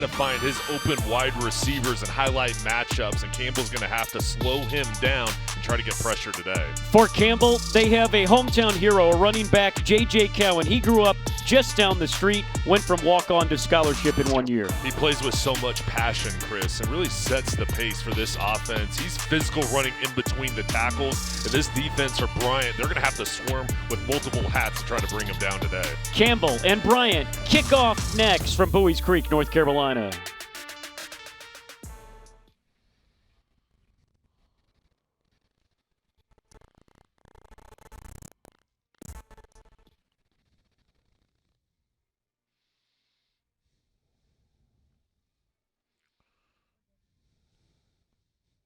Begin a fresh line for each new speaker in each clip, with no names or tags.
to find his open wide receivers and highlight matchups, and Campbell's going to have to slow him down and try to get pressure today.
For Campbell, they have a hometown hero, a running back, J.J. Cowan. He grew up just down the street, went from walk-on to scholarship in 1 year.
He plays with so much passion, Chris, and really sets the pace for this offense. He's physical running in between the tackles, and this defense for Bryant, they're going to have to swarm with multiple hats to try to bring him down today.
Campbell and Bryant kick off next from Bowie's Creek, North Carolina.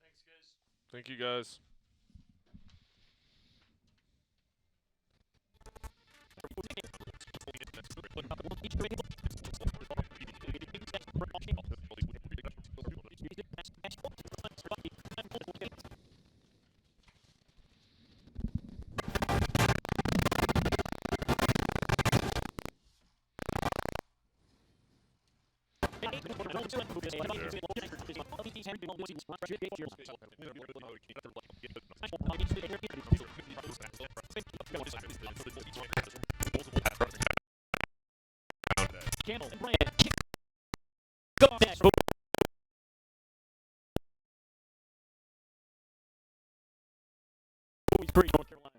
Thanks, guys.
Thank you, guys.
Campbell and Bryant go next. Bowie's Creek, North Carolina.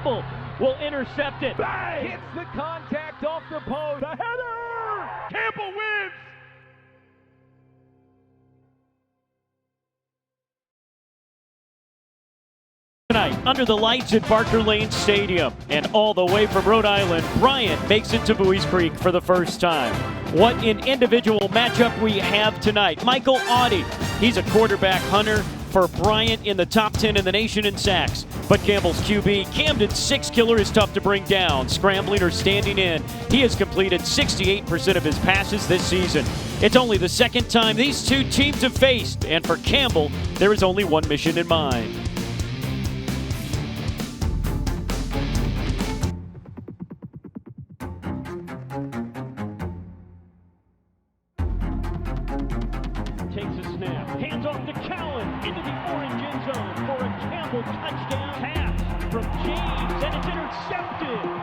Campbell will intercept it. Bang! Hits the contact off the post. The header!
Campbell wins!
Tonight, under the lights at Barker Lane Stadium, and all the way from Rhode Island, Bryant makes it to Buies Creek for the first time. What an individual matchup we have tonight. Michael Audie, he's a quarterback hunter for Bryant in the top 10 in the nation in sacks. But Campbell's QB, Camden's six killer, is tough to bring down. Scrambling or standing in, he has completed 68% of his passes this season. It's only the second time these two teams have faced, and for Campbell, there is only one mission in mind. Takes a snap, hands off to Cowan, into the orange end zone for a Campbell touchdown pass from James, and it's intercepted.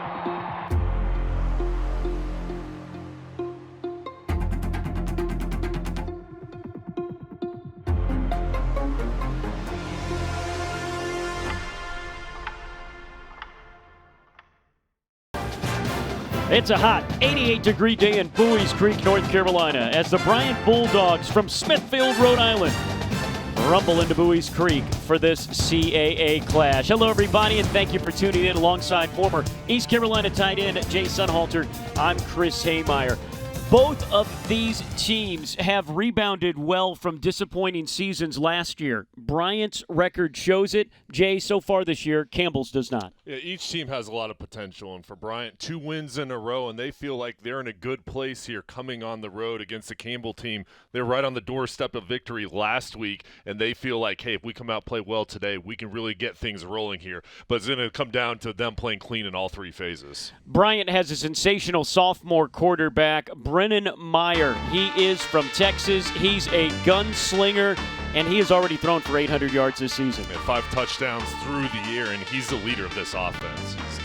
It's a hot 88-degree day in Buies Creek, North Carolina, as the Bryant Bulldogs from Smithfield, Rhode Island, rumble into Buies Creek for this CAA clash. Hello, everybody, and thank you for tuning in alongside former East Carolina tight end Jay Sunhalter. I'm Chris Haymeyer. Both of these teams have rebounded well from disappointing seasons last year. Bryant's record shows it. Jay, so far this year, Campbell's does not.
Yeah, each team has a lot of potential, and for Bryant, 2 wins in a row, and they feel like they're in a good place here coming on the road against the Campbell team. They're right on the doorstep of victory last week, and they feel like, hey, if we come out play well today, we can really get things rolling here. But it's going to come down to them playing clean in all 3 phases.
Bryant has a sensational sophomore quarterback, Brennan Meyer. He is from Texas. He's a gunslinger, and he has already thrown for 800 yards this season.
And 5 touchdowns through the year, and he's the leader of this offense. He's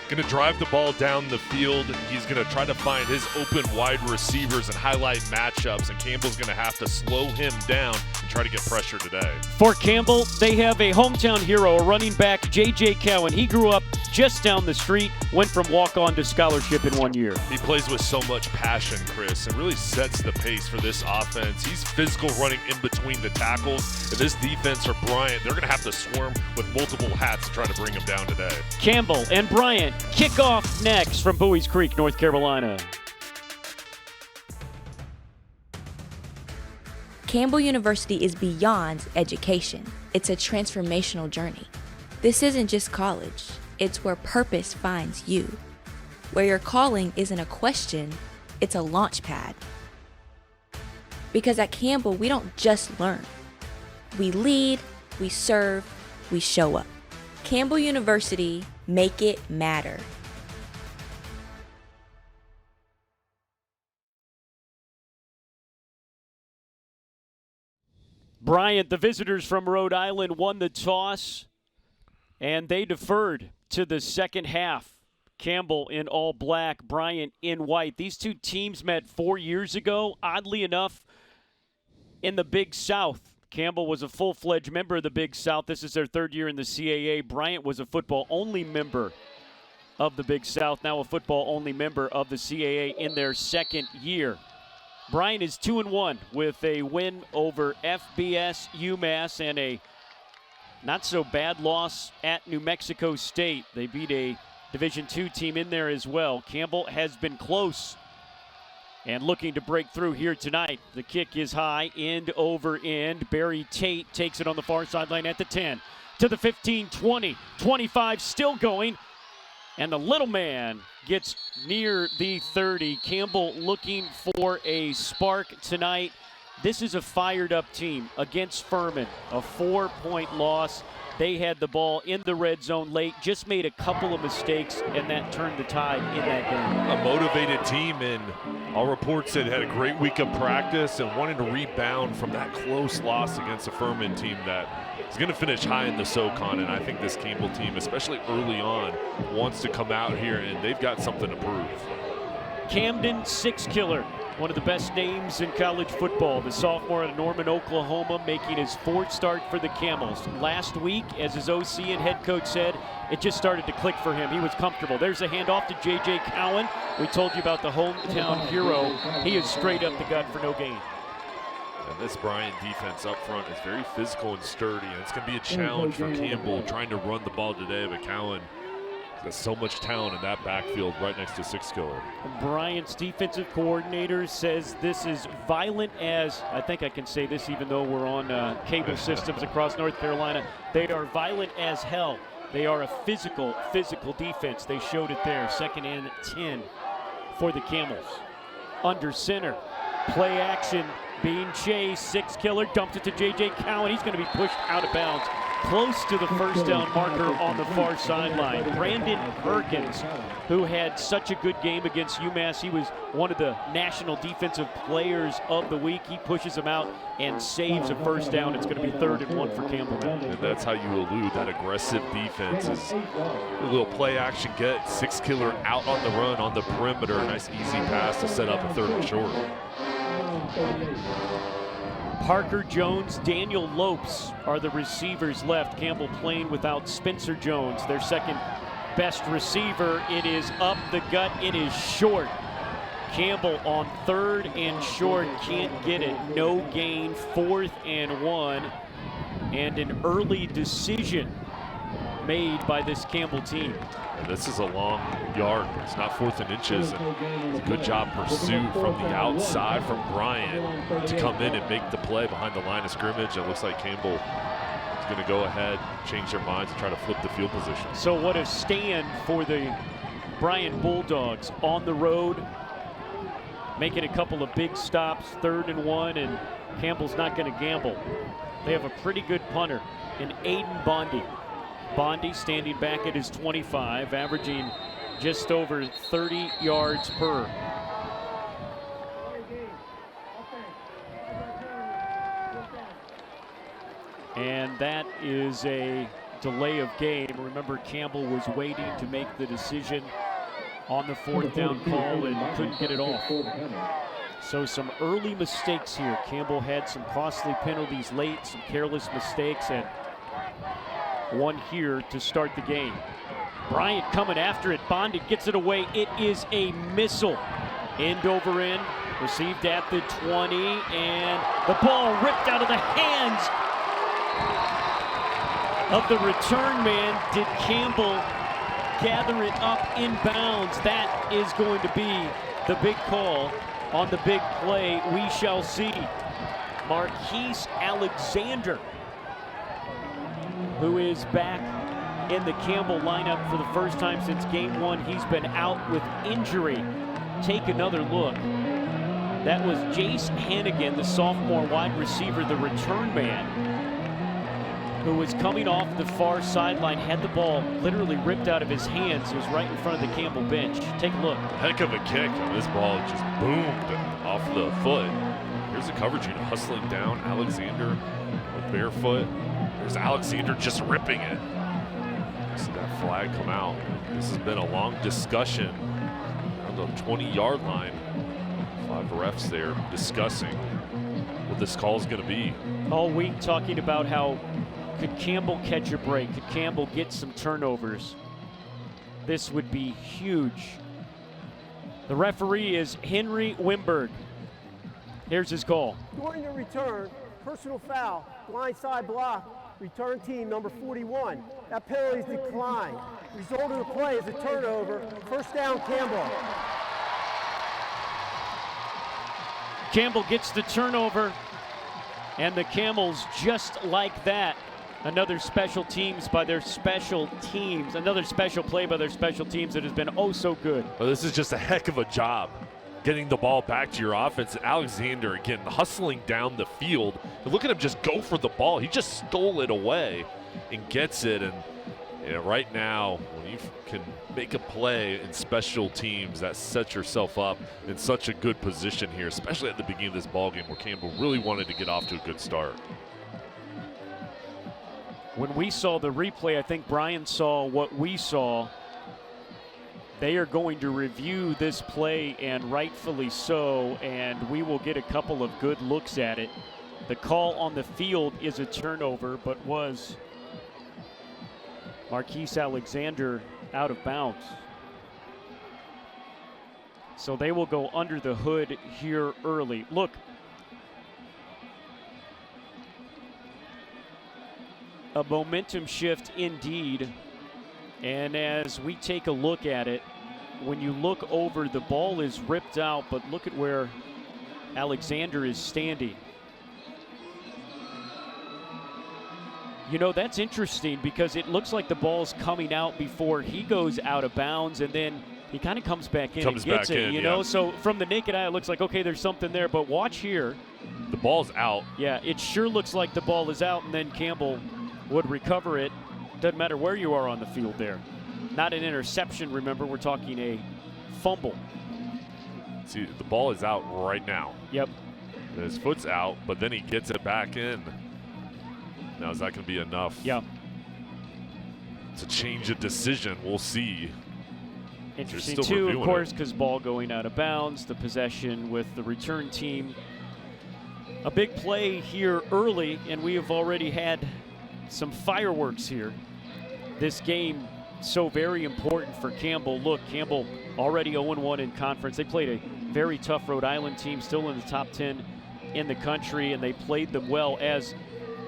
going to drive the ball down the field. He's going to try to find his open wide receivers and highlight matchups, and Campbell's going to have to slow him down and try to get pressure today.
For Campbell, they have a hometown hero, a running back, J.J. Cowan. He grew up just down the street, went from walk-on to scholarship in 1 year.
He plays with so much passion, Chris, and really sets the pace for this offense. He's physical running in between the tackles, and this defense for Bryant, they're going to have to swarm with multiple hats to try to bring him down today.
Campbell and Bryant kickoff next from Buies Creek, North Carolina.
Campbell University is beyond education. It's a transformational journey. This isn't just college. It's where purpose finds you. Where your calling isn't a question, it's a launch pad. Because at Campbell, we don't just learn. We lead, we serve, we show up. Campbell University, make it matter.
Bryant, the visitors from Rhode Island, won the toss, and they deferred to the second half. Campbell in all black, Bryant in white. These two teams met 4 years ago, oddly enough, in the Big South. Campbell was a full-fledged member of the Big South. This is their 3rd year in the CAA. Bryant was a football-only member of the Big South, now a football-only member of the CAA in their 2nd year. Bryant is 2-1 with a win over FBS UMass and a not-so-bad loss at New Mexico State. They beat a Division II team in there as well. Campbell has been close and looking to break through here tonight. The kick is high, end over end. Barry Tate takes it on the far sideline at the 10. To the 15, 20, 25, still going. And the little man gets near the 30. Campbell looking for a spark tonight. This is a fired-up team against Furman, a 4-point loss. They had the ball in the red zone late, just made a couple of mistakes, and that turned the tide in that game.
A motivated team, and all reports said had a great week of practice and wanted to rebound from that close loss against a Furman team that is going to finish high in the SoCon. And I think this Campbell team, especially early on, wants to come out here, and they've got something to prove.
Camden, 6 killer. One of the best names in college football, the sophomore out of Norman, Oklahoma, making his 4th start for the Camels. Last week, as his OC and head coach said, it just started to click for him. He was comfortable. There's a handoff to J.J. Cowan. We told you about the hometown hero. He is straight up the gut for no gain.
And this Bryant defense up front is very physical and sturdy, and it's going to be a challenge for Campbell trying to run the ball today, but Cowan has so much talent in that backfield right next to 6-killer.
Bryant's defensive coordinator says this is violent as, I think I can say this even though we're on cable systems across North Carolina, they are violent as hell. They are a physical defense. They showed it there. 2nd and 10 for the Camels. Under center, play action, being chased, 6-killer, dumped it to J.J. Cowan. He's going to be pushed out of bounds, close to the first down marker on the far sideline. Brandon Perkins, who had such a good game against UMass. He was one of the National Defensive Players of the Week. He pushes him out and saves a first down. It's going to be 3rd and 1 for Campbell now.
And that's how you elude that aggressive defense, is a little play action get, 6-killer out on the run on the perimeter. Nice easy pass to set up a 3rd and short.
Parker Jones, Daniel Lopes are the receivers left. Campbell playing without Spencer Jones, their 2nd best receiver. It is up the gut, it is short. Campbell on 3rd and short, can't get it, no gain, 4th and 1. And an early decision made by this Campbell team.
And this is a long yard. It's not 4th and inches. And it's a good job pursuit from the outside from Bryant to come in and make the play behind the line of scrimmage. It looks like Campbell is going to go ahead, change their minds, and try to flip the field position.
So what a stand for the Bryant Bulldogs on the road, making a couple of big stops, 3rd and 1, and Campbell's not going to gamble. They have a pretty good punter in Aiden Bondi. Bondi standing back at his 25, averaging just over 30 yards per. And that is a delay of game. Remember, Campbell was waiting to make the decision on the 4th down call and couldn't get it off. So some early mistakes here. Campbell had some costly penalties late, some careless mistakes, and one here to start the game. Bryant coming after it. Bondi gets it away. It is a missile. End over end. Received at the 20. And the ball ripped out of the hands of the return man. Did Campbell gather it up inbounds? That is going to be the big call on the big play. We shall see. Marquise Alexander, who is back in the Campbell lineup for the first time since game 1. He's been out with injury. Take another look. That was Jace Hannigan, the sophomore wide receiver, the return man, who was coming off the far sideline, had the ball literally ripped out of his hands. It was right in front of the Campbell bench. Take a look.
Heck of a kick. This ball just boomed off the foot. Here's the coverage unit hustling down Alexander with barefoot. There's Alexander just ripping it. See that flag come out. This has been a long discussion on the 20-yard line. 5 refs there discussing what this call is going to be.
All week talking about how could Campbell catch a break? Could Campbell get some turnovers? This would be huge. The referee is Henry Wimberg. Here's his call.
During the return, personal foul, blindside block, return team number 41. That penalty is declined. Result of the play is a turnover. First down, Campbell.
Campbell gets the turnover, and the Camels, just like that, another special teams by their special teams, another special play by their special teams that has been oh so good.
Well, this is just a heck of a job getting the ball back to your offense. Alexander, again, hustling down the field. And look at him just go for the ball. He just stole it away and gets it. And right now, when you can make a play in special teams, that sets yourself up in such a good position here, especially at the beginning of this ball game where Campbell really wanted to get off to a good start.
When we saw the replay, I think Brian saw what we saw. They are going to review this play, and rightfully so, and we will get a couple of good looks at it. The call on the field is a turnover, but was Marquise Alexander out of bounds. So they will go under the hood here early. Look, a momentum shift indeed. And as we take a look at it, when you look over, the ball is ripped out, but look at where Alexander is standing. You know, that's interesting because it looks like the ball's coming out before he goes out of bounds, and then he kind of comes back in and gets it, you know? So from the naked eye, it looks like, okay, there's something there, but watch here.
The ball's out.
Yeah, it sure looks like the ball is out, and then Campbell would recover it. Doesn't matter where you are on the field there. Not an interception, remember, we're talking a fumble.
See, the ball is out right now.
Yep.
His foot's out, but then he gets it back in. Now, is that going to be enough?
Yeah.
To change a decision, we'll see.
Interesting, too, of course, because ball going out of bounds, the possession with the return team. A big play here early, and we have already had some fireworks here. This game so very important for Campbell. Look, Campbell already 0-1 in conference. They played a very tough Rhode Island team, still in the top 10 in the country, and they played them well. As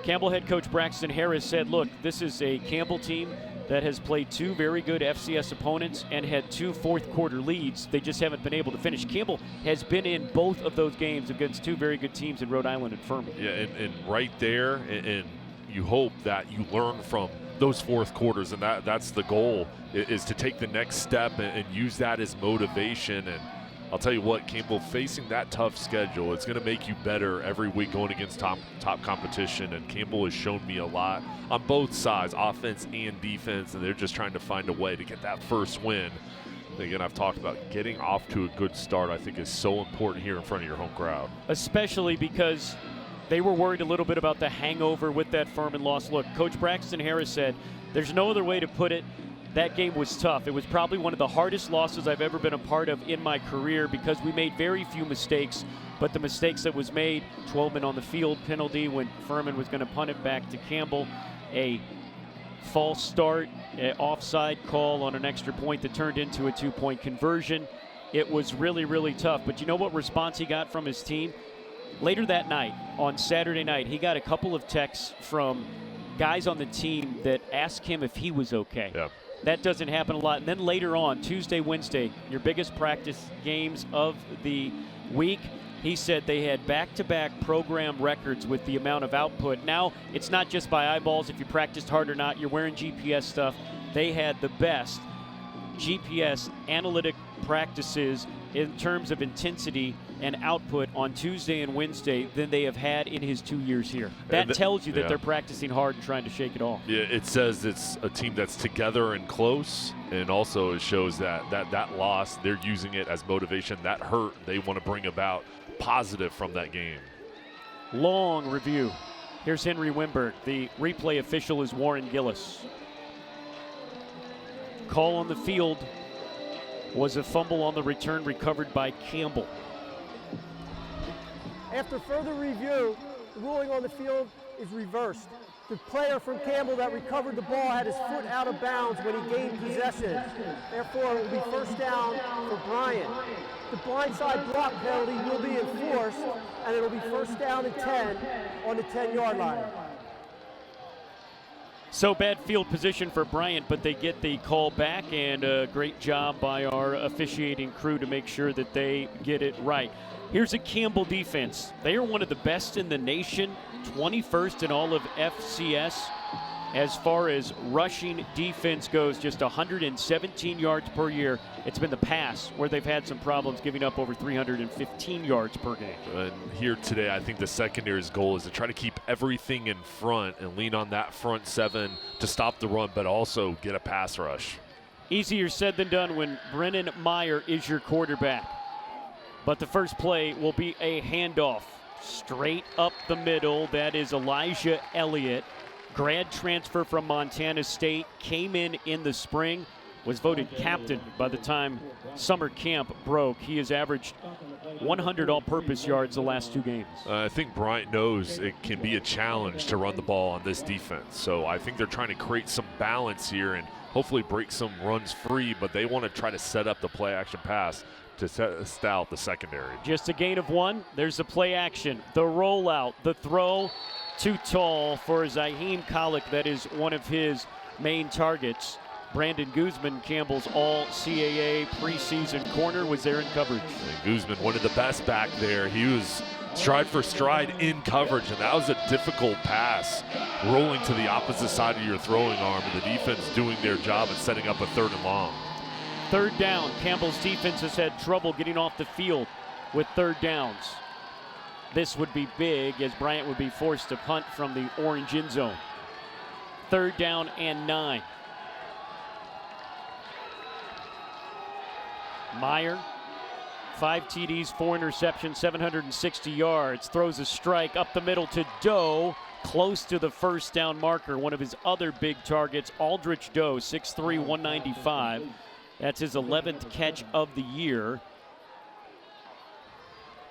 Campbell head coach Braxton Harris said, look, this is a Campbell team that has played two very good FCS opponents and had two fourth-quarter leads. They just haven't been able to finish. Campbell has been in both of those games against two very good teams in Rhode Island and Furman.
Yeah, and right there, and you hope that you learn from those fourth quarters, and that's the goal, is to take the next step and use that as motivation. And I'll tell you what, Campbell, facing that tough schedule, it's going to make you better every week going against top competition, and Campbell has shown me a lot on both sides, offense and defense, and they're just trying to find a way to get that first win. Again, I've talked about getting off to a good start, I think, is so important here in front of your home crowd.
Especially because they were worried a little bit about the hangover with that Furman loss. Look, Coach Braxton Harris said, there's no other way to put it. That game was tough. It was probably one of the hardest losses I've ever been a part of in my career because we made very few mistakes, but the mistakes that was made, 12-man on the field penalty when Furman was going to punt it back to Campbell, a false start, an offside call on an extra point that turned into a two-point conversion. It was really, really tough. But you know what response he got from his team? Later that night, on Saturday night, he got a couple of texts from guys on the team that asked him if he was okay.
Yeah.
That doesn't happen a lot. And then later on, Tuesday, Wednesday, your biggest practice games of the week, he said they had back-to-back program records with the amount of output. Now, it's not just by eyeballs if you practiced hard or not. You're wearing GPS stuff. They had the best GPS analytic practices in terms of intensity and output on Tuesday and Wednesday than they have had in his 2 years here. That tells you that they're practicing hard and trying to shake it off.
Yeah, it says it's a team that's together and close, and also it shows that loss, they're using it as motivation. That hurt, they want to bring about positive from that game.
Long review. Here's Henry Wimberg. The replay official is Warren Gillis. Call on the field was a fumble on the return recovered by Campbell.
After further review, the ruling on the field is reversed. The player from Campbell that recovered the ball had his foot out of bounds when he gained possession. Therefore, it will be first down for Bryant. The blindside block penalty will be enforced, and it will be first down and 10 on the 10-yard line.
So bad field position for Bryant, but they get the call back, and a great job by our officiating crew to make sure that they get it right. Here's a Campbell defense. They are one of the best in the nation, 21st in all of FCS. As far as rushing defense goes, just 117 yards per year. It's been the pass where they've had some problems giving up over 315 yards per game.
And here today, I think the secondary's goal is to try to keep everything in front and lean on that front seven to stop the run, but also get a pass rush.
Easier said than done when Brennan Meyer is your quarterback. But the first play will be a handoff straight up the middle. That is Elijah Elliott. Grad transfer from Montana State, came in the spring, was voted captain by the time summer camp broke. He has averaged 100 all-purpose yards the last 2 games.
I think Bryant knows it can be a challenge to run the ball on this defense. So I think they're trying to create some balance here and hopefully break some runs free, but they want to try to set up the play-action pass to test out the secondary.
Just a gain of 1. There's the play action, the rollout, the throw. Too tall for Zaheem Kalik. That is one of his main targets. Brandon Guzman, Campbell's all-CAA preseason corner, was there in coverage.
And Guzman, one of the best back there. He was stride for stride in coverage, and that was a difficult pass, rolling to the opposite side of your throwing arm, and the defense doing their job at setting up a 3rd and long.
3rd down. Campbell's defense has had trouble getting off the field with 3rd downs. This would be big as Bryant would be forced to punt from the orange end zone. 3rd down and 9. Meyer, 5 TDs, 4 interceptions, 760 yards. Throws a strike up the middle to Doe, close to the 1st down marker. One of his other big targets, Aldrich Doe, 6'3", 195. That's his 11th catch of the year.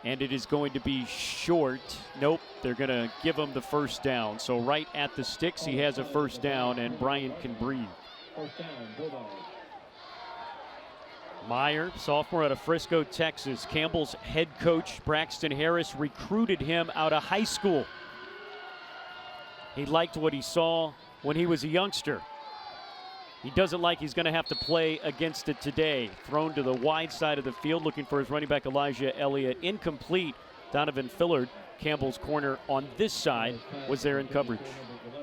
And it is going to be short. Nope, they're going to give him the 1st down. So right at the sticks, he has a 1st down, and Bryant can breathe. Meyer, sophomore out of Frisco, Texas. Campbell's head coach, Braxton Harris, recruited him out of high school. He liked what he saw when he was a youngster. He doesn't like he's going to have to play against it today. Thrown to the wide side of the field, looking for his running back Elijah Elliott. Incomplete. Donovan Fillard, Campbell's corner on this side, was there in coverage.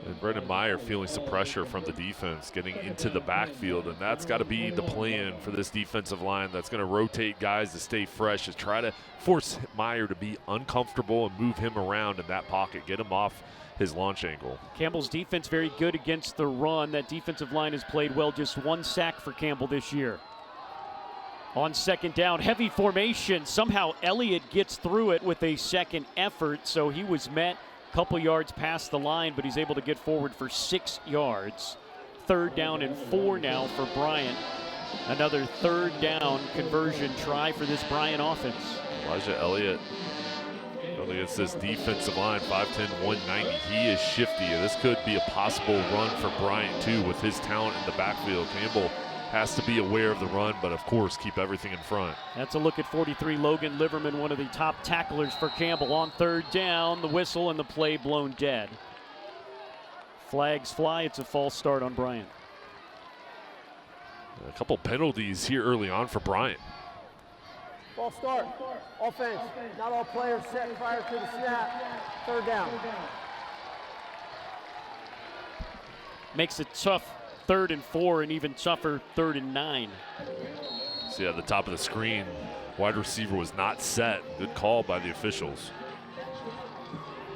And Brendan Meyer feeling some pressure from the defense, getting into the backfield, and that's got to be the plan for this defensive line. That's going to rotate guys to stay fresh, is try to force Meyer to be uncomfortable and move him around in that pocket, get him off his launch angle.
Campbell's defense very good against the run. That defensive line has played well. Just 1 sack for Campbell this year. On 2nd down, heavy formation. Somehow Elliott gets through it with a 2nd effort, so he was met a couple yards past the line, but he's able to get forward for 6 yards. 3rd down and 4 now for Bryant. Another 3rd down conversion try for this Bryant offense.
Elijah Elliott against this defensive line, 5'10", 190. He is shifty. This could be a possible run for Bryant, too, with his talent in the backfield. Campbell has to be aware of the run, but, of course, keep everything in front.
That's a look at 43, Logan Liverman, one of the top tacklers for Campbell. On 3rd down, the whistle and the play blown dead. Flags fly. It's a false start on Bryant.
A couple penalties here early on for Bryant.
False start. Offense. Not all players set prior to the snap. 3rd down.
Makes it tough 3rd and 4, and even tougher 3rd and 9.
See at the top of the screen, wide receiver was not set. Good call by the officials.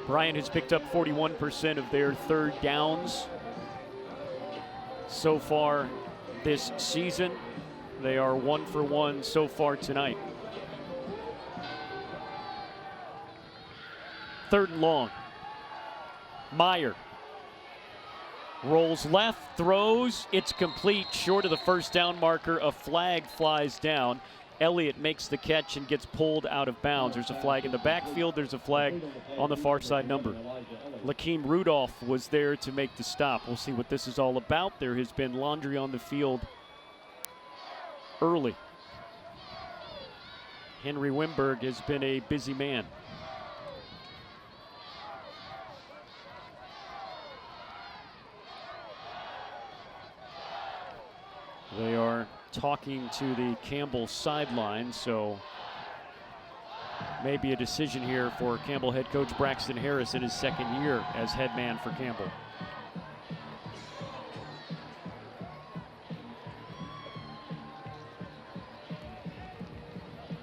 Bryant has picked up 41% of their 3rd downs so far this season. They are 1 for 1 so far tonight. 3rd and long. Meyer rolls left, throws, it's complete, short of the 1st down marker. A flag flies down. Elliott makes the catch and gets pulled out of bounds. There's a flag in the backfield. There's a flag on the far side number. Lakeem Rudolph was there to make the stop. We'll see what this is all about. There has been laundry on the field early. Henry Wimberg has been a busy man. They are talking to the Campbell sideline, so maybe a decision here for Campbell head coach Braxton Harris in his 2nd year as head man for Campbell.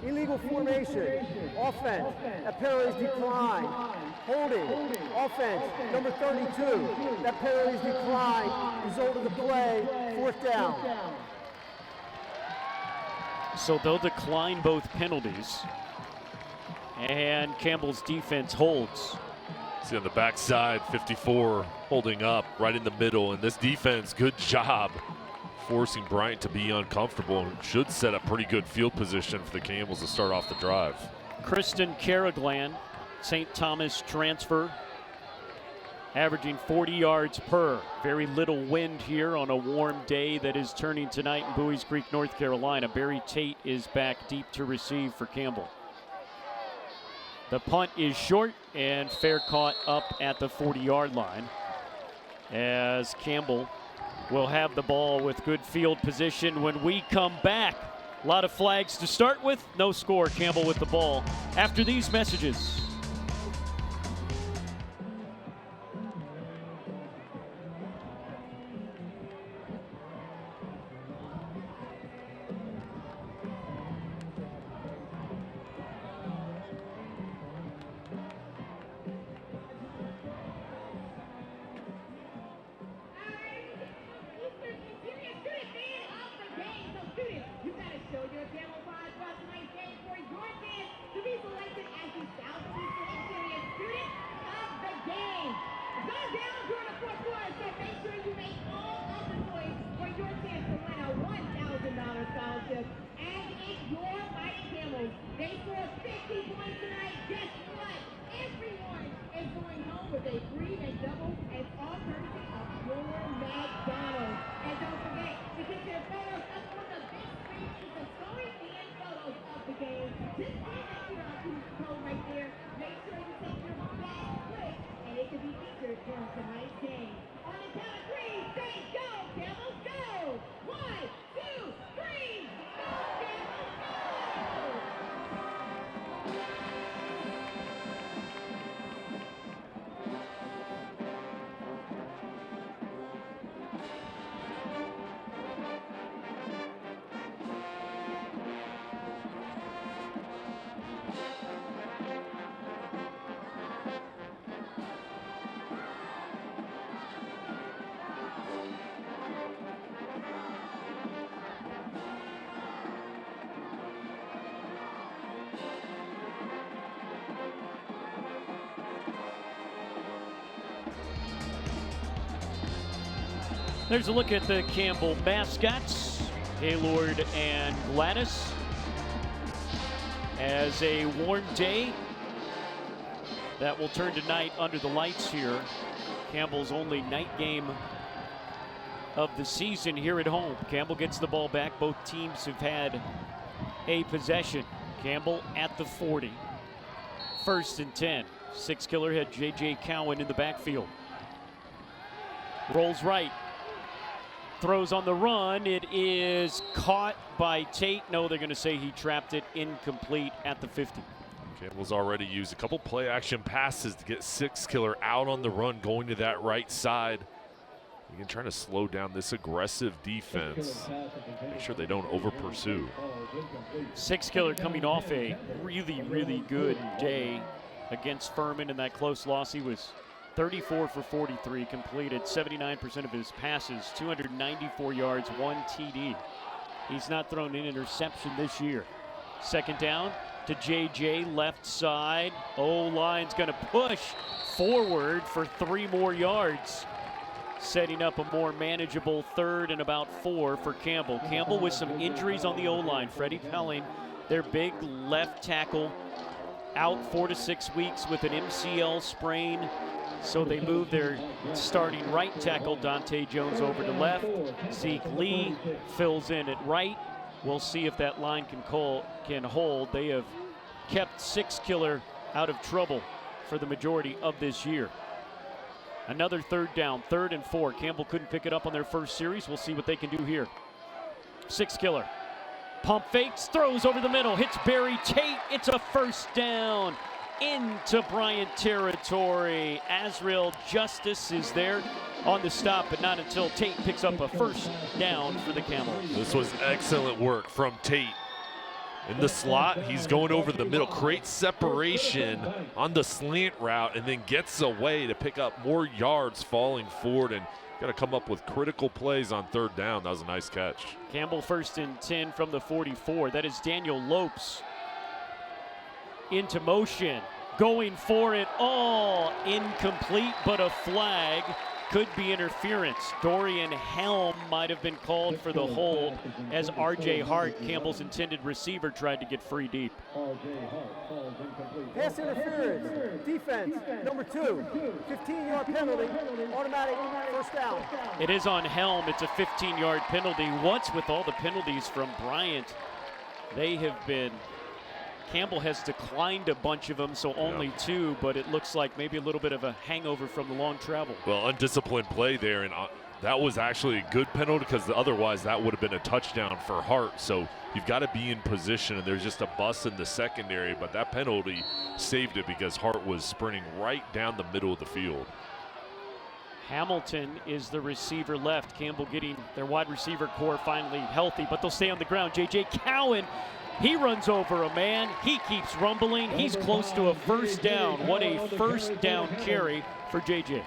Illegal formation. Offense. That penalty is declined. Holding. Offense. Number 32. That penalty is declined. Result of the play. 4th down.
So they'll decline both penalties. And Campbell's defense holds.
See on the backside, 54 holding up right in the middle. And this defense, good job forcing Bryant to be uncomfortable and should set up pretty good field position for the Campbells to start off the drive.
Kristen Caraglan, St. Thomas transfer, averaging 40 yards per. Very little wind here on a warm day that is turning tonight in Bowies Creek, North Carolina. Barry Tate is back deep to receive for Campbell. The punt is short and fair caught up at the 40-yard line, as Campbell will have the ball with good field position when we come back. A lot of flags to start with. No score. Campbell with the ball after these messages. There's a look at the Campbell mascots, Gaylord and Gladys. As a warm day that will turn to night under the lights here. Campbell's only night game of the season here at home. Campbell gets the ball back. Both teams have had a possession. Campbell at the 40. 1st and 10. Six killer had J.J. Cowan in the backfield. Rolls right. Throws on the run. It is caught by Tate. No, they're going to say he trapped it. Incomplete at the 50.
Campbell's already used a couple play action passes to get Six Killer out on the run, going to that right side. Again, trying to slow down this aggressive defense. Make sure they don't over pursue.
Six Killer coming off a really, really good day against Furman in that close loss. He was 34 for 43, completed 79% of his passes, 294 yards, 1 TD. He's not thrown an interception this year. 2nd down to JJ, left side. O-line's going to push forward for 3 more yards, setting up a more manageable 3rd and about 4 for Campbell. Campbell with some injuries on the O-line. Freddie Pelling, their big left tackle, out 4 to 6 weeks with an MCL sprain. So they move their starting right tackle, Dante Jones, over to left. Zeke Lee fills in at right. We'll see if that line can hold. They have kept Six Killer out of trouble for the majority of this year. Another 3rd down, 3rd and 4. Campbell couldn't pick it up on their first series. We'll see what they can do here. Six Killer. Pump fakes, throws over the middle, hits Barry Tate. It's a 1st down into Bryant territory. Azrael Justice is there on the stop, but not until Tate picks up a 1st down for the Camels.
This was excellent work from Tate. In the slot, he's going over the middle, creates separation on the slant route, and then gets away to pick up more yards falling forward, and got to come up with critical plays on 3rd down. That was a nice catch.
Campbell 1st and 10 from the 44. That is Daniel Lopes into motion, going for it all. Incomplete, but a flag could be interference. Dorian Helm might have been called for the hold as R.J. Hart, Campbell's intended receiver, tried to get free deep.
Pass interference, defense, number 2, 15-yard penalty, automatic first down.
It is on Helm. It's a 15-yard penalty. What's with all the penalties from Bryant? They have been, Campbell has declined a bunch of them, so only 2, but it looks like maybe a little bit of a hangover from the long travel.
Well, undisciplined play there, and that was actually a good penalty because otherwise that would have been a touchdown for Hart. So you've got to be in position, and there's just a bust in the secondary, but that penalty saved it because Hart was sprinting right down the middle of the field.
Hamilton is the receiver left. Campbell getting their wide receiver core finally healthy, but they'll stay on the ground. J.J. Cowan, he runs over a man. He keeps rumbling. He's close to a first down. What a first down carry for J.J.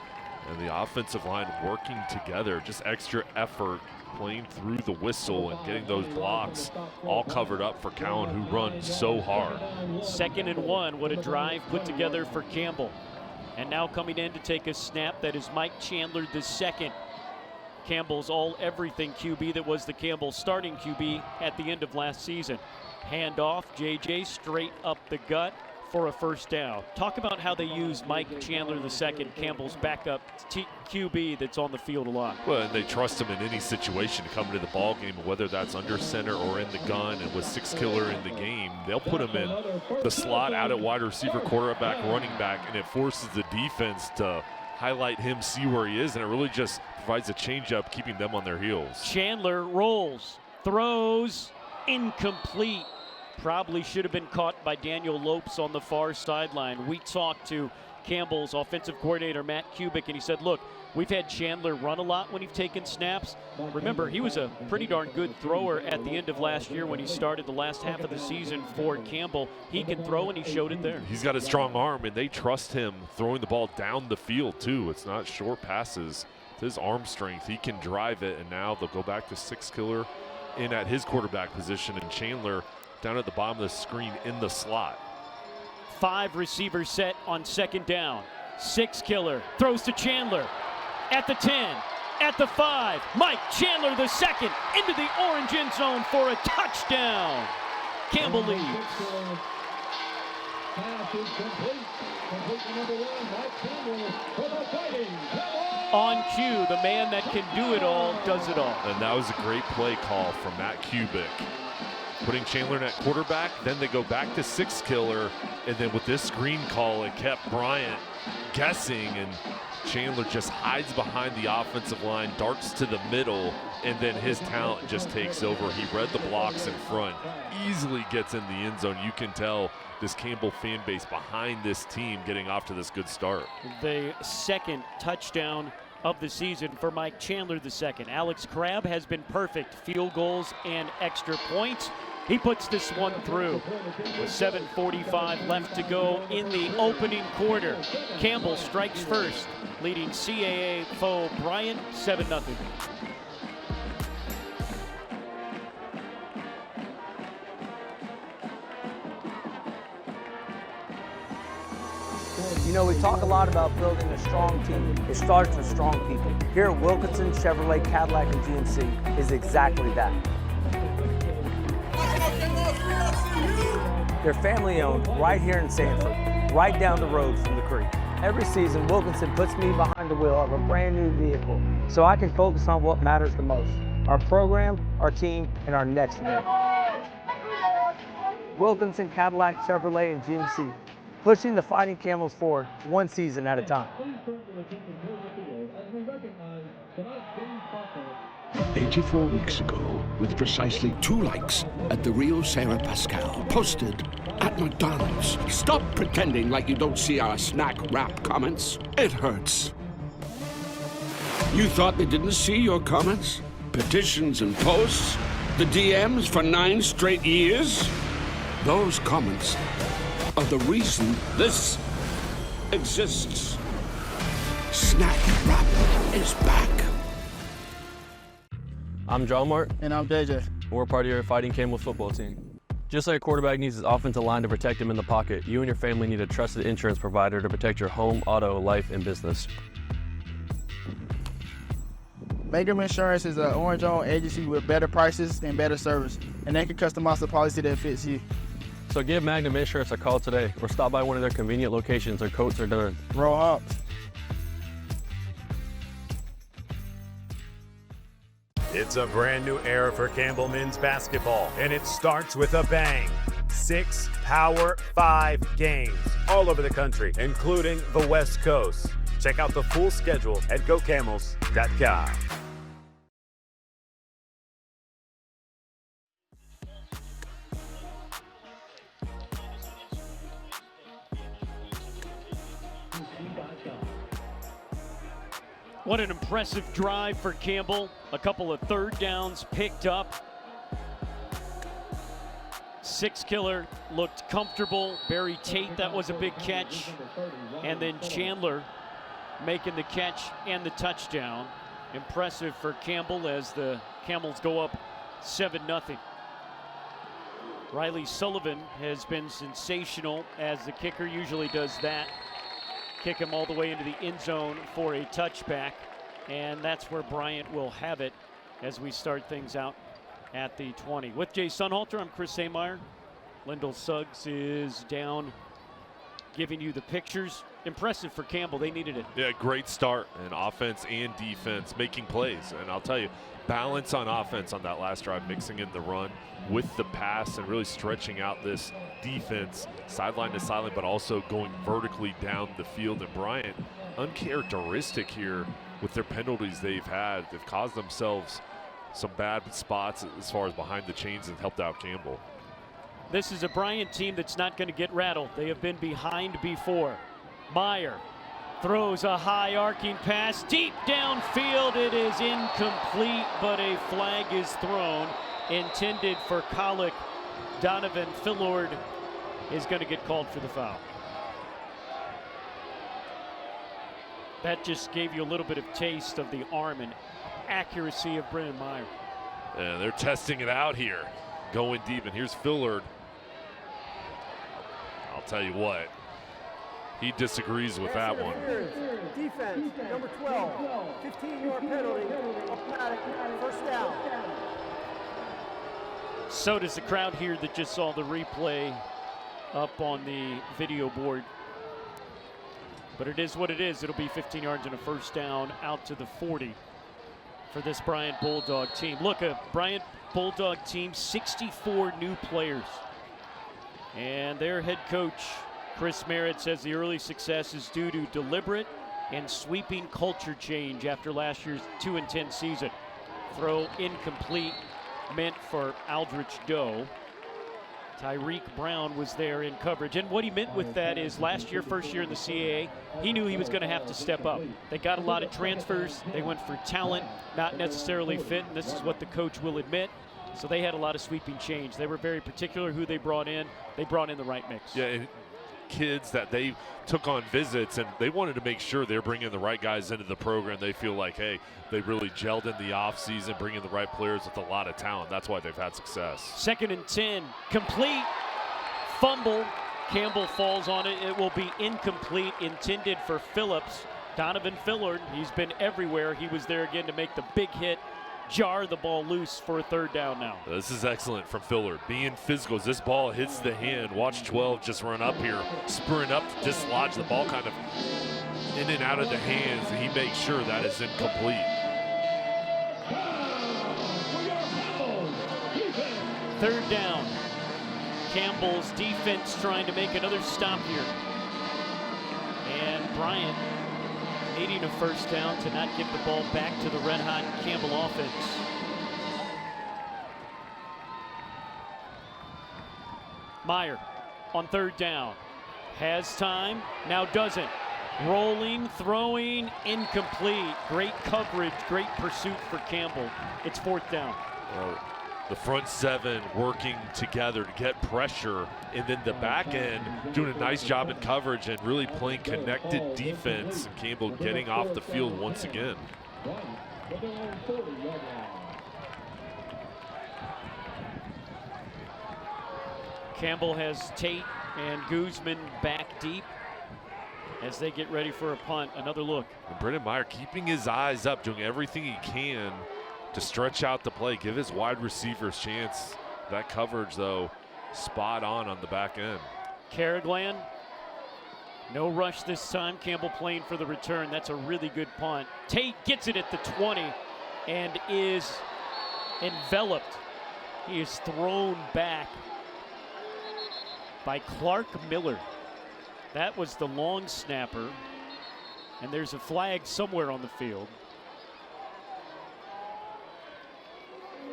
And the offensive line working together, just extra effort, playing through the whistle and getting those blocks all covered up for Cowan, who runs so hard.
2nd and 1. What a drive put together for Campbell. And now coming in to take a snap, that is Mike Chandler II. Campbell's all-everything QB that was the Campbell starting QB at the end of last season. Handoff, JJ straight up the gut for a first down. Talk about how they use Mike Chandler II, Campbell's backup QB that's on the field a lot.
Well, and they trust him in any situation to come into the ball game, whether that's under center or in the gun. And with 6 killer in the game, they'll put him in the slot, out at wide receiver, quarterback, running back, and it forces the defense to highlight him, see where he is, and it really just provides a change-up, keeping them on their heels.
Chandler rolls, throws, incomplete. Probably should have been caught by Daniel Lopes on the far sideline. We talked to Campbell's offensive coordinator, Matt Kubik, and he said, look, we've had Chandler run a lot when he's taken snaps. Remember, he was a pretty darn good thrower at the end of last year when he started the last half of the season for Campbell. He can throw, and he showed it there.
He's got a strong arm, and they trust him throwing the ball down the field, too. It's not short passes. It's his arm strength. He can drive it, and now they'll go back to 6 killer in at his quarterback position, and Chandler down at the bottom of the screen in the slot.
5 receivers set on 2nd down. 6 killer throws to Chandler at the 10, at the 5. Mike Chandler II into the orange end zone for a touchdown. Campbell leads. On cue, the man that can do it all does it all.
And that was a great play call from Matt Kubik. Putting Chandler in at quarterback, then they go back to 6 killer, and then with this screen call, it kept Bryant guessing, and Chandler just hides behind the offensive line, darts to the middle, and then his talent just takes over. He read the blocks in front, easily gets in the end zone. You can tell this Campbell fan base behind this team getting off to this good start.
The 2nd touchdown of the season for Mike Chandler II. Alex Crabb has been perfect, field goals and extra points. He puts this one through with 7:45 left to go in the opening quarter. Campbell strikes first, leading CAA foe Bryant 7-0.
You know, we talk a lot about building a strong team. It starts with strong people. Here at Wilkinson, Chevrolet, Cadillac, and GMC is exactly that. They're family owned right here in Sanford, right down the road from the creek. Every season, Wilkinson puts me behind the wheel of a brand new vehicle so I can focus on what matters the most: our program, our team, and our next win. Wilkinson, Cadillac, Chevrolet, and GMC, pushing the Fighting Camels forward one season at a time.
84 weeks ago, with precisely 2 likes at the Rio Sarah Pascal, posted at McDonald's. Stop pretending like you don't see our snack wrap comments. It hurts. You thought they didn't see your comments? Petitions and posts? The DMs for 9 straight years? Those comments are the reason this exists. Snack wrap is back.
I'm John Mart.
And I'm JJ.
We're part of your Fighting Camel football team. Just like a quarterback needs his offensive line to protect him in the pocket, you and your family need a trusted insurance provider to protect your home, auto, life, and business.
Baker Insurance is an orange-owned agency with better prices and better service, and they can customize the policy that fits you.
So give Magnum Insurance a call today or stop by one of their convenient locations. Their quotes are done.
Roll Hawks.
It's a brand new era for Campbell men's basketball, and it starts with a bang. 6 Power 5 games all over the country, including the West Coast. Check out the full schedule at GoCamels.com.
What an impressive drive for Campbell. A couple of third downs picked up. Six-killer looked comfortable. Barry Tate, that was a big catch. And then Chandler making the catch and the touchdown. Impressive for Campbell as the Camels go up 7-0. Riley Sullivan has been sensational as the kicker usually does that. Kick him all the way into the end zone for a touchback. And that's where Bryant will have it as we start things out at the 20. With Jay Sunhalter, I'm Chris Haymeyer. Lyndall Suggs is down giving you the pictures. Impressive for Campbell. They needed it.
Yeah, great start in offense and defense, making plays. And I'll tell you, balance on offense on that last drive, mixing in the run with the pass and really stretching out this defense sideline to sideline, but also going vertically down the field. And Bryant, uncharacteristic here with their penalties they've had. They've caused themselves some bad spots as far as behind the chains and helped out Campbell.
This is a Bryant team that's not going to get rattled. They have been behind before. Meyer throws a high arcing pass deep downfield. It is incomplete, but a flag is thrown intended for Colic. Donovan Fillard is going to get called for the foul. That just gave you a little bit of taste of the arm and accuracy of Brennan Meyer.
And they're testing it out here, going deep. And here's Fillard. I'll tell you what, he disagrees with that one.
Defense, number 12, 15-yard penalty, automatic, first down.
So does the crowd here that just saw the replay up on the video board. But it is what it is. It'll be 15 yards and a first down out to the 40 for this Bryant Bulldog team. Look, a Bryant Bulldog team, 64 new players. And their head coach, Chris Merritt, says the early success is due to deliberate and sweeping culture change after last year's 2-10 season. Throw incomplete, meant for Aldrich Doe. Tyreek Brown was there in coverage. And what he meant with that is last year, first year in the CAA, he knew he was going to have to step up. They got a lot of transfers. They went for talent, not necessarily fit, and this is what the coach will admit. So they had a lot of sweeping change. They were very particular who they brought in. They brought in the right mix.
Yeah, and kids that they took on visits, and they wanted to make sure they're bringing the right guys into the program. They feel like, hey, they really gelled in the offseason, bringing the right players with a lot of talent. That's why they've had success. 2nd and 10, complete, fumble. Campbell falls on it. It will be incomplete, intended for Phillips. Donovan Fillard, he's been everywhere. He was there again to make the big hit, jar the ball loose for a third down now. This is excellent from Fillard. Being physical as this ball hits the hand. Watch 12 just run up here, sprint up to dislodge the ball kind of in and out of the hands, and he makes sure that is incomplete.
3rd down. Campbell's defense trying to make another stop here. And Bryant needing a first down to not give the ball back to the red-hot Campbell offense. Meyer on 3rd down. Has time, now doesn't. Rolling, throwing, incomplete. Great coverage, great pursuit for Campbell. It's 4th down.
Well, the front 7 working together to get pressure, and then the back end doing a nice job in coverage and really playing connected defense. And Campbell getting off the field once again.
Campbell has Tate and Guzman back deep. as they get ready for a punt. Another look.
And Brendan Meyer keeping his eyes up, doing everything he can to stretch out the play, give his wide receivers chance. That coverage, though, spot on the back end.
Carraglan, no rush this time. Campbell playing for the return. That's a really good punt. Tate gets it at the 20 and is enveloped. He is thrown back by Clark Miller. That was the long snapper, and there's a flag somewhere on the field.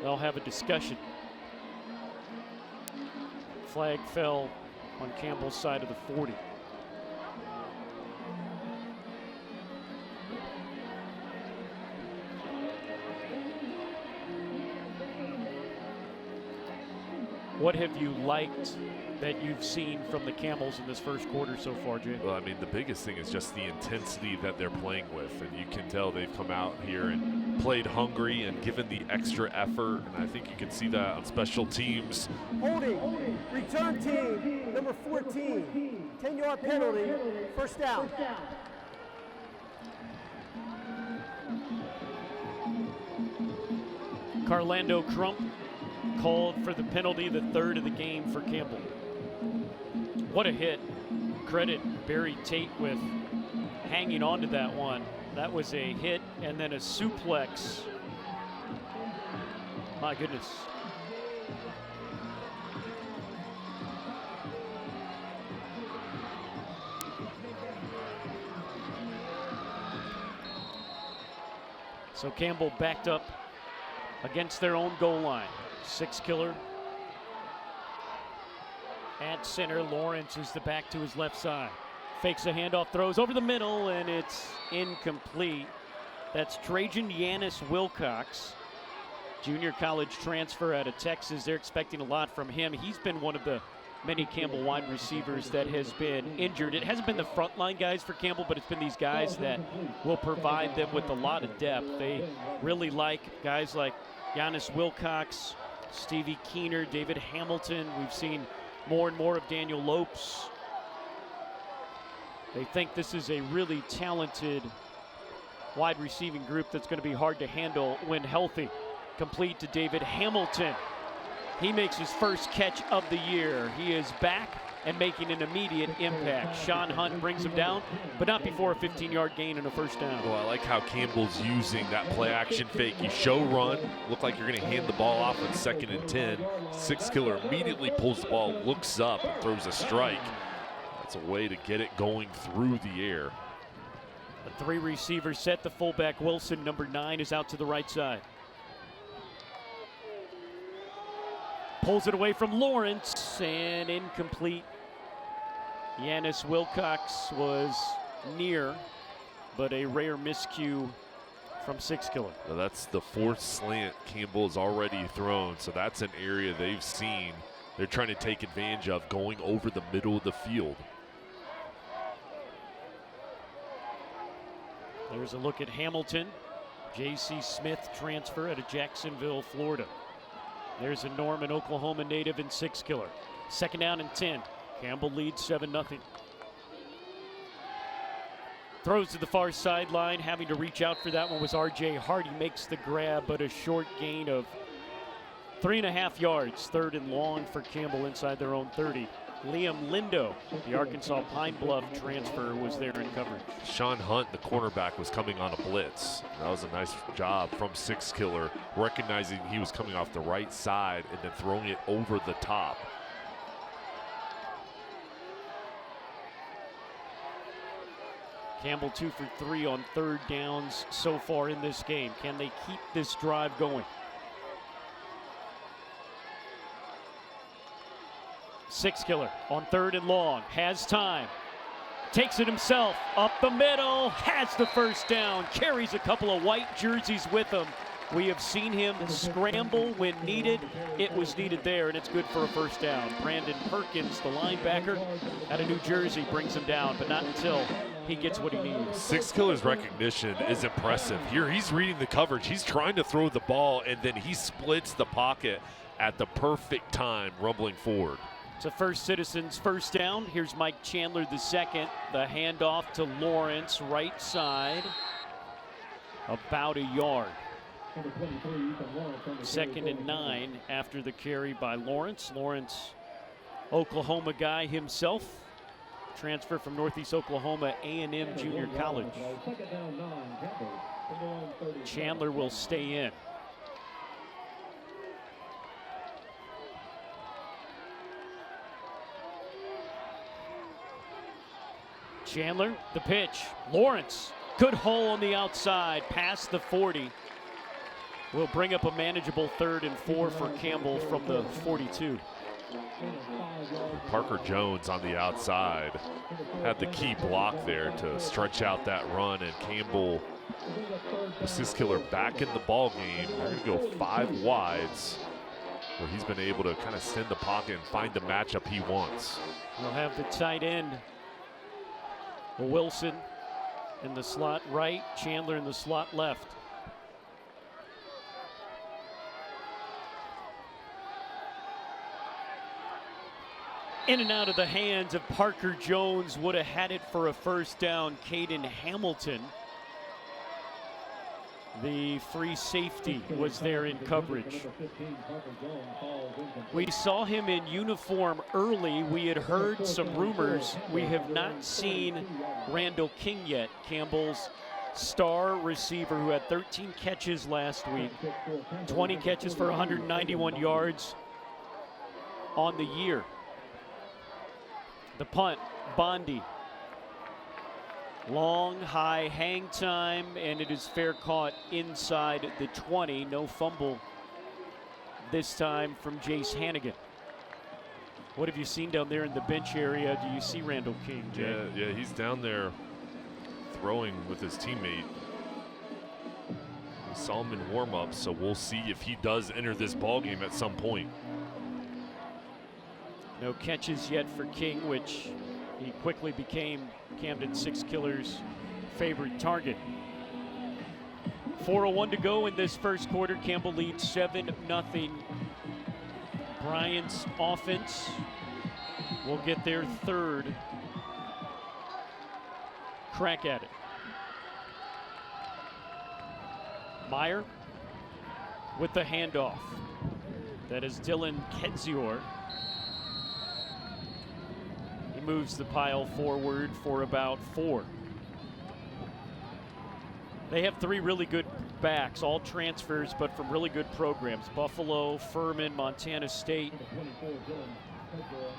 They'll have a discussion. Flag fell on Campbell's side of the 40. What have you liked that you've seen from the Camels in this first quarter so far, Jay?
Well, I mean, the biggest thing is just the intensity that they're playing with, and you can tell they've come out here and played hungry and given the extra effort, and I think you can see that on special teams.
Holding, return team, number 14, 10-yard penalty, first down.
Carlando Crump called for the penalty, the third of the game for Campbell. What a hit. Credit Barry Tate with hanging on to that one. That was a hit and then a suplex. My goodness. So Campbell backed up against their own goal line. Six killer at center. Lawrence is the back to his left side. Fakes a handoff, throws over the middle, and it's incomplete. That's Trajan Yanis Wilcox, junior college transfer out of Texas. They're expecting a lot from him. He's been one of the many Campbell wide receivers that has been injured. It hasn't been the frontline guys for Campbell, but it's been these guys that will provide them with a lot of depth. They really like guys like Yanis Wilcox, Stevie Keener, David Hamilton. We've seen more and more of Daniel Lopes. They think this is a really talented wide receiving group that's going to be hard to handle when healthy. Complete to David Hamilton. He makes his first catch of the year. He is back and making an immediate impact. Sean Hunt brings him down, but not before a 15-yard gain and a first down.
Well, I like how Campbell's using that play action fake. You show run, look like you're going to hand the ball off on 2nd and 10. Six killer immediately pulls the ball, looks up, and throws a strike. That's a way to get it going through the air.
The three receivers set. The fullback Wilson, number 9, is out to the right side. Pulls it away from Lawrence and incomplete. Yanis Wilcox was near, but a rare miscue from Six Killer.
Well, that's the 4th slant Campbell has already thrown, so that's an area they've seen. They're trying to take advantage of going over the middle of the field.
There's a look at Hamilton. J.C. Smith transfer out of Jacksonville, Florida. There's a Norman, Oklahoma native and Six Killer. 2nd down and 10. Campbell leads 7-0. Throws to the far sideline. Having to reach out for that one was R.J. Hardy. Makes the grab, but a short gain of 3.5 yards. 3rd and long for Campbell inside their own 30. Liam Lindo, the Arkansas Pine Bluff transfer, was there in coverage.
Sean Hunt, the cornerback, was coming on a blitz. That was a nice job from Six Killer, recognizing he was coming off the right side and then throwing it over the top.
Campbell 2 for 3 on 3rd downs so far in this game. Can they keep this drive going? Six Killer on 3rd and long, has time, takes it himself, up the middle, has the first down, carries a couple of white jerseys with him. We have seen him scramble when needed. It was needed there, and it's good for a first down. Brandon Perkins, the linebacker out of New Jersey, brings him down, but not until he gets what he needs.
Six Killer's recognition is impressive. Here he's reading the coverage. He's trying to throw the ball, and then he splits the pocket at the perfect time, rumbling forward.
It's a First Citizens first down. Here's Mike Chandler, the second. The handoff to Lawrence, right side. About a yard. 2nd and 9 after the carry by Lawrence. Lawrence, Oklahoma guy himself. Transfer from Northeast Oklahoma A&M Junior College. Chandler will stay in. Chandler, the pitch. Lawrence, good hole on the outside, past the 40. Will bring up a manageable 3rd and 4 for Campbell from the 42.
Parker Jones on the outside had the key block there to stretch out that run, and Campbell, the Sis Killer, back in the ball game. They're going to go 5 wides, where he's been able to kind of send the pocket and find the matchup he wants.
We'll have the tight end, Wilson, in the slot right, Chandler in the slot left. In and out of the hands of Parker Jones, would have had it for a first down. Caden Hamilton, the free safety, was there in coverage. We saw him in uniform early. We had heard some rumors. We have not seen Randall King yet, Campbell's star receiver, who had 13 catches last week, 20 catches for 191 yards on the year. The punt, Bondi. Long, high hang time, and it is fair caught inside the 20. No fumble this time from Jace Hannigan. What have you seen down there in the bench area? Do you see Randall King, Jay?
Yeah, he's down there throwing with his teammate. We saw him in warm-up, so we'll see if he does enter this ball game at some point.
No catches yet for King, which he quickly became Camden Six Killer's favorite target. 4:01 to go in this first quarter. Campbell leads 7-0. Bryant's offense will get their 3rd crack at it. Meyer with the handoff. That is Dylan Kedzior. He moves the pile forward for about 4. They have 3 really good backs, all transfers, but from really good programs. Buffalo, Furman, Montana State.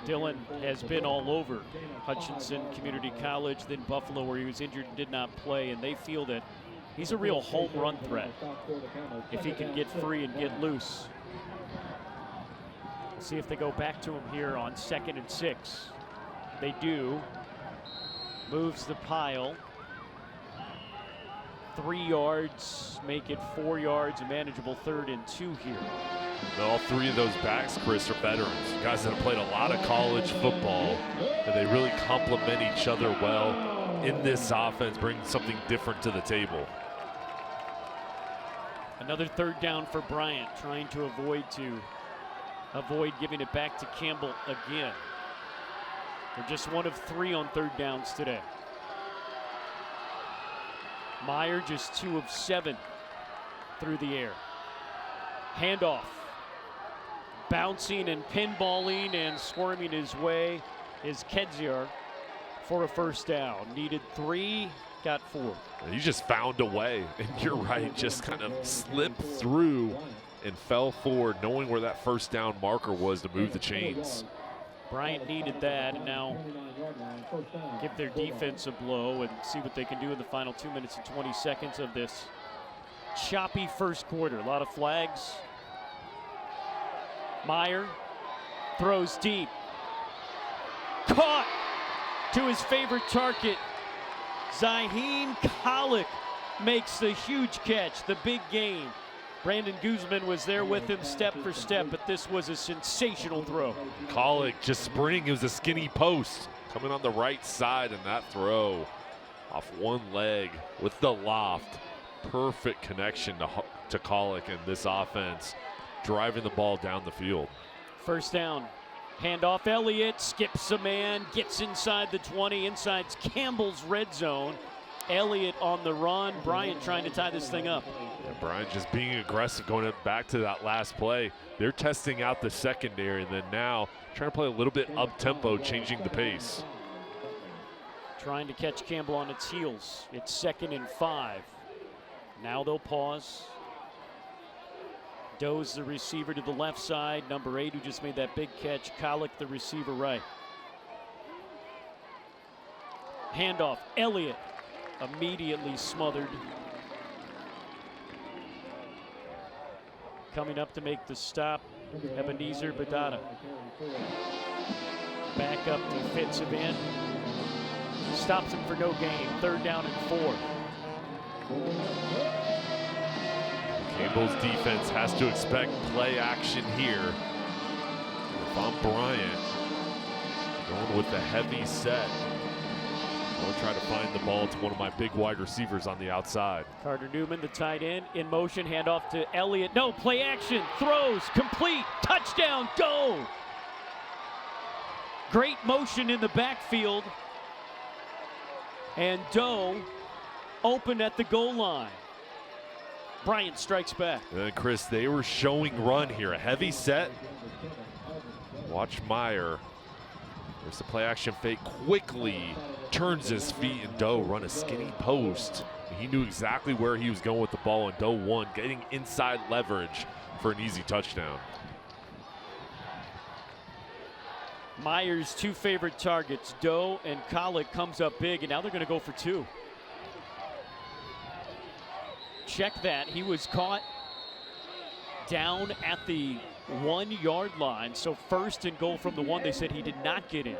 Dylan has been all over. Hutchinson Community College, then Buffalo, where he was injured and did not play, and they feel that he's a real home run threat if he can get free and get loose. See if they go back to him here on 2nd and 6. They do. Moves the pile. 3 yards, make it 4 yards, a manageable 3rd and 2 here.
All 3 of those backs, Chris, are veterans. Guys that have played a lot of college football, and they really complement each other well in this offense, bringing something different to the table.
Another 3rd down for Bryant, trying to avoid giving it back to Campbell again. They're just 1 of 3 on 3rd downs today. Meyer just 2 of 7 through the air. Handoff. Bouncing and pinballing and squirming his way is Kedzior for a first down. Needed 3, got 4.
He just found a way, and you're right, just kind of slipped through and fell forward, knowing where that first down marker was to move the chains.
Bryant needed that, and now give their defense a blow and see what they can do in the final 2 minutes and 20 seconds of this choppy first quarter. A lot of flags. Meyer throws deep. Caught to his favorite target. Zaheen Kalik makes the huge catch, the big gain. Brandon Guzman was there with him step for step, but this was a sensational throw.
Kalik just sprinting. It was a skinny post coming on the right side, and that throw off one leg with the loft. Perfect connection to Kalik and this offense, driving the ball down the field.
First down Handoff Elliott, skips a man, gets inside the 20, inside Campbell's red zone. Elliott on the run, Bryant trying to tie this thing up.
Yeah, Bryant just being aggressive, going back to that last play. They're testing out the secondary, and then now trying to play a little bit up-tempo, changing the pace.
Trying to catch Campbell on its heels. It's 2nd and 5. Now they'll pause. Doe's the receiver to the left side. Number 8 who just made that big catch. Kalick the receiver right. Handoff. Elliott immediately smothered. Coming up to make the stop, Ebenezer Badada. Back up defensive end. Stops him for no gain. 3rd down and 4.
Campbell's defense has to expect play action here. If I'm Bryant, going with the heavy set, I'll try to find the ball to one of my big wide receivers on the outside.
Carter Newman, the tight end, in motion, handoff to Elliott. No, play action, throws, complete, touchdown, go! Great motion in the backfield. And Doe open at the goal line. Bryant strikes back.
And Chris, they were showing run here. A heavy set. Watch Meyer. There's the play action fake. Quickly turns his feet, and Doe run a skinny post. He knew exactly where he was going with the ball, and Doe won, getting inside leverage for an easy touchdown.
Meyer's 2 favorite targets, Doe and Kalick, comes up big, and now they're going to go for 2. Check that. He was caught down at the 1-yard line. So 1st and goal from the 1. They said he did not get in.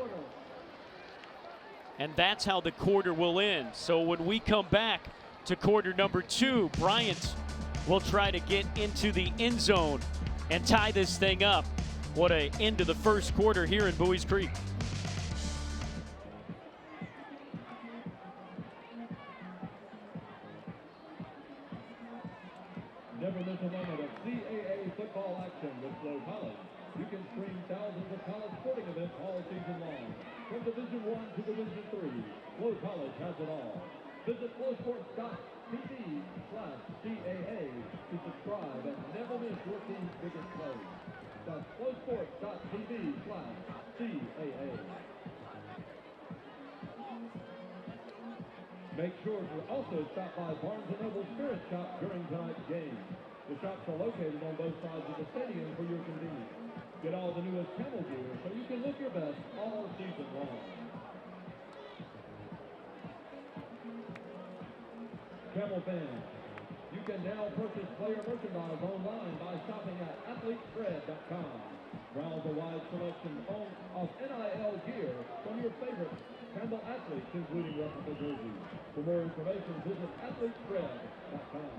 And that's how the quarter will end. So when we come back to quarter number 2, Bryant will try to get into the end zone and tie this thing up. What a end to the first quarter here in Buies Creek.
Never miss a moment of CAA football action with Flow College. You can stream thousands of college sporting events all season long. From Division I to Division III, Flow College has it all. Visit flowsports.tv/CAA to subscribe and never miss your team's biggest plays. That's flowsports.tv/CAA. Make sure to also stop by Barnes & Noble Spirit Shop during tonight's game. The shops are located on both sides of the stadium for your convenience. Get all the newest Camel gear so you can look your best all season long. Camel fans, you can now purchase player merchandise online by shopping at athletespread.com. Browse a wide selection of NIL gear from your favorite Campbell athletes, including replica jerseys. For more information, visit athletespread.com.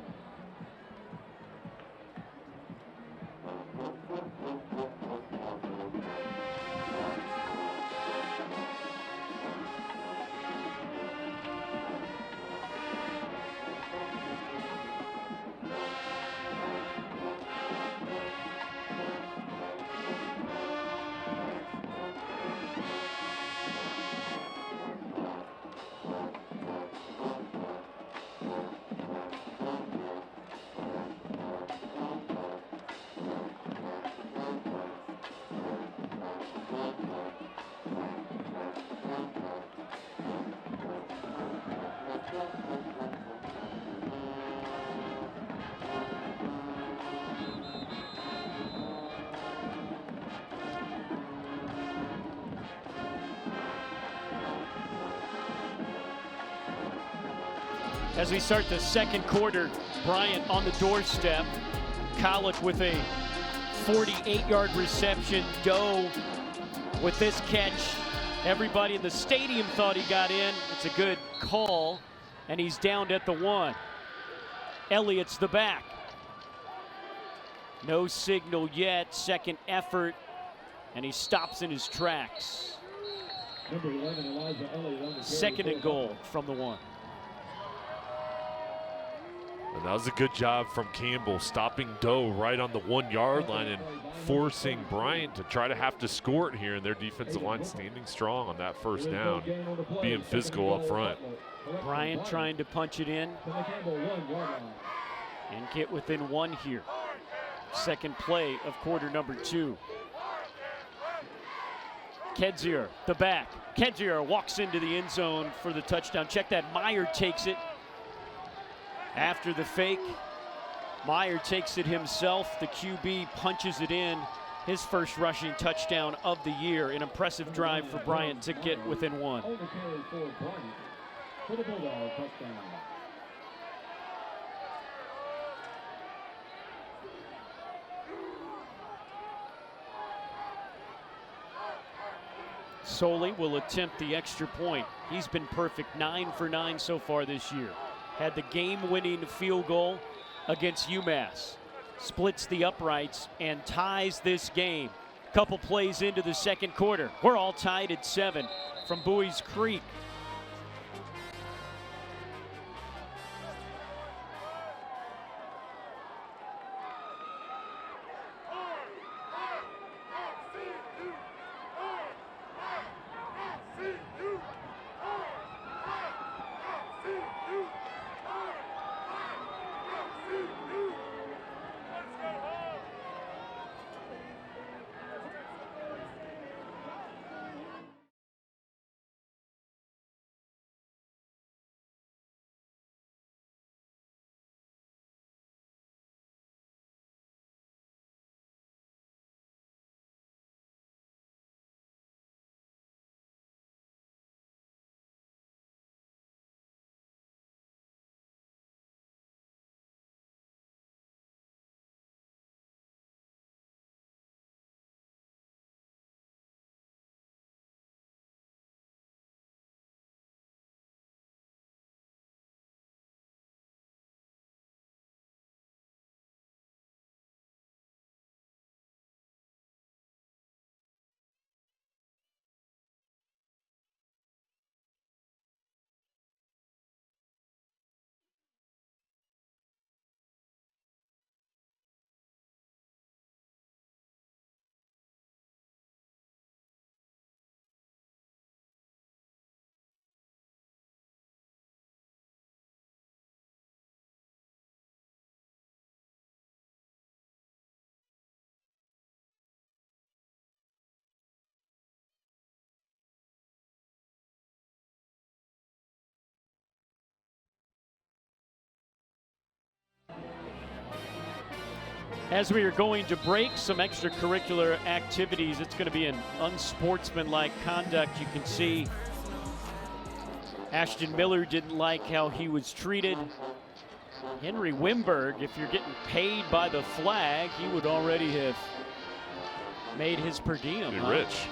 As we start the second quarter, Bryant on the doorstep. Kalick with a 48-yard reception. Doe with this catch. Everybody in the stadium thought he got in. It's a good call, and he's downed at the 1. Elliott's the back. No signal yet. Second effort, and he stops in his tracks.
Number 11, Elijah Elliott on the
2nd and goal from the 1.
That was a good job from Campbell, stopping Doe right on the 1 yard line and forcing Bryant to try to have to score it here. And their defensive line standing strong on that first down, being physical up front.
Bryant trying to punch it in and get within 1 here. Second play of quarter number 2. Kedzier, the back. Kedzier walks into the end zone for the touchdown. Check that, Meyer takes it. After the fake, Meyer takes it himself. The QB punches it in. His first rushing touchdown of the year. An impressive drive for Bryant to get within 1. Soley will attempt the extra point. He's been perfect, 9 for 9 so far this year. Had the game-winning field goal against UMass. Splits the uprights and ties this game. Couple plays into the second quarter. We're all tied at 7 from Buies Creek. As we are going to break, some extracurricular activities. It's going to be an unsportsmanlike conduct. You can see Ashton Miller didn't like how he was treated. Henry Wimberg, if you're getting paid by the flag, he would already have made his per diem.
Be rich.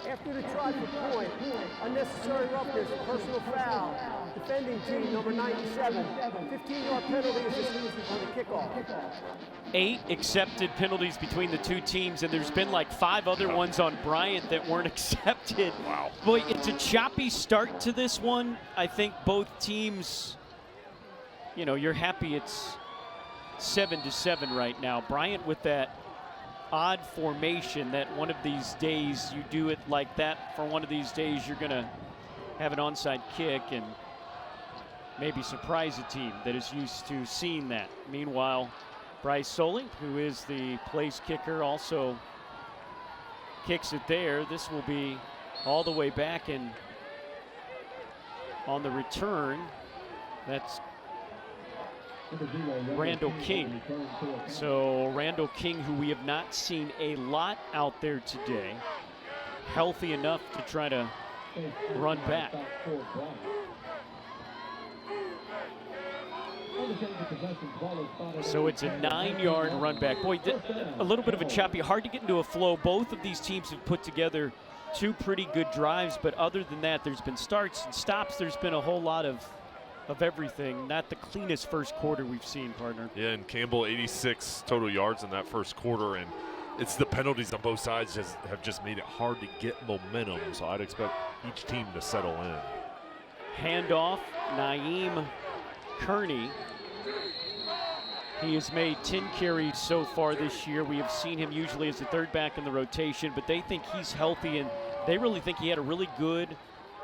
After the try for point, unnecessary roughness, personal foul, defending team number 97, 15-yard penalty on the kickoff.
8 accepted penalties between the two teams, and there's been like 5 other ones on Bryant that weren't accepted.
Wow.
Boy, it's a choppy start to this one. I think both teams, you know, you're happy it's 7-7 right now. Bryant with that odd formation that one of these days you do it like that. For one of these days you're going to have an onside kick and maybe surprise a team that is used to seeing that. Meanwhile, Bryce Soley, who is the place kicker, also kicks it there. This will be all the way back, and on the return, that's Randall King. So Randall King, who we have not seen a lot out there today, healthy enough to try to run back. So it's a 9-yard run back. Boy, a little bit of a choppy, hard to get into a flow. Both of these teams have put together 2 pretty good drives, but other than that, there's been starts and stops. There's been a whole lot of everything. Not the cleanest first quarter we've seen, partner.
Yeah, and Campbell 86 total yards in that first quarter, and it's the penalties on both sides have just made it hard to get momentum, so I'd expect each team to settle in.
Handoff, Naeem Kearney He has made 10 carries so far this year. We have seen him usually as the third back in the rotation, but they think he's healthy, and they really think he had a really good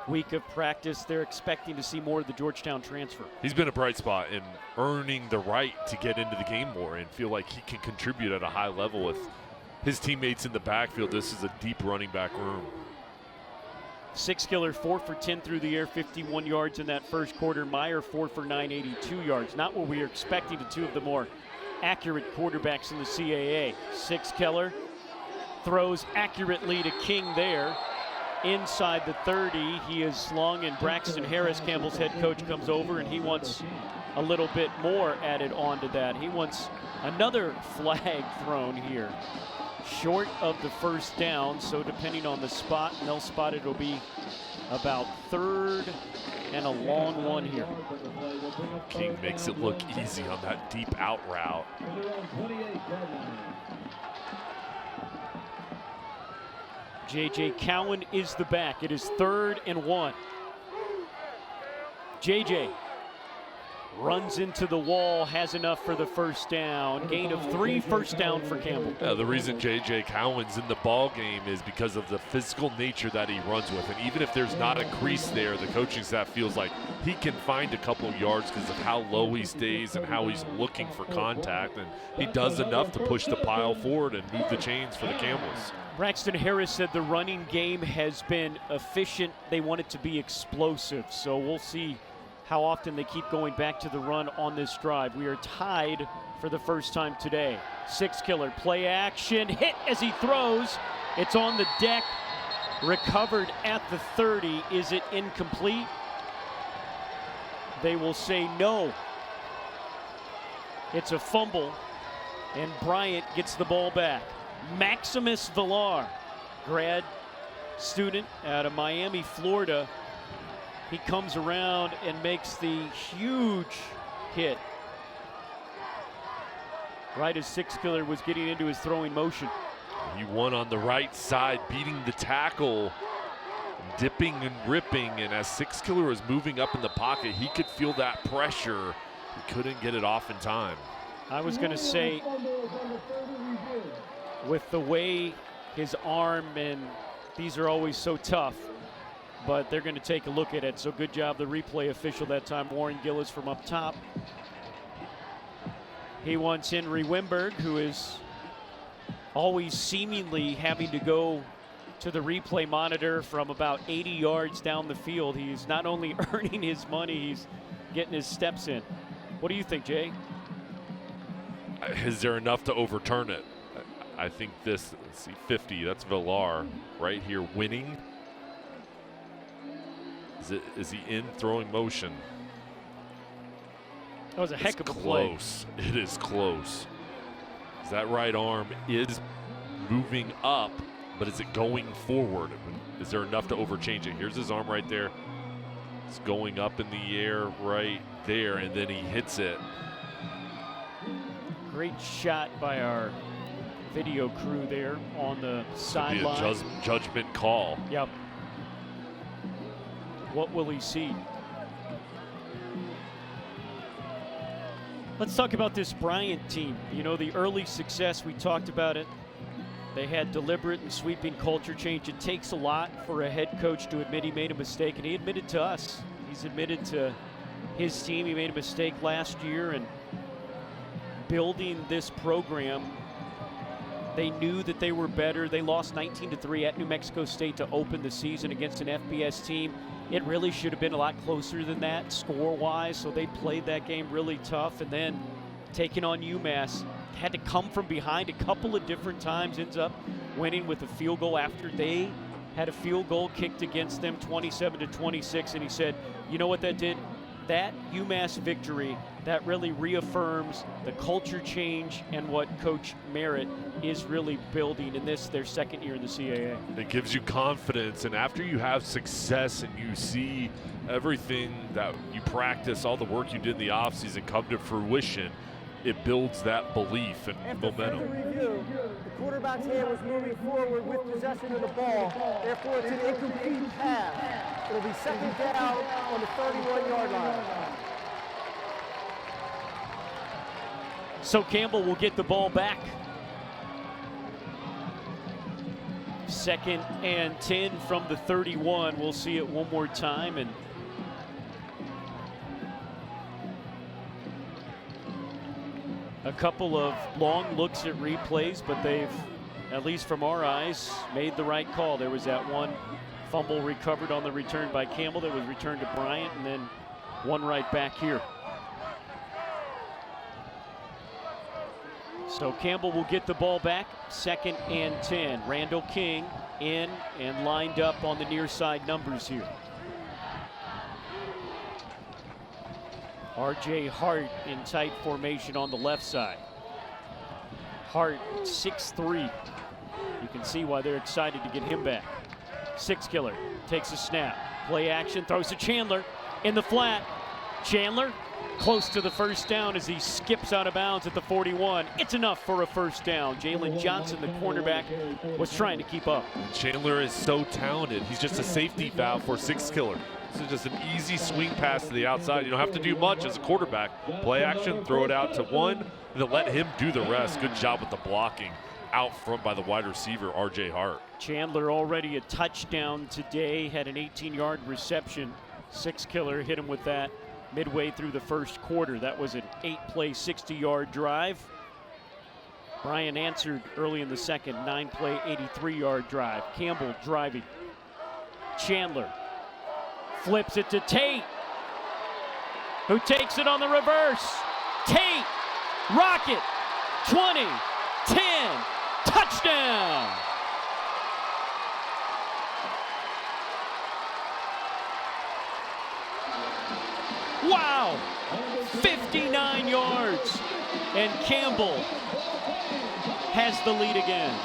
week of practice. They're expecting to see more of the Georgetown transfer.
He's been a bright spot in earning the right to get into the game more and feel like he can contribute at a high level with his teammates in the backfield. This is a deep running back room.
Six-Killer 4 for 10 through the air, 51 yards in that first quarter. Meyer 4 for 9, 82 yards. Not what we are expecting to two of the more accurate quarterbacks in the CAA. Six-Killer throws accurately to King there. Inside the 30, he is slung, and Braxton Harris, Campbell's head coach, comes over, and he wants a little bit more added on to that. He wants another flag thrown here. Short of the first down, so depending on the spot, and they'll spot it, it'll be about third and a long one here.
King makes it look easy on that deep out route.
J.J. Cowan is the back. It is 3rd and 1. J.J. runs into the wall, has enough for the first down. Gain of 3, first down for Campbell.
Yeah, the reason J.J. Cowan's in the ball game is because of the physical nature that he runs with. And even if there's not a crease there, the coaching staff feels like he can find a couple of yards because of how low he stays and how he's looking for contact. And he does enough to push the pile forward and move the chains for the Campbells.
Braxton Harris said the running game has been efficient. They want it to be explosive. So we'll see how often they keep going back to the run on this drive. We are tied for the first time today. Six-Killer, play action, hit as he throws. It's on the deck, recovered at the 30. Is it incomplete? They will say no. It's a fumble, and Bryant gets the ball back. Maximus Villar, grad student out of Miami, Florida. He comes around and makes the huge hit right as Six-Killer was getting into his throwing motion.
He won on the right side, beating the tackle, dipping and ripping, and as Six-Killer was moving up in the pocket, he could feel that pressure. He couldn't get it off in time.
I was going to say, with the way his arm, and these are always so tough, but they're going to take a look at it. So good job, the replay official that time, Warren Gillis from up top. He wants Henry Wimberg, who is always seemingly having to go to the replay monitor from about 80 yards down the field. He's not only earning his money, he's getting his steps in. What do you think, Jay?
Is there enough to overturn it? I think this, let's see, 50, that's Villar right here winning. Is he in throwing motion?
That was a heck of a play.
Close. It is close. That right arm is moving up, but is it going forward? Is there enough to overchange it? Here's his arm right there. It's going up in the air right there, and then he hits it.
Great shot by our video crew there on the sideline.
Judgment call.
Yep. What will he see? Let's talk about this Bryant team. You know, the early success, we talked about it. They had deliberate and sweeping culture change. It takes a lot for a head coach to admit he made a mistake, and he admitted to us. He's admitted to his team he made a mistake last year, and building this program, they knew that they were better. They lost 19-3 at New Mexico State to open the season against an FBS team. It really should have been a lot closer than that score-wise, so they played that game really tough. And then taking on UMass, had to come from behind a couple of different times, ends up winning with a field goal after they had a field goal kicked against them, 27-26. And he said, you know what that did? That UMass victory, that really reaffirms the culture change and what Coach Merritt is really building in this, their second year in the CAA.
It gives you confidence, and after you have success and you see everything that you practice, all the work you did in the offseason come to fruition, it builds that belief and momentum.
After further review, the quarterback's hand was moving forward with possession of the ball. Therefore, it's an incomplete pass. It'll be second down on the 31-yard line.
So Campbell will get the ball back. 2nd and 10 from the 31. We'll see it one more time. And a couple of long looks at replays, but they've, at least from our eyes, made the right call. There was that one fumble recovered on the return by Campbell that was returned to Bryant, and then one right back here. So Campbell will get the ball back, 2nd and 10. Randall King in and lined up on the near side numbers here. R.J. Hart in tight formation on the left side. Hart, 6'3". You can see why they're excited to get him back. Six Killer takes a snap. Play action, throws to Chandler in the flat. Chandler close to the first down as he skips out of bounds at the 41. It's enough for a first down. Jalen Johnson, the cornerback, was trying to keep up.
Chandler is so talented. He's just a safety valve for Six Killer. This is just an easy swing pass to the outside. You don't have to do much as a quarterback. Play action, throw it out to one, and then let him do the rest. Good job with the blocking out front by the wide receiver, R.J. Hart.
Chandler already a touchdown today, had an 18-yard reception. Six Killer hit him with that midway through the first quarter. That was an 8-play, 60-yard drive. Bryant answered early in the second, 9-play, 83-yard drive. Campbell driving. Chandler flips it to Tate, who takes it on the reverse. Tate, rocket, 20, 10, touchdown! Wow, 59 yards, and Campbell has the lead again.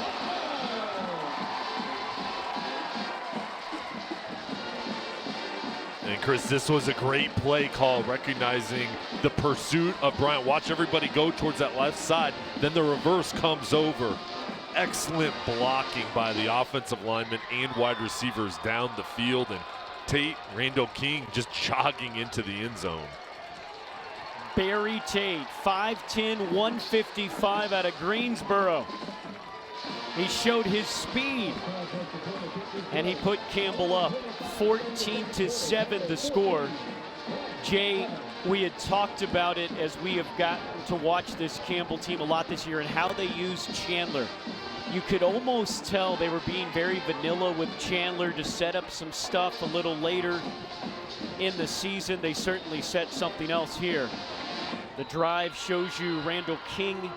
And Chris, this was a great play call, recognizing the pursuit of Bryant. Watch everybody go towards that left side, then the reverse comes over. Excellent blocking by the offensive lineman and wide receivers down the field, and Tate, Randall King just jogging into the end zone.
Barry Tate, 5'10", 155 out of Greensboro. He showed his speed, and he put Campbell up. 14-7 the score. Jay, we had talked about it as we have gotten to watch this Campbell team a lot this year and how they use Chandler. You could almost tell they were being very vanilla with Chandler to set up some stuff a little later in the season. They certainly set something else here. The drive shows you Randall King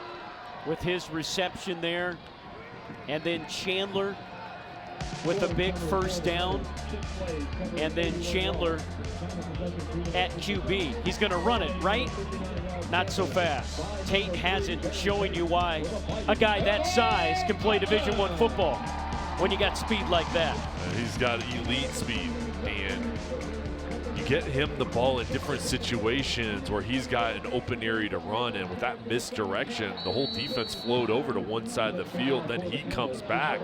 with his reception there. And then Chandler with a big first down. And then Chandler at QB. He's going to run it, right? Not so fast. Tate has it, showing you why a guy that size can play Division I football when you got speed like that.
He's got elite speed, and you get him the ball in different situations where he's got an open area to run, and with that misdirection, the whole defense flowed over to one side of the field. Then he comes back.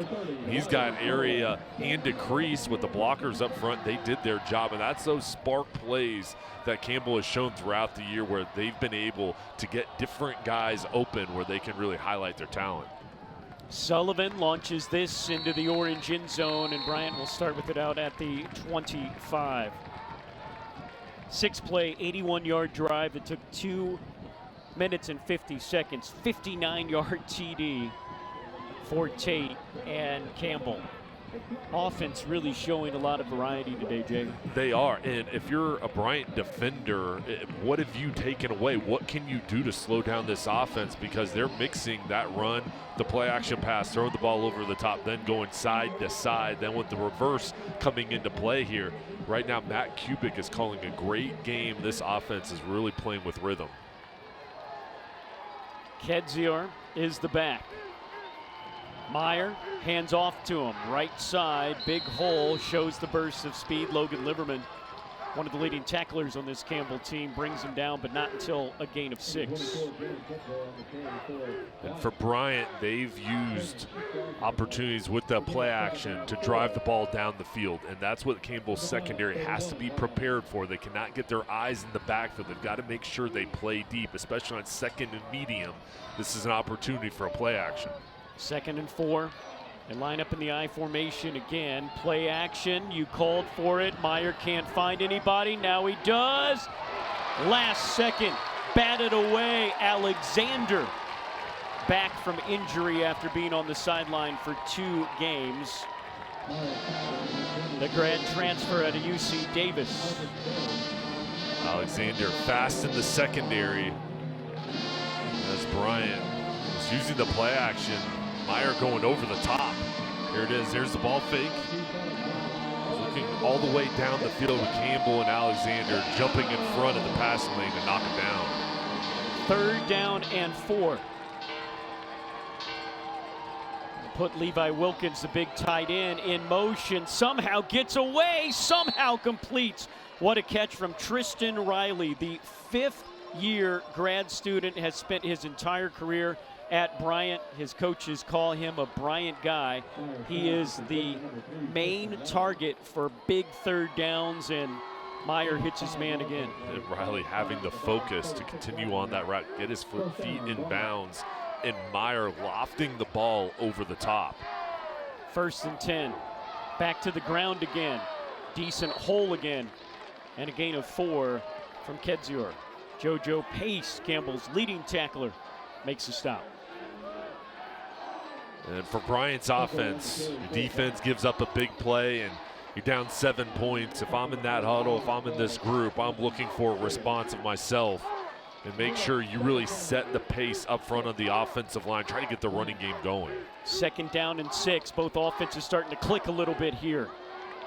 He's got area and a crease with the blockers up front. They did their job, and that's those spark plays that Campbell has shown throughout the year where they've been able to get different guys open where they can really highlight their talent.
Sullivan launches this into the orange end zone, and Bryant will start with it out at the 25. 6-play, 81-yard drive that took 2 minutes and 50 seconds. 59-yard TD for Tate and Campbell. Offense really showing a lot of variety today, Jay.
They are, and if you're a Bryant defender, what have you taken away? What can you do to slow down this offense? Because they're mixing that run, the play action pass, throwing the ball over the top, then going side to side, then with the reverse coming into play here. Right now, Matt Kubik is calling a great game. This offense is really playing with rhythm.
Kedzior is the back. Meyer hands off to him. Right side, big hole, shows the burst of speed. Logan Liverman one of the leading tacklers on this Campbell team, brings him down, but not until a gain of 6.
And for Bryant, they've used opportunities with that play action to drive the ball down the field, and that's what Campbell's secondary has to be prepared for. They cannot get their eyes in the backfield. They've got to make sure they play deep, especially on 2nd and medium. This is an opportunity for a play action.
2nd and 4. And line up in the I formation again. Play action. You called for it. Meyer can't find anybody. Now he does. Last second. Batted away. Alexander back from injury after being on the sideline for 2 games. The grad transfer out of UC Davis.
Alexander fast in the secondary as Bryant is using the play action. Meyer going over the top. Here it is. There's the ball fake. Looking all the way down the field with Campbell and Alexander jumping in front of the passing lane to knock him down.
3rd down and 4. Put Levi Wilkins, the big tight end, in motion. Somehow gets away. Somehow completes. What a catch from Tristan Riley. The 5th-year grad student has spent his entire career at Bryant. His coaches call him a Bryant guy. He is the main target for big 3rd downs, and Meyer hits his man again.
And Riley having the focus to continue on that route, get his feet in bounds, and Meyer lofting the ball over the top.
1st and 10. Back to the ground again. Decent hole again. And a gain of 4 from Kedzior. JoJo Pace, Campbell's leading tackler, makes a stop.
And for Bryant's offense, the defense gives up a big play and you're down 7 points. If I'm in that huddle, if I'm in this group, I'm looking for a response of myself and make sure you really set the pace up front of the offensive line. Try to get the running game going.
2nd down and 6. Both offenses starting to click a little bit here.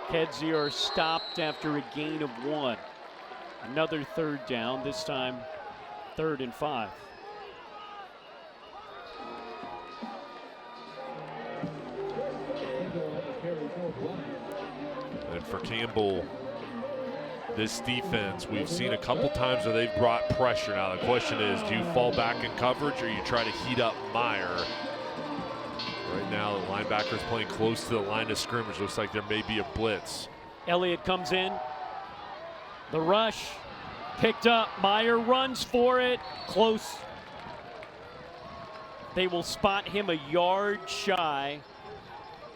Kedzior stopped after a gain of 1. Another 3rd down, this time 3rd and 5.
And for Campbell, this defense, we've seen a couple times where they've brought pressure. Now the question is, do you fall back in coverage or you try to heat up Meyer? Right now the linebacker's playing close to the line of scrimmage. Looks like there may be a blitz.
Elliott comes in. The rush picked up. Meyer runs for it. Close. They will spot him a yard shy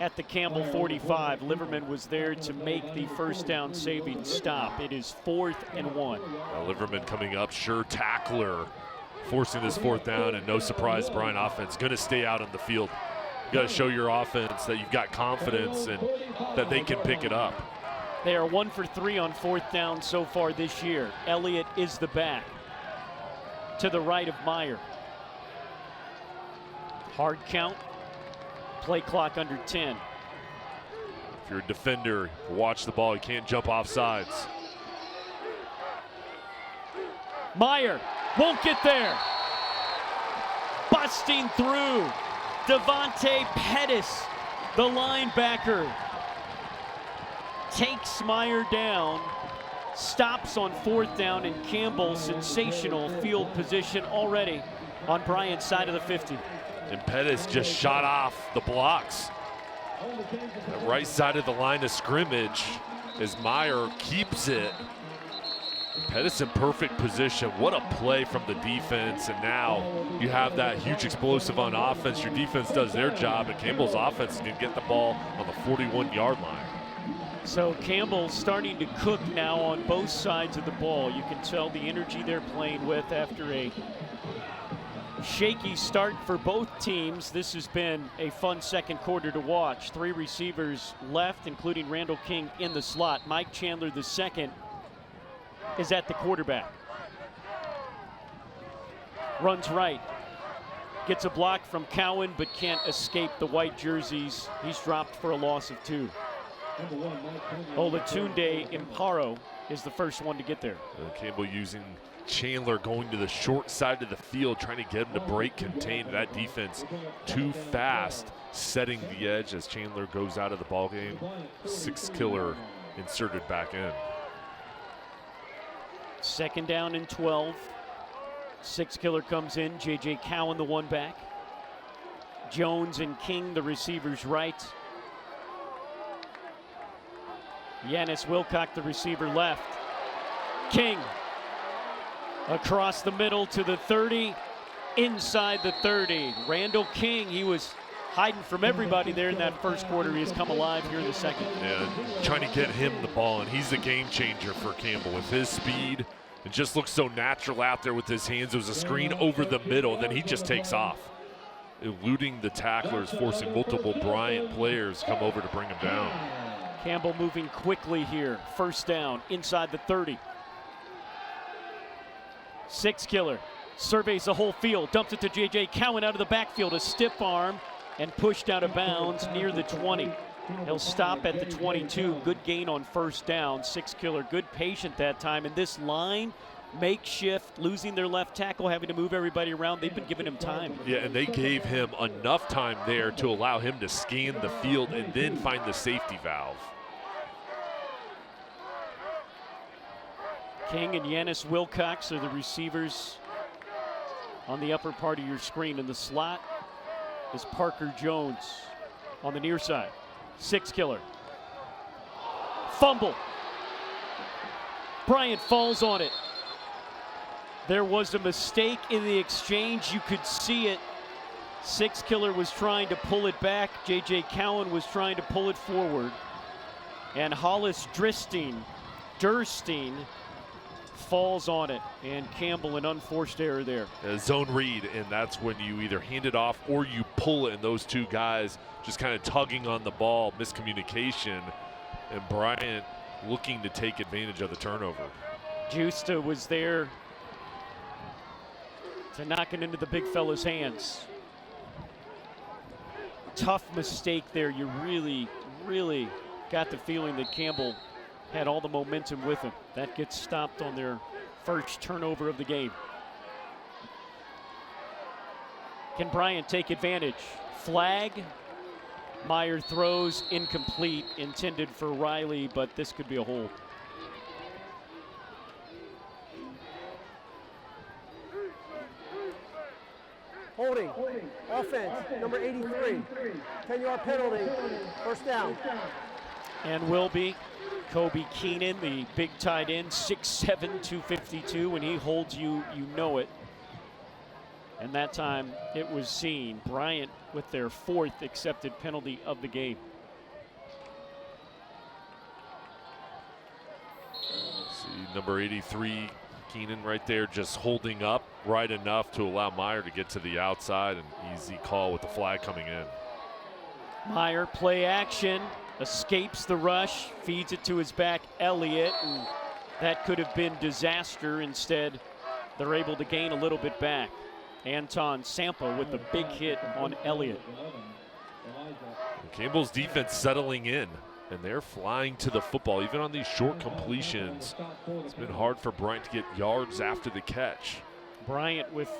at the Campbell 45. Liverman was there to make the 1st down saving stop. It is 4th and 1.
Liverman coming up, sure tackler, forcing this 4th down, and no surprise, Bryant offense going to stay out on the field. You got to show your offense that you've got confidence and that they can pick it up.
They are 1 for 3 on 4th down so far this year. Elliott is the back. To the right of Meyer. Hard count. Play clock under 10.
If you're a defender, watch the ball. You can't jump off sides.
Meyer won't get there. Busting through. Devontae Pettis, the linebacker, takes Meyer down, stops on 4th down, and Campbell, sensational field position already on Bryant's side of the 50.
And Pettis just shot off the blocks. The right side of the line of scrimmage as Meyer keeps it. Pettis in perfect position. What a play from the defense. And now you have that huge explosive on offense. Your defense does their job, and Campbell's offense can get the ball on the 41-yard line.
So Campbell starting to cook now on both sides of the ball. You can tell the energy they're playing with after a shaky start for both teams. This has been a fun 2nd quarter to watch. 3 receivers left, including Randall King in the slot. Mike Chandler, the second, is at the quarterback. Runs right. Gets a block from Cowan, but can't escape the white jerseys. He's dropped for a loss of 2. Olatunde Imparo is the first one to get there.
Campbell using Chandler going to the short side of the field, trying to get him to break contain. That defense too fast, setting the edge as Chandler goes out of the ball game. 6 killer inserted back in.
2nd down and 12. Six-killer comes in. J.J. Cowan, the one back. Jones and King, the receivers right. Yanis Wilcock, the receiver left. King across the middle to the 30, inside the 30. Randall King, he was hiding from everybody there in that first quarter. He has come alive here in the second.
Yeah, trying to get him the ball, and he's a game changer for Campbell with his speed. It just looks so natural out there with his hands. It was a screen over the middle, and then he just takes off, eluding the tacklers, forcing multiple Bryant players to come over to bring him down.
Campbell moving quickly here. 1st down, inside the 30. Six-killer surveys the whole field, dumps it to J.J. Cowan out of the backfield, a stiff arm, and pushed out of bounds near the 20. He'll stop at the 22. Good gain on 1st down. Six-killer, good patient that time. And this line, makeshift, losing their left tackle, having to move everybody around. They've been giving him time.
Yeah, and they gave him enough time there to allow him to scan the field and then find the safety valve.
King and Yanis Wilcox are the receivers on the upper part of your screen. In the slot is Parker Jones on the near side. Six-killer. Fumble. Bryant falls on it. There was a mistake in the exchange. You could see it. Six-killer was trying to pull it back. J.J. Cowan was trying to pull it forward. And Hollis Durstein falls on it. And Campbell, an unforced error there.
A zone read, and that's when you either hand it off or you pull it, and those two guys just kind of tugging on the ball, miscommunication, and Bryant looking to take advantage of the turnover.
Justa was there to knock it into the big fella's hands. Tough mistake there. You really got the feeling that Campbell had all the momentum with him. That gets stopped on their first turnover of the game. Can Bryant take advantage? Flag. Meyer throws incomplete, intended for Riley, but this could be a hold.
Holding. Offense, number 83. 10-yard penalty. 1st down.
And will be Kobe Keenan, the big tight end, 6'7", 252. When he holds you, you know it. And that time it was seen. Bryant with their 4th accepted penalty of the game.
See number 83, Keenan right there, just holding up right enough to allow Meyer to get to the outside. An easy call with the flag coming in.
Meyer, play action, escapes the rush, feeds it to his back, Elliott, and that could have been disaster. Instead, they're able to gain a little bit back. Anton Sampa with the big hit on Elliott.
Campbell's defense settling in, and they're flying to the football. Even on these short completions, it's been hard for Bryant to get yards after the catch.
Bryant with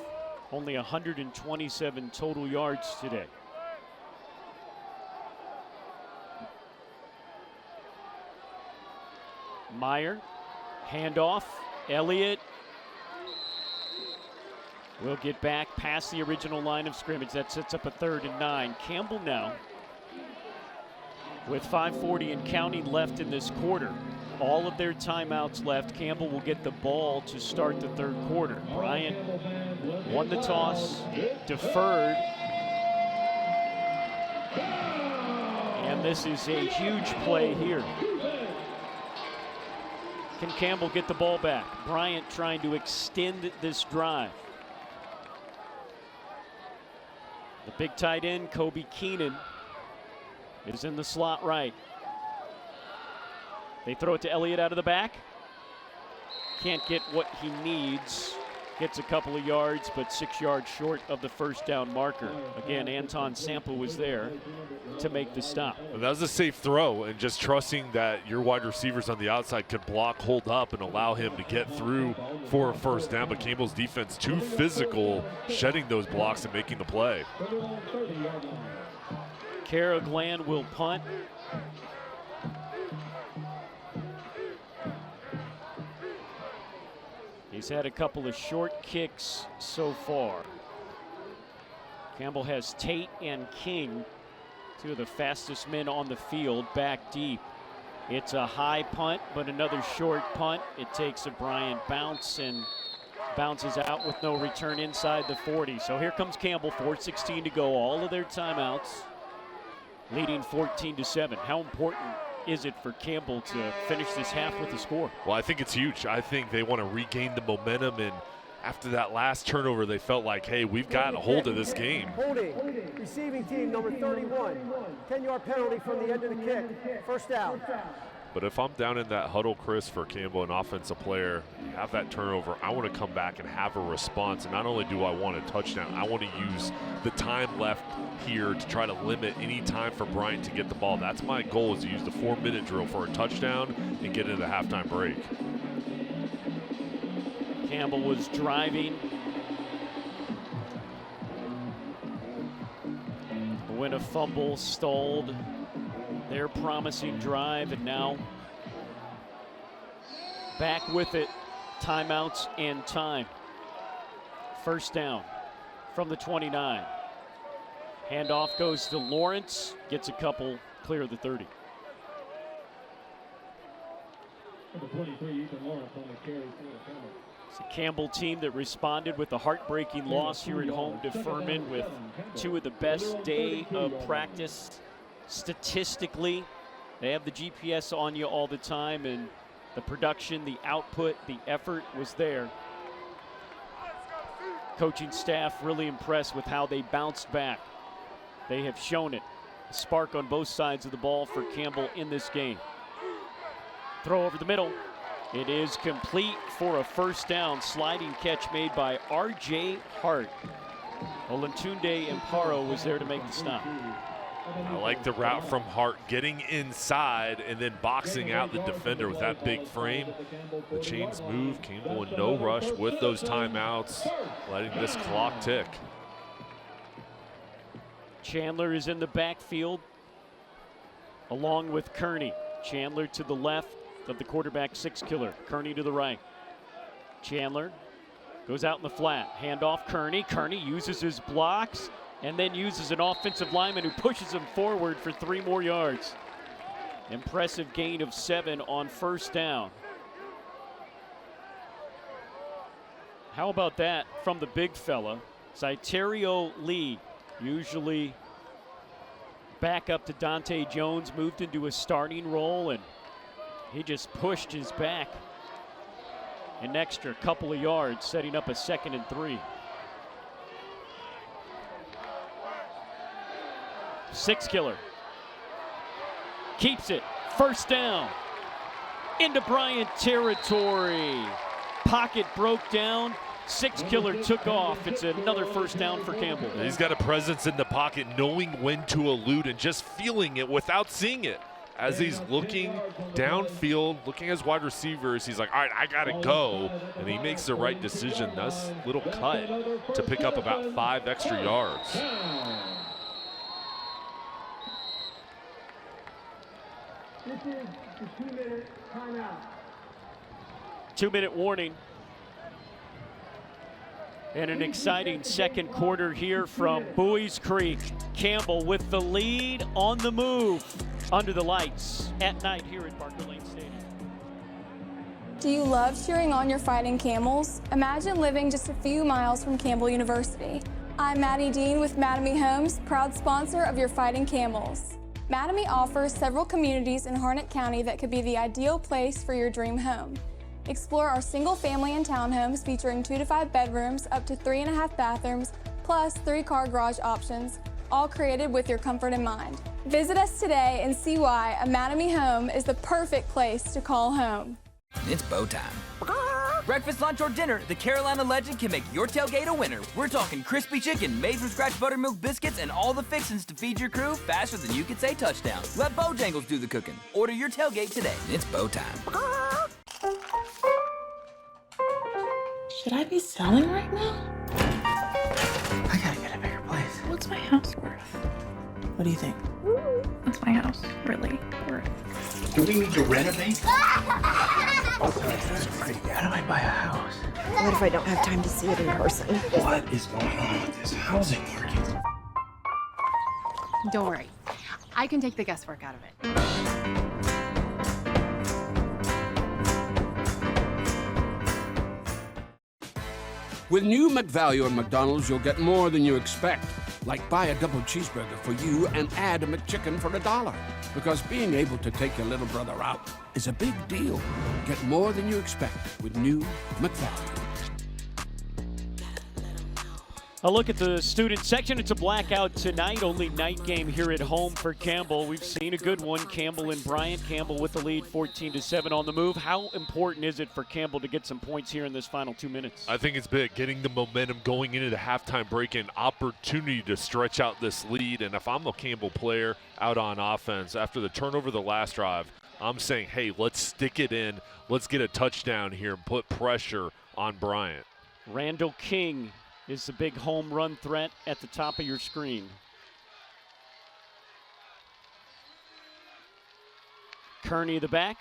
only 127 total yards today. Meyer, handoff, Elliott will get back past the original line of scrimmage. That sets up a 3rd and 9. Campbell now with 5:40 and counting left in this quarter. All of their timeouts left. Campbell will get the ball to start the 3rd quarter. Bryant won the toss, deferred. And this is a huge play here. Can Campbell get the ball back? Bryant trying to extend this drive. The big tight end, Kobe Keenan, is in the slot right. They throw it to Elliott out of the back. Can't get what he needs. Gets a couple of yards, but 6 yards short of the 1st down marker. Again, Anton Sampa was there to make the stop.
And that was a safe throw, and just trusting that your wide receivers on the outside could block, hold up, and allow him to get through for a 1st down. But Campbell's defense too physical, shedding those blocks and making the play.
Kara Glenn will punt. He's had a couple of short kicks so far. Campbell has Tate and King, two of the fastest men on the field, back deep. It's a high punt, but another short punt. It takes a Bryant bounce and bounces out with no return inside the 40. So here comes Campbell, 4:16 to go. All of their timeouts, leading 14-7. How important is it for Campbell to finish this half with a score?
Well, I think it's huge. I think they want to regain the momentum, and after that last turnover, they felt like, hey, we've got a hold of this game.
Holding, receiving team number 31, 10-yard penalty from the end of the kick, first down.
But if I'm down in that huddle, Chris, for Campbell, an offensive player, you have that turnover, I want to come back and have a response. And not only do I want a touchdown, I want to use the time left here to try to limit any time for Bryant to get the ball. That's my goal, is to use the 4-minute drill for a touchdown and get into the halftime break.
Campbell was driving when a fumble stalled their promising drive, and now back with it. Timeouts and time. First down from the 29. Handoff goes to Lawrence, gets a couple, clear of the 30.
Number 23, Ethan Lawrence, on the carry for the Campbell.
It's a Campbell team that responded with a heartbreaking loss here at home to Furman with two of the best day of practice. Statistically, they have the GPS on you all the time, and the production, the output, the effort was there. Coaching staff really impressed with how they bounced back. They have shown it. A spark on both sides of the ball for Campbell in this game. Throw over the middle. It is complete for a first down. Sliding catch made by R.J. Hart. Olentunde Amparo was there to make the stop.
I like the route from Hart, getting inside and then boxing out the defender with that big frame. The chains move, Campbell in no rush with those timeouts, letting this clock tick.
Chandler is in the backfield along with Kearney. Chandler to the left of the quarterback six killer. Kearney to the right. Chandler goes out in the flat. Handoff Kearney. Kearney uses his blocks and then uses an offensive lineman who pushes him forward for 3 more yards. Impressive gain of 7 on first down. How about that from the big fella? Cyterio Lee, usually back up to Dante Jones, moved into a starting role, and he just pushed his back an extra couple of yards, setting up a 2nd and 3. 6 killer keeps it. First down into Bryant territory. Pocket broke down. 6 killer took off. It's another first down for Campbell.
He's got a presence in the pocket, knowing when to elude and just feeling it without seeing it. As he's looking downfield, looking at his wide receivers, he's like, all right, I gotta go. And he makes the right decision. Nice little cut to pick up about 5 extra yards.
This is the 2-minute timeout.
2-minute warning. And an exciting second quarter here from Buies Creek. Campbell with the lead on the move. Under the lights at night here at Barker Lane Stadium.
Do you love cheering on your fighting Camels? Imagine living just a few miles from Campbell University. I'm Maddie Dean with Mattamy Homes, proud sponsor of your fighting Camels. Mattamy offers several communities in Harnett County that could be the ideal place for your dream home. Explore our single family and townhomes featuring 2 to 5 bedrooms, up to 3.5 bathrooms, plus 3-car garage options, all created with your comfort in mind. Visit us today and see why a Mattamy home is the perfect place to call home.
It's bow time. Breakfast, lunch, or dinner, the Carolina legend can make your tailgate a winner. We're talking crispy chicken, made from scratch buttermilk biscuits, and all the fixins to feed your crew faster than you can say touchdown. Let Bojangles do the cooking. Order your tailgate today. It's bow time.
Should I be selling right now? I gotta get a bigger place. What's my house worth? What do you think? What's my my house, really.
Do we need to renovate?
How do I buy a house?
What if I don't have time to see it in person?
What is going on with this housing market?
Don't worry. I can take the guesswork out of it.
With new McValue at McDonald's, you'll get more than you expect. Like buy a double cheeseburger for you and add a McChicken for $1. Because being able to take your little brother out is a big deal. Get more than you expect with new McValue.
A look at the student section. It's a blackout tonight. Only night game here at home for Campbell. We've seen a good one. Campbell and Bryant. Campbell with the lead 14-7 on the move. How important is it for Campbell to get some points here in this final 2 minutes?
I think it's big. Getting the momentum going into the halftime break, an opportunity to stretch out this lead. And if I'm a Campbell player out on offense after the turnover the last drive, I'm saying, hey, let's stick it in. Let's get a touchdown here and put pressure on Bryant.
Randall King is the big home run threat at the top of your screen. Kearney the back.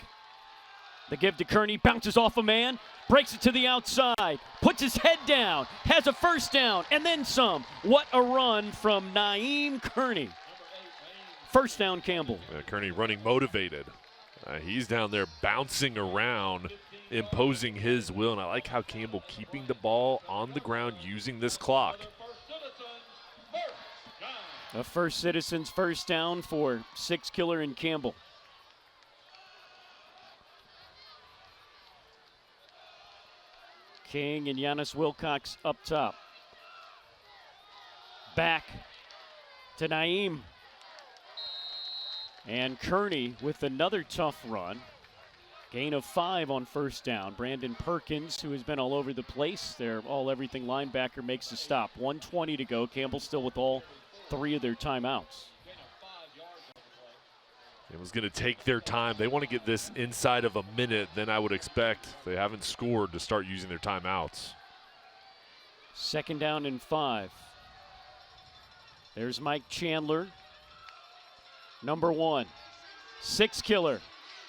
The give to Kearney, bounces off a man, breaks it to the outside, puts his head down, has a first down, and then some. What a run from Naeem Kearney. First down, Campbell.
Kearney running motivated. He's down there bouncing around, imposing his will, and I like how Campbell keeping the ball on the ground using this clock.
A First Citizens first down for Six Killer and Campbell. King and Giannis Wilcox up top. Back to Naeem. And Kearney with another tough run. Gain of 5 on first down. Brandon Perkins, who has been all over the place, their all-everything linebacker, makes the stop. 1:20 to go. Campbell still with all 3 of their timeouts.
It was going to take their time. They want to get this inside of a minute. Then I would expect, they haven't scored, to start using their timeouts.
Second down and 5. There's Mike Chandler. Number 1. Six Killer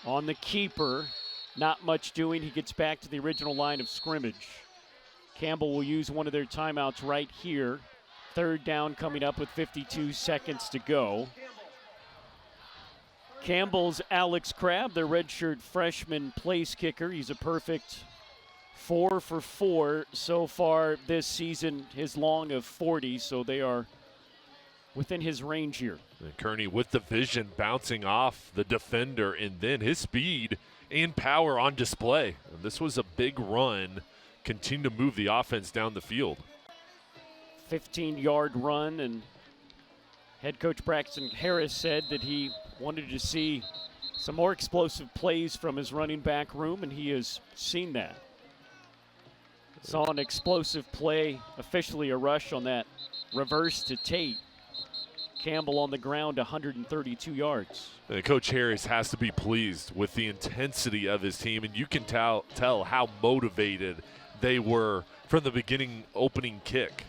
on the keeper. Not much doing. He gets back to the original line of scrimmage. Campbell will use one of their timeouts right here. Third down coming up with 52 seconds to go. Campbell's Alex Crabb, their redshirt freshman place kicker. He's a perfect 4 for 4 so far this season, his long of 40, so they are within his range here.
And Kearney with the vision, bouncing off the defender, and then his speed and power on display. And this was a big run, continue to move the offense down the field.
15-yard run, and head coach Braxton Harris said that he wanted to see some more explosive plays from his running back room, and he has seen that. Saw an explosive play, officially a rush on that reverse to Tate. Campbell on the ground, 132 yards.
And Coach Harris has to be pleased with the intensity of his team, and you can tell how motivated they were from the beginning opening kick.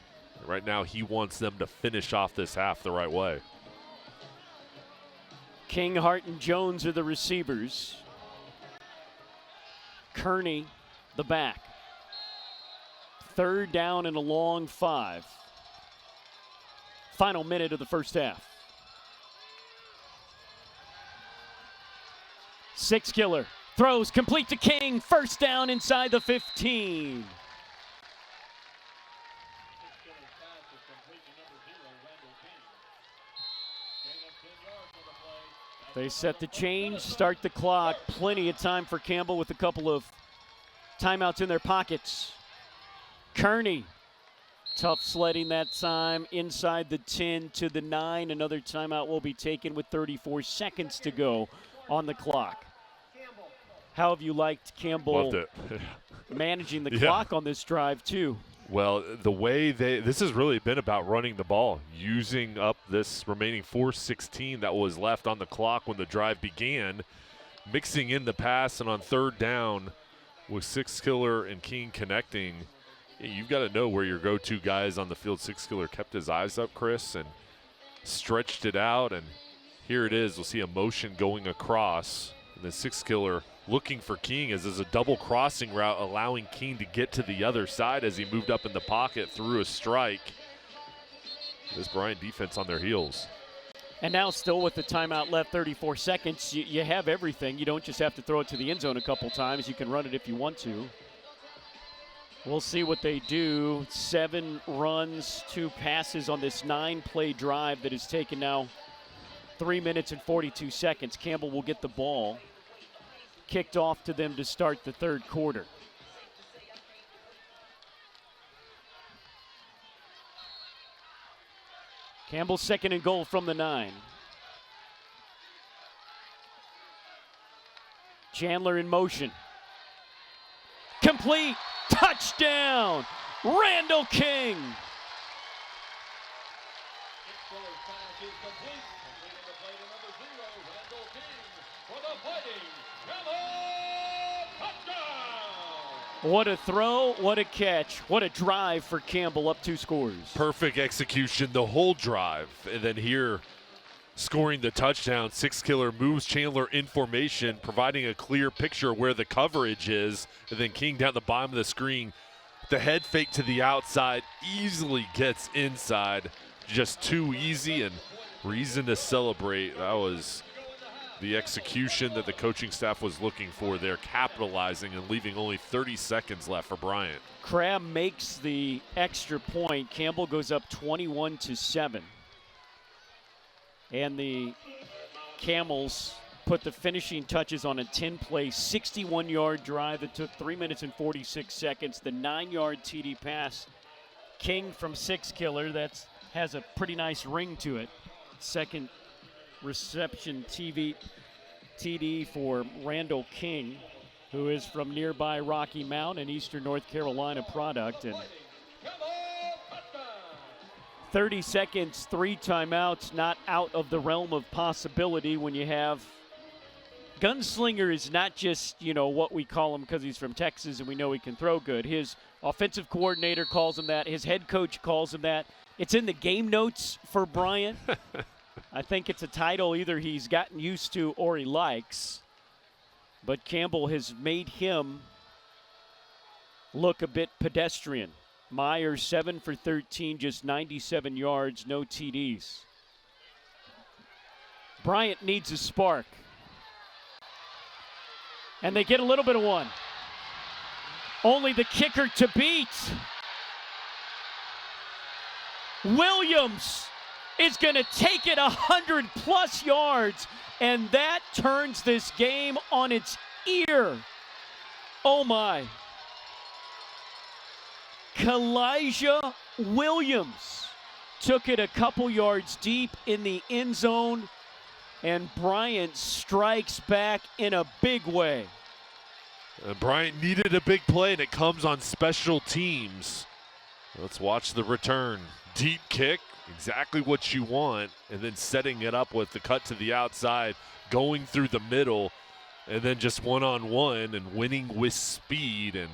Right now, he wants them to finish off this half the right way.
King, Hart, and Jones are the receivers. Kearney, the back. Third down and a long 5. Final minute of the first half. Six Killer throws complete to King. First down inside the 15. They set the change, start the clock. Plenty of time for Campbell with a couple of timeouts in their pockets. Kearney, tough sledding that time, inside the 10 to the 9. Another timeout will be taken with 34 seconds to go on the clock. How have you liked Campbell managing the clock on this drive too?
Well, the way this has really been about running the ball, using up this remaining 4:16 that was left on the clock when the drive began, mixing in the pass, and on third down with Six Killer and King connecting, you've got to know where your go-to guys on the field. Six Killer kept his eyes up, Chris, and stretched it out, and Here it is. We'll see a motion going across. And the six killer looking for King as there's a double crossing route, allowing King to get to the other side as he moved up in the pocket through a strike. This Bryant defense on their heels.
And now still with the timeout left, 34 seconds, you have everything. You don't just have to throw it to the end zone a couple times. You can run it if you want to. We'll see what they do. 7 runs, 2 passes on this 9-play drive that has taken now 3 minutes and 42 seconds. Campbell will get the ball kicked off to them to start the third quarter. Campbell 2nd and goal from the 9. Chandler in motion. Complete. Touchdown. Randall King. What a throw, what a catch, what a drive for Campbell, up 2 scores.
Perfect execution the whole drive. And then here, scoring the touchdown, six killer moves Chandler in formation, providing a clear picture where the coverage is. And then King down the bottom of the screen. The head fake to the outside easily gets inside. Just too easy and reason to celebrate. That was the execution that the coaching staff was looking for there, capitalizing and leaving only 30 seconds left for Bryant.
Crabb makes the extra point. Campbell goes up 21-7. And the Camels put the finishing touches on a 10-play, 61-yard drive that took 3 minutes and 46 seconds. The 9-yard TD pass. King from six killer. That has a pretty nice ring to it. Second reception TD for Randall King, who is from nearby Rocky Mount, an Eastern North Carolina product. And 30 seconds, 3 timeouts, not out of the realm of possibility when you have Gunslinger is not just, what we call him because he's from Texas and we know he can throw good. His offensive coordinator calls him that. His head coach calls him that. It's in the game notes for Bryant. I think it's a title either he's gotten used to or he likes. But Campbell has made him look a bit pedestrian. Myers 7 for 13, just 97 yards, no TDs. Bryant needs a spark. And they get a little bit of one. Only the kicker to beat. Williams is going to take it 100-plus yards, and that turns this game on its ear. Oh, my. Kalijah Williams took it a couple yards deep in the end zone, and Bryant strikes back in a big way.
Bryant needed a big play, and it comes on special teams. Let's watch the return. Deep kick, exactly what you want, and then setting it up with the cut to the outside, going through the middle, and then just one-on-one and winning with speed. And,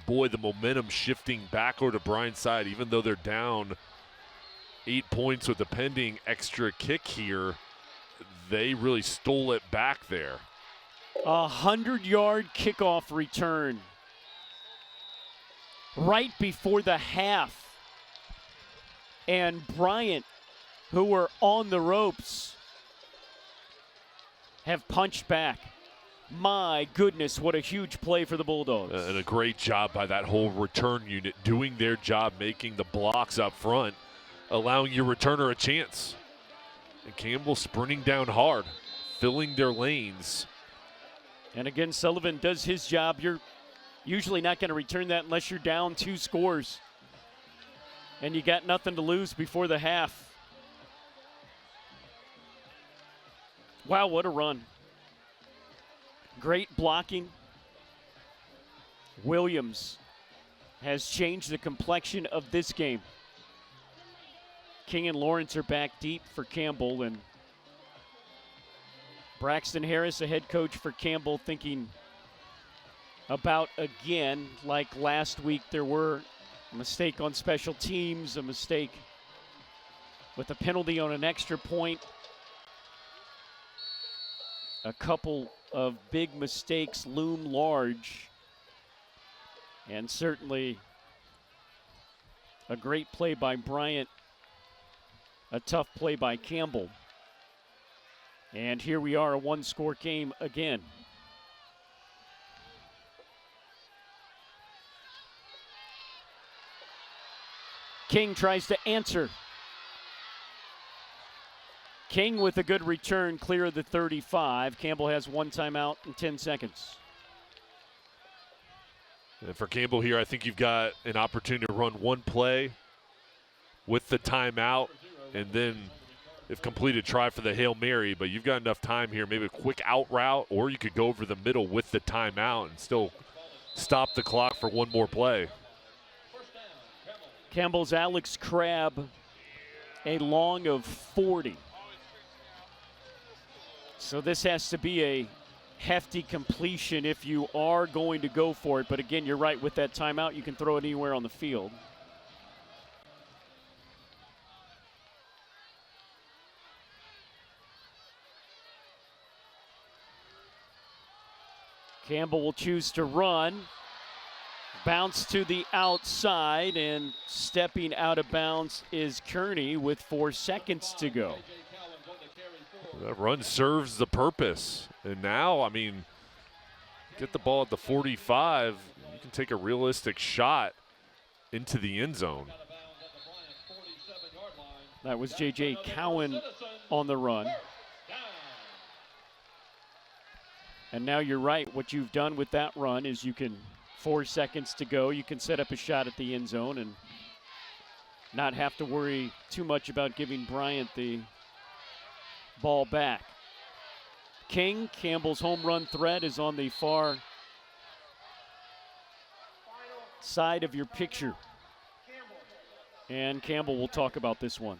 boy, the momentum shifting back over to Bryant's side, even though they're down 8 points with the pending extra kick here. They really stole it back there.
100-yard kickoff return right before the half. And Bryant, who were on the ropes, have punched back. My goodness, what a huge play for the Bulldogs.
And a great job by that whole return unit, doing their job, making the blocks up front, allowing your returner a chance. And Campbell sprinting down hard, filling their lanes.
And again, Sullivan does his job. You're usually not going to return that unless you're down 2 scores. And you got nothing to lose before the half. Wow, what a run. Great blocking. Williams has changed the complexion of this game. King and Lawrence are back deep for Campbell, and Braxton Harris, a head coach for Campbell, thinking about, again, like last week, there were a mistake on special teams, a mistake with a penalty on an extra point. a couple of big mistakes loom large. And certainly a great play by Bryant, a tough play by Campbell. And here we are, a one-score game again. King tries to answer. King with a good return, clear of the 35. Campbell has one timeout and 10 seconds.
And for Campbell here, I think you've got an opportunity to run one play with the timeout, and then, if completed, try for the Hail Mary. But you've got enough time here, maybe a quick out route, or you could go over the middle with the timeout and still stop the clock for one more play.
Campbell's Alex Crabb, a long of 40. So this has to be a hefty completion if you are going to go for it. But again, you're right, with that timeout, you can throw it anywhere on the field. Campbell will choose to run. Bounce to the outside, and stepping out of bounds is Kearney with 4 seconds to go.
That run serves the purpose. And now, I mean, get the ball at the 45, you can take a realistic shot into the end zone.
That was J.J. Cowan on the run. And now you're right, what you've done with that run is you can, 4 seconds to go, you can set up a shot at the end zone and not have to worry too much about giving Bryant the ball back. King, Campbell's home run threat, is on the far side of your picture. And Campbell will talk about this one.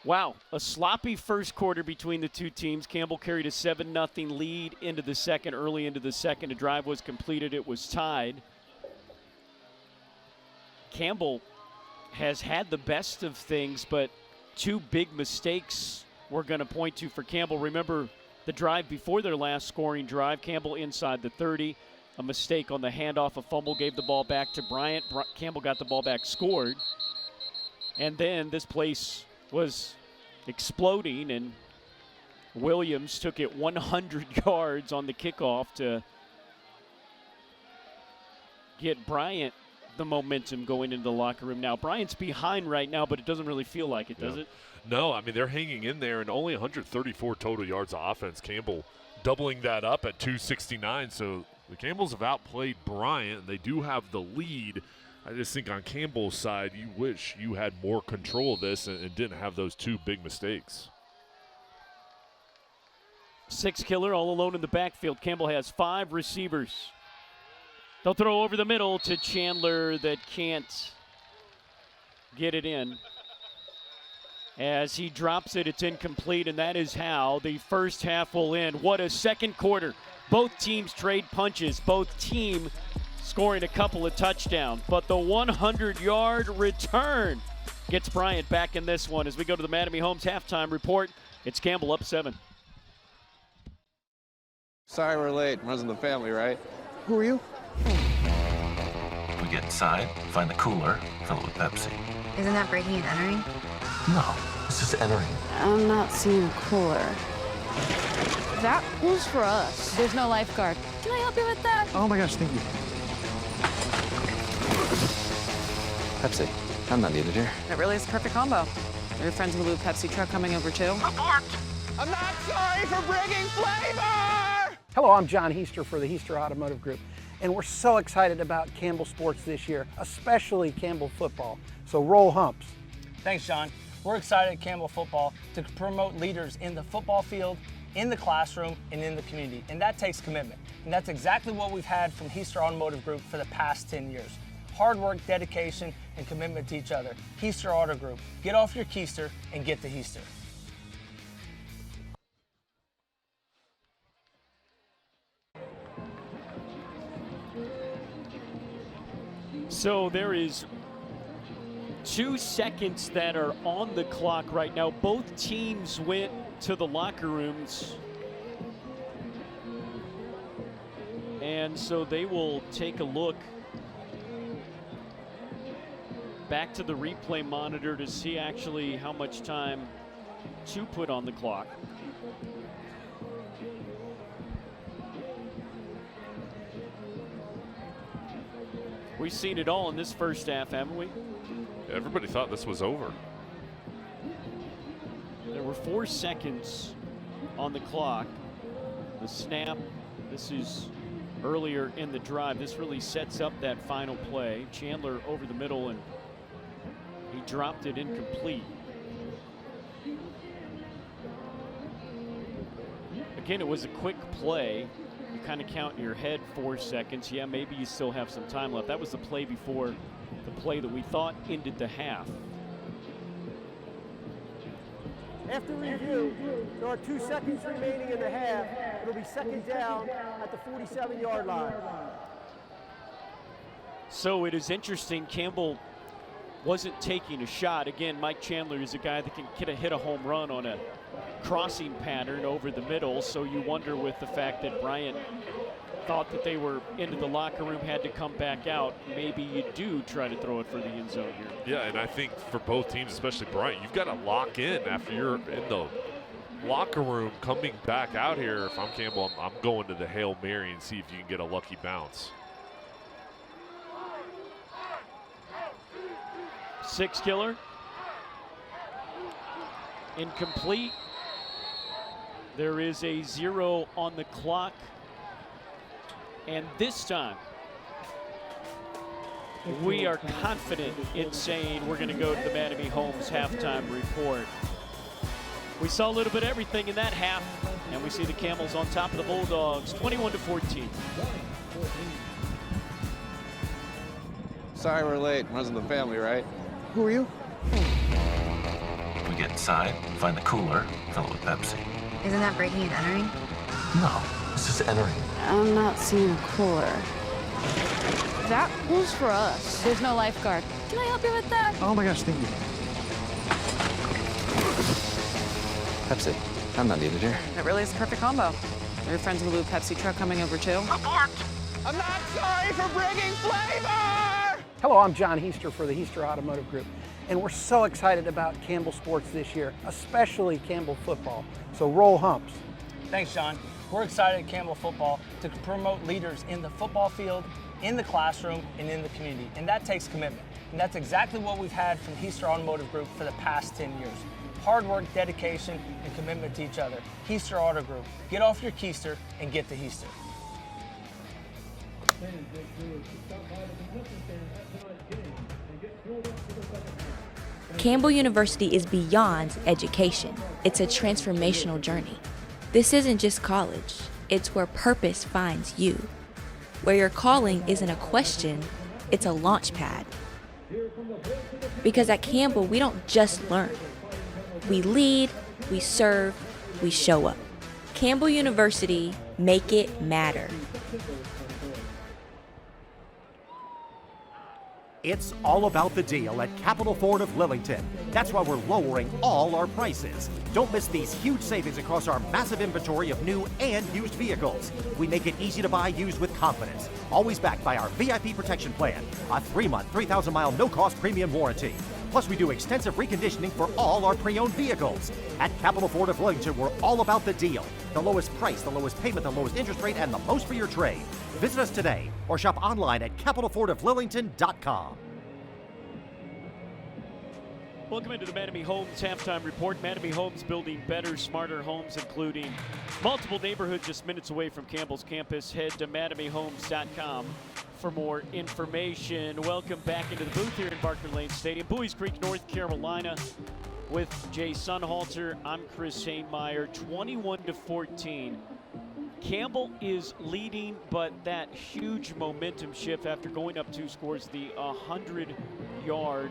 Wow, a sloppy first quarter between the two teams. Campbell carried a 7-0 lead into the second. Early into the second, a drive was completed. It was tied. Campbell has had the best of things, but two big mistakes we're going to point to for Campbell. Remember the drive before their last scoring drive. Campbell inside the 30. A mistake on the handoff, a fumble, gave the ball back to Bryant. Campbell got the ball back, scored. And then this place was exploding, and Williams took it 100 yards on the kickoff to get Bryant the momentum going into the locker room. Now, Bryant's behind right now, but it doesn't really feel like it, does it?
No, I mean, they're hanging in there, and only 134 total yards of offense. Campbell doubling that up at 269, so the Campbells have outplayed Bryant. They do have the lead. I just think on Campbell's side, you wish you had more control of this and didn't have those two big mistakes.
Six killer all alone in the backfield. Campbell has 5 receivers. They'll throw over the middle to Chandler that can't get it in. As he drops it, it's incomplete, and that is how the first half will end. What a second quarter. Both teams trade punches. Both teams scoring a couple of touchdowns. But the 100-yard return gets Bryant back in this one. As we go to the Mattamy Homes halftime report, it's Campbell up 7.
Sorry we're late. Runs in the family, right?
Who are you?
We get inside, find the cooler, fill it with Pepsi.
Isn't that breaking and entering?
No, it's just entering.
I'm not seeing a cooler. That was for us. There's no lifeguard. Can I help you with that?
Oh my gosh, thank you.
Pepsi. I'm not needed here.
That really is the perfect combo. Are your friends in the blue Pepsi truck coming over too?
Abort! I'm not sorry for bringing flavor! Hello, I'm John Heister for the Heister Automotive Group, and we're so excited about Campbell sports this year, especially Campbell football. So roll humps.
Thanks, John. We're excited at Campbell Football to promote leaders in the football field, in the classroom, and in the community. And that takes commitment. And that's exactly what we've had from Heister Automotive Group for the past 10 years. Hard work, dedication, and commitment to each other. Heister Auto Group. Get off your keister and get to Heister.
So there is 2 seconds that are on the clock right now. Both teams went to the locker rooms. And so they will take a look back to the replay monitor to see actually how much time to put on the clock. We've seen it all in this first half, haven't we?
Everybody thought this was over.
There were 4 seconds on the clock. The snap, this is earlier in the drive. This really sets up that final play. Chandler over the middle, and he dropped it incomplete. Again, it was a quick play. You kind of count in your head 4 seconds. Yeah, maybe you still have some time left. That was the play before the play that we thought ended the half.
After review, there are 2 seconds remaining in the half. It'll be second down at the 47-yard line.
So it is interesting, Campbell wasn't taking a shot. Again, Mike Chandler is a guy that can hit a home run on a crossing pattern over the middle, so you wonder with the fact that Bryant thought that they were into the locker room, had to come back out, maybe you do try to throw it for the end zone here.
Yeah, and I think for both teams, especially Bryant, you've got to lock in after you're in the locker room. Coming back out here, if I'm Campbell, I'm going to the Hail Mary and see if you can get a lucky bounce.
6 killer. Incomplete. There is a 0 on the clock. And this time, we are confident in saying we're going to go to the Mattamy Homes halftime report. We saw a little bit of everything in that half, and we see the Camels on top of the Bulldogs, 21-14.
Sorry we're late. Runs in the family, right?
Who are you?
We get inside, find the cooler, fill it with Pepsi.
Isn't that breaking and entering?
No, it's just entering.
I'm not seeing a cooler. That was for us. There's no lifeguard. Can I help you with that?
Oh my gosh, thank you.
Pepsi. I'm not needed here.
It really is a perfect combo. Are your friends with a blue Pepsi truck coming over too?
Abort! I'm not sorry for bringing flavor! Hello, I'm John Heister for the Heister Automotive Group, and we're so excited about Campbell Sports this year, especially Campbell football. So roll humps.
Thanks, John. We're excited at Campbell Football to promote leaders in the football field, in the classroom, and in the community. And that takes commitment. And that's exactly what we've had from Heister Automotive Group for the past 10 years. Hard work, dedication, and commitment to each other. Heister Auto Group. Get off your keister and get to Heister.
Campbell University is beyond education. It's a transformational journey. This isn't just college. It's where purpose finds you. Where your calling isn't a question, it's a launch pad. Because at Campbell, we don't just learn. We lead, we serve, we show up. Campbell University, make it matter.
It's all about the deal at Capital Ford of Lillington. That's why we're lowering all our prices. Don't miss these huge savings across our massive inventory of new and used vehicles. We make it easy to buy used with confidence. Always backed by our VIP protection plan, a 3-month, 3,000-mile no-cost premium warranty. Plus, we do extensive reconditioning for all our pre-owned vehicles. At Capital Ford of Lillington, we're all about the deal. The lowest price, the lowest payment, the lowest interest rate, and the most for your trade. Visit us today or shop online at capitalfordoflillington.com.
Welcome into the Mattamy Homes halftime report. Mattamy Homes building better, smarter homes, including multiple neighborhoods just minutes away from Campbell's campus. Head to mattamyhomes.com for more information. Welcome back into the booth here in Barker Lane Stadium, Bowies Creek, North Carolina, with Jay Sunhalter. I'm Chris Hainmeyer. 21-14. Campbell is leading, but that huge momentum shift after going up 2 scores, the 100-yard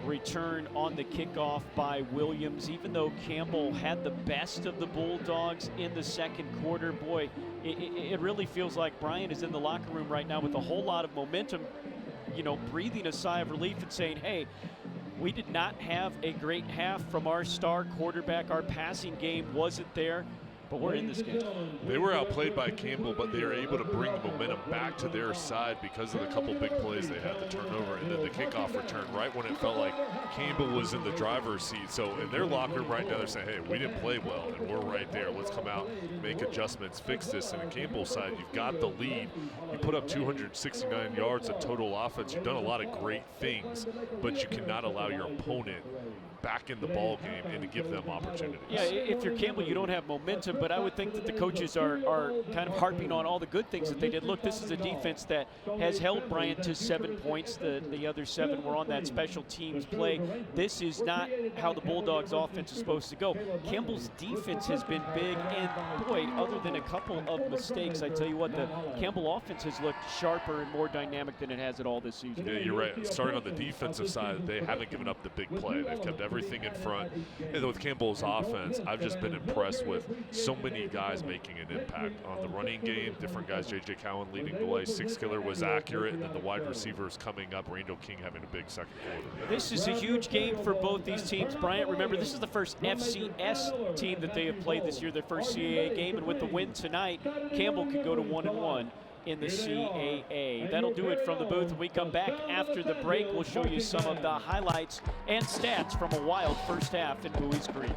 return on the kickoff by Williams. Even though Campbell had the best of the Bulldogs in the second quarter, boy, it really feels like Bryant is in the locker room right now with a whole lot of momentum, you know, breathing a sigh of relief and saying, hey, we did not have a great half from our star quarterback. Our passing game wasn't there, but we're in this game.
They were outplayed by Campbell, but they were able to bring the momentum back to their side because of the couple big plays they had, the turnover and then the kickoff return, right when it felt like Campbell was in the driver's seat. So in their locker room right now, they're saying, hey, we didn't play well, and we're right there. Let's come out, make adjustments, fix this. And in Campbell's side, you've got the lead. You put up 269 yards of total offense. You've done a lot of great things, but you cannot allow your opponent back in the ball game and to give them opportunities.
Yeah, if you're Campbell, you don't have momentum, but I would think that the coaches are kind of harping on all the good things that they did. Look, this is a defense that has held Bryant to 7 points. The other 7 were on that special teams play. This is not how the Bulldogs offense is supposed to go. Campbell's defense has been big, and boy, other than a couple of mistakes, I tell you what, the Campbell offense has looked sharper and more dynamic than it has at all this season.
Yeah, you're right. Starting on the defensive side, they haven't given up the big play. They've kept everything in front. And with Campbell's offense, I've just been impressed with so many guys making an impact on the running game. Different guys, J.J. Cowan leading the way. Six Killer was accurate, and then the wide receivers coming up. Randall King having a big second quarter.
This is a huge game for both these teams. Bryant, remember, this is the first FCS team that they have played this year, their first CAA game, and with the win tonight, Campbell could go to 1-1 in the CAA. That'll do it from the booth. When we come back after the break, we'll show you some of the highlights and stats from a wild first half in Bowie's Green.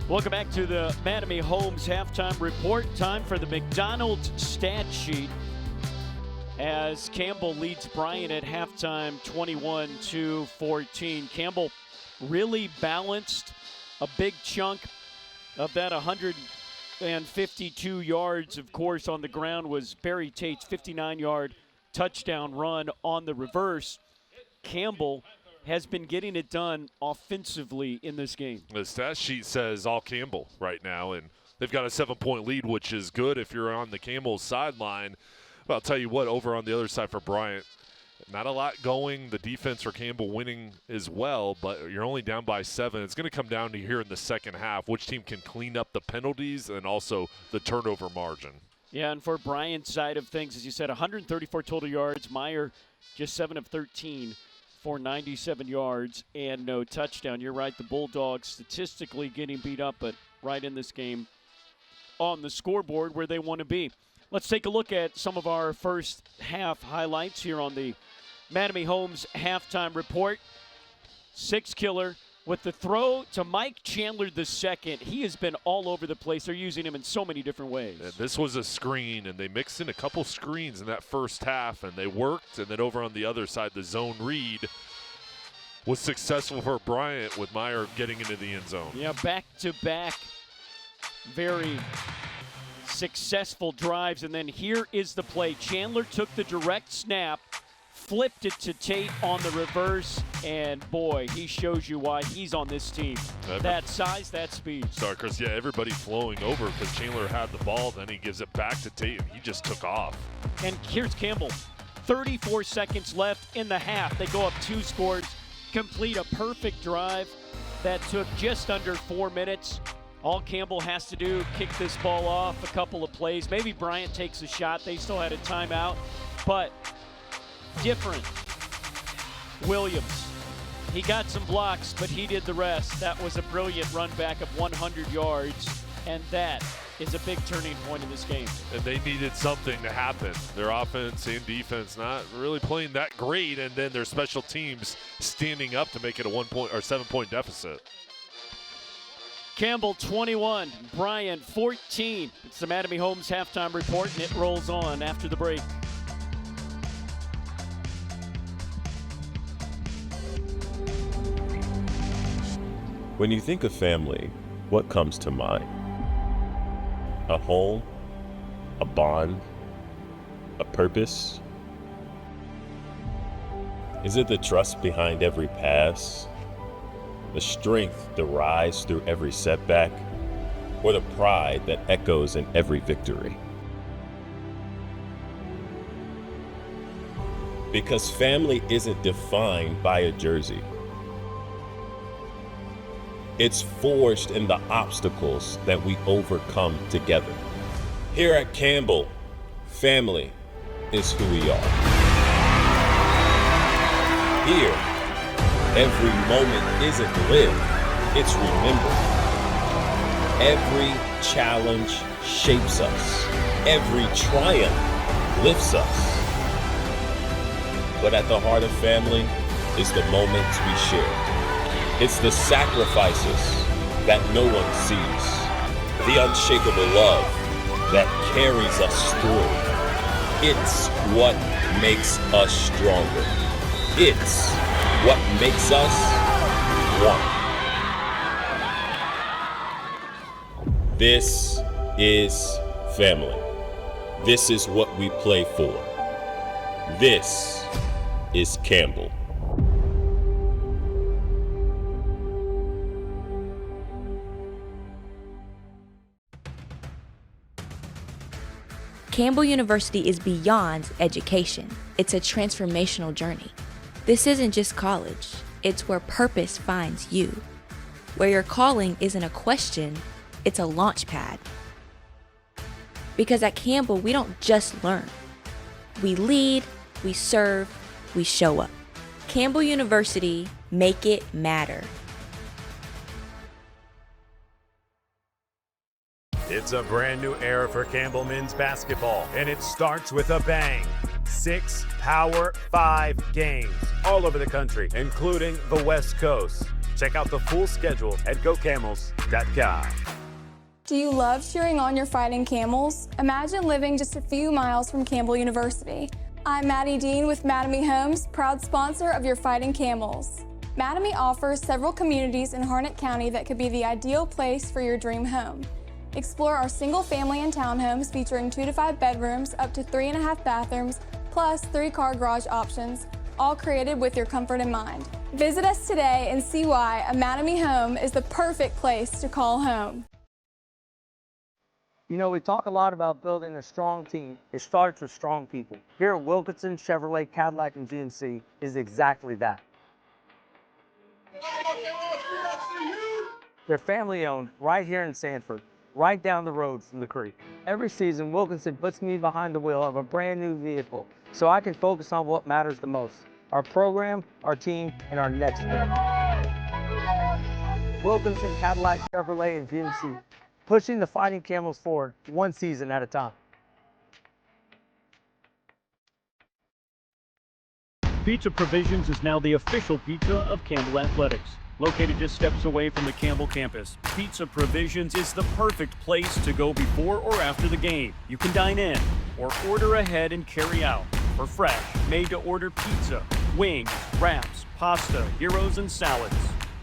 Welcome back to the Mattamy Homes halftime report. Time for the McDonald's stat sheet as Campbell leads Bryant at halftime 21-14. Campbell really balanced a big chunk of that 152 yards, of course, on the ground was Barry Tate's 59-yard touchdown run on the reverse. Campbell has been getting it done offensively in this game.
The stat sheet says all Campbell right now, and they've got a 7-point lead, which is good if you're on the Campbell sideline. But I'll tell you what, over on the other side for Bryant, not a lot going. The defense for Campbell winning as well, but you're only down by 7. It's going to come down to here in the second half, which team can clean up the penalties and also the turnover margin.
Yeah, and for Bryant's side of things, as you said, 134 total yards. Meyer just 7 of 13 for 97 yards and no touchdown. You're right, the Bulldogs statistically getting beat up, but right in this game on the scoreboard where they want to be. Let's take a look at some of our first half highlights here on the Mattamy Homes halftime report. Six killer with the throw to Mike Chandler II. He has been all over the place. They're using him in so many different ways.
And this was a screen, and they mixed in a couple screens in that first half, and they worked. And then over on the other side, the zone read was successful for Bryant with Meyer getting into the end zone.
Yeah, back-to-back very successful drives. And then here is the play. Chandler took the direct snap, flipped it to Tate on the reverse, and boy, he shows you why he's on this team. That size, that speed.
Sorry, Chris. Yeah, everybody flowing over because Chandler had the ball. Then he gives it back to Tate, and he just took off.
And here's Campbell. 34 seconds left in the half. They go up 2 scores, complete a perfect drive that took just under 4 minutes. All Campbell has to do, kick this ball off a couple of plays. Maybe Bryant takes a shot. They still had a timeout, but different. Williams, he got some blocks, but he did the rest. That was a brilliant run back of 100 yards, and that is a big turning point in this game.
And they needed something to happen. Their offense and defense not really playing that great, and then their special teams standing up to make it a 1-point or 7-point deficit.
Campbell 21, Bryant 14. It's the Mattamy Homes halftime report, and it rolls on after the break.
When you think of family, what comes to mind? A home, a bond, a purpose? Is it the trust behind every pass? The strength to rise through every setback? Or the pride that echoes in every victory? Because family isn't defined by a jersey. It's forged in the obstacles that we overcome together. Here at Campbell, family is who we are. Here, every moment isn't lived, it's remembered. Every challenge shapes us. Every triumph lifts us. But at the heart of family is the moments we share. It's the sacrifices that no one sees. The unshakable love that carries us through. It's what makes us stronger. It's what makes us one. This is family. This is what we play for. This is Campbell.
Campbell University is beyond education. It's a transformational journey. This isn't just college. It's where purpose finds you. Where your calling isn't a question, it's a launch pad. Because at Campbell, we don't just learn. We lead, we serve, we show up. Campbell University, make it matter.
It's a brand new era for Campbell men's basketball, and it starts with a bang. 6 Power 5 games all over the country, including the West Coast. Check out the full schedule at GoCamels.com.
Do you love cheering on your fighting camels? Imagine living just a few miles from Campbell University. I'm Maddie Dean with Mattamy Homes, proud sponsor of your fighting camels. Mattamy offers several communities in Harnett County that could be the ideal place for your dream home. Explore our single family and townhomes featuring 2 to 5 bedrooms, up to 3.5 bathrooms, plus 3-car garage options, all created with your comfort in mind. Visit us today and see why a Mattamy home is the perfect place to call home.
You know, we talk a lot about building a strong team. It starts with strong people. Here at Wilkinson, Chevrolet, Cadillac, and GMC is exactly that. They're family owned right here in Sanford, right down the road from the creek. Every season, Wilkinson puts me behind the wheel of a brand new vehicle so I can focus on what matters the most: our program, our team, and our next step. Wilkinson, Cadillac, Chevrolet, and GMC, pushing the Fighting Camels forward one season at a time.
Pizza Provisions is now the official pizza of Campbell Athletics. Located just steps away from the Campbell campus, Pizza Provisions is the perfect place to go before or after the game. You can dine in or order ahead and carry out for fresh, made-to-order pizza, wings, wraps, pasta, gyros, and salads.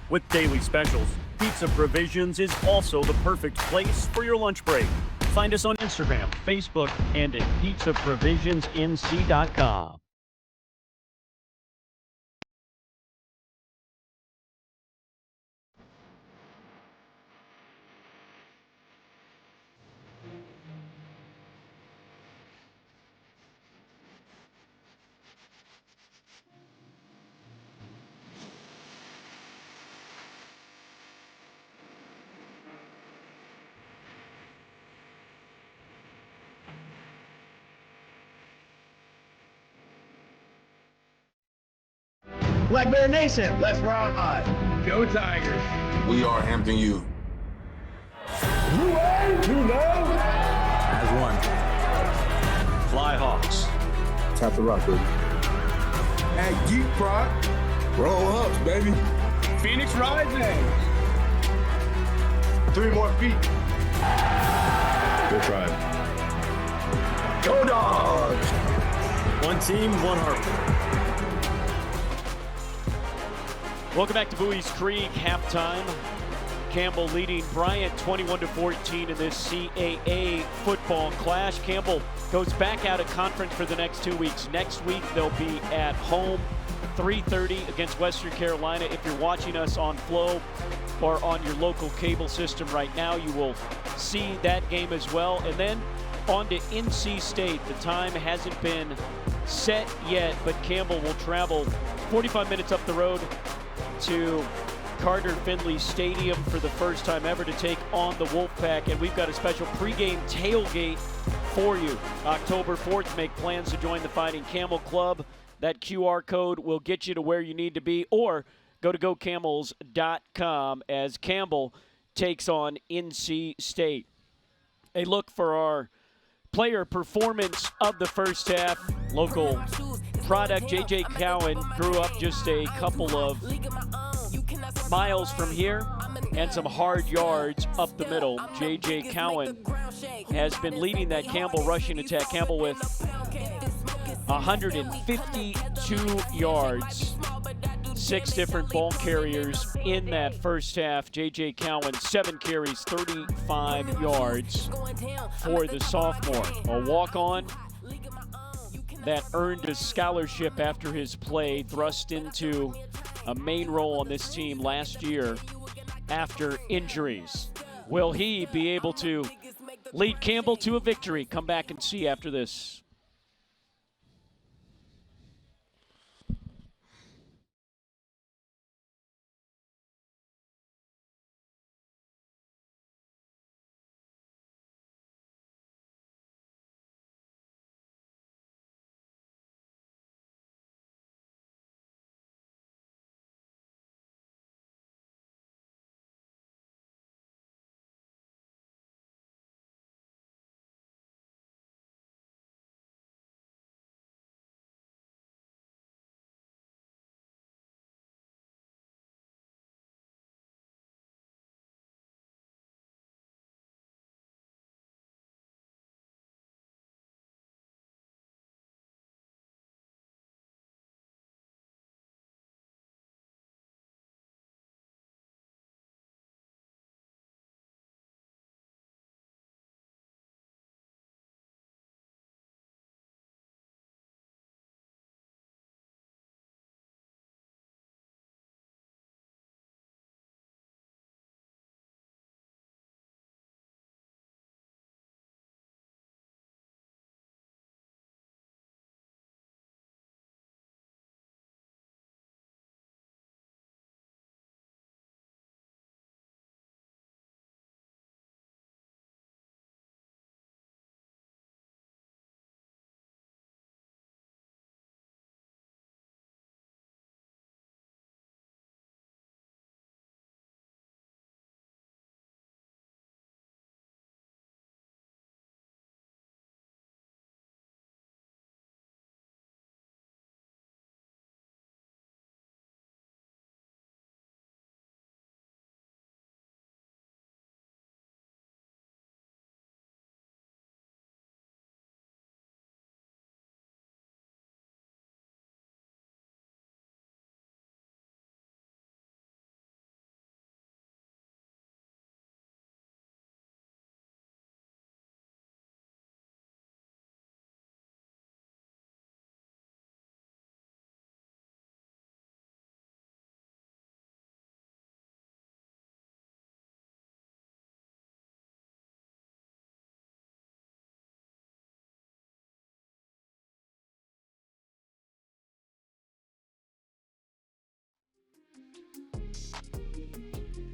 With daily specials, Pizza Provisions is also the perfect place for your lunch break. Find us on Instagram, Facebook, and at pizzaprovisionsnc.com.
Black Bear Nation, let's ride. Go Tigers.
We are Hampton U.
You ain't, you know.
As one. Fly Hawks.
Tap the rock, baby. At Geek Prod. Roll Hawks, baby.
Phoenix Rising. 3 more feet.
Go Tribe.
Go Dogs.
One team, one heart.
Welcome back to Bowie's Creek halftime. Campbell leading Bryant 21-14 in this CAA football clash. Campbell goes back out of conference for the next 2 weeks. Next week they'll be at home, 3:30 against Western Carolina. If you're watching us on Flo or on your local cable system right now, you will see that game as well. And then on to NC State. The time hasn't been set yet, but Campbell will travel 45 minutes up the road to Carter Finley Stadium for the first time ever to take on the Wolfpack, and we've got a special pregame tailgate for you. October 4th, make plans to join the Fighting Camel Club. That QR code will get you to where you need to be, or go to gocamels.com as Campbell takes on NC State. A look for our player performance of the first half. Local product, J.J. Cowan grew up just a couple of miles from here and some hard yards up the middle. J.J. Cowan has been leading that Campbell rushing attack. Campbell with 152 yards, 6 different ball carriers in that first half. J.J. Cowan, 7 carries, 35 yards for the sophomore. A walk-on that earned a scholarship after his play, thrust into a main role on this team last year after injuries. Will he be able to lead Campbell to a victory? Come back and see after this.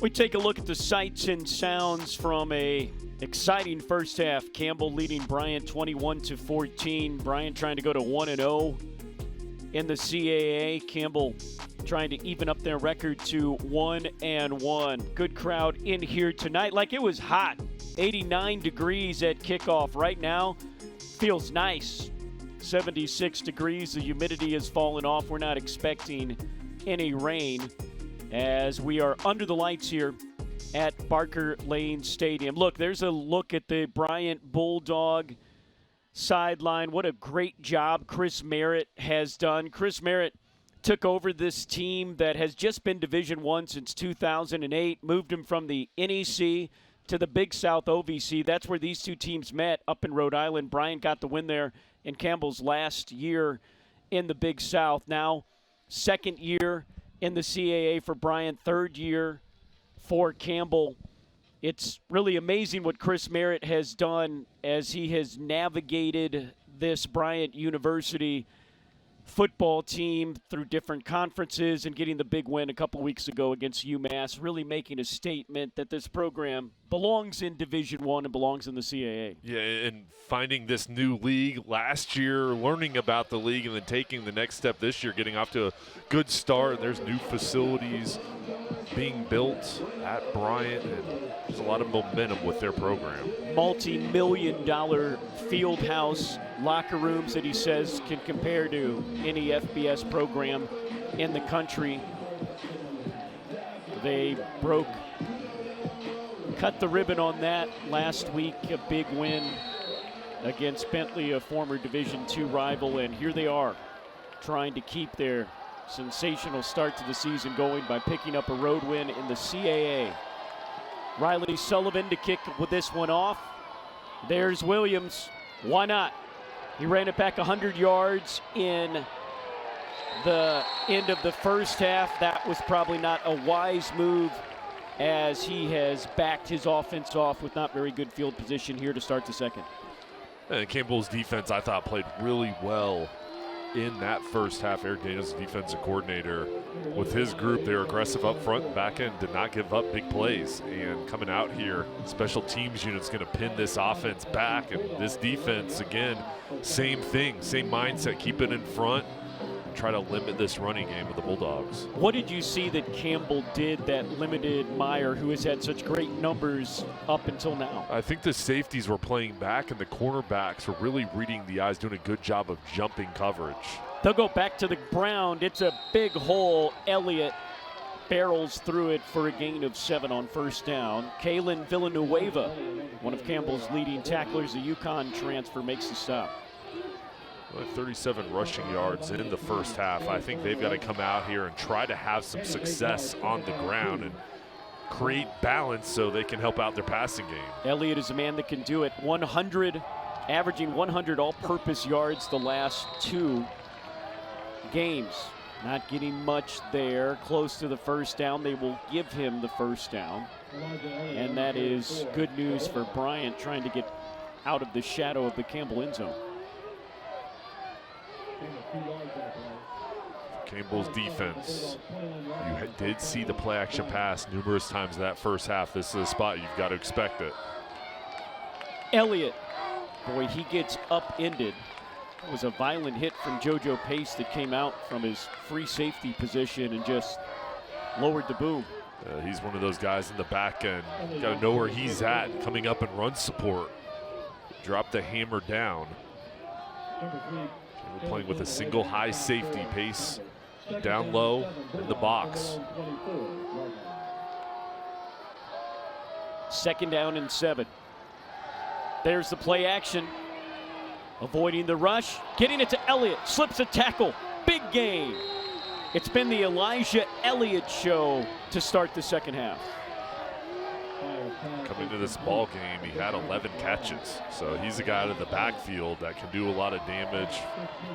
We take a look at the sights and sounds from a exciting first half. Campbell leading Bryant 21-14. Bryant trying to go to 1-0 in the CAA. Campbell trying to even up their record to 1-1. Good crowd in here tonight. Like, it was hot. 89 degrees at kickoff. Right now, feels nice. 76 degrees. The humidity has fallen off. We're not expecting any rain as we are under the lights here at Barker Lane Stadium. Look, there's a look at the Bryant Bulldog sideline. What a great job Chris Merritt has done. Chris Merritt took over this team that has just been Division I since 2008, moved him from the NEC to the Big South OVC. That's where these two teams met up in Rhode Island. Bryant got the win there in Campbell's last year in the Big South. Now, second year in the CAA for Bryant, third year for Campbell. It's really amazing what Chris Merritt has done as he has navigated this Bryant University football team through different conferences and getting the big win a couple weeks ago against UMass, really making a statement that this program belongs in Division I and belongs in the CAA.
Yeah, and finding this new league last year, learning about the league, and then taking the next step this year, getting off to a good start. There's new facilities being built at Bryant, and there's a lot of momentum with their program.
Multi-million-dollar field house, locker rooms that he says can compare to any FBS program in the country. They cut the ribbon on that last week, a big win against Bentley, a former Division II rival, and here they are trying to keep their sensational start to the season going by picking up a road win in the CAA. Riley Sullivan to kick with this one off. There's Williams. Why not? He ran it back 100 yards in the end of the first half. That was probably not a wise move, as he has backed his offense off with not very good field position here to start the second.
And Campbell's defense, I thought, played really well in that first half. Eric Daniels, defensive coordinator, with his group, they were aggressive up front and back end, did not give up big plays. And coming out here, special teams unit's going to pin this offense back, and this defense, again, same thing, same mindset, keep it in front, and try to limit this running game of the Bulldogs.
What did you see that Campbell did that limited Meyer, who has had such great numbers up until now?
I think the safeties were playing back, and the cornerbacks were really reading the eyes, doing a good job of jumping coverage.
They'll go back to the ground. It's a big hole. Elliott barrels through it for a gain of 7 on first down. Kalen Villanueva, one of Campbell's leading tacklers, a UConn transfer, makes the stop.
37 rushing yards in the first half. I think they've got to come out here and try to have some success on the ground and create balance so they can help out their passing game.
Elliott is a man that can do it. 100, averaging 100 all-purpose yards the last 2 games. Not getting much there. Close to the first down. They will give him the first down. And that is good news for Bryant, trying to get out of the shadow of the Campbell end zone.
Campbell's defense. You did see the play action pass numerous times in that first half. This is a spot you've got to expect it.
Elliott, boy, he gets upended. It was a violent hit from JoJo Pace that came out from his free safety position and just lowered the boom.
He's one of those guys in the back end. Got to know where he's at coming up and run support. Drop the hammer down. We're playing with a single high safety. Pace down low in the box.
2nd down and 7. There's the play action. Avoiding the rush, getting it to Elliott, slips a tackle, big gain. It's been the Elijah Elliott show to start the second half.
Coming into this ball game, he had 11 catches. So he's a guy out of the backfield that can do a lot of damage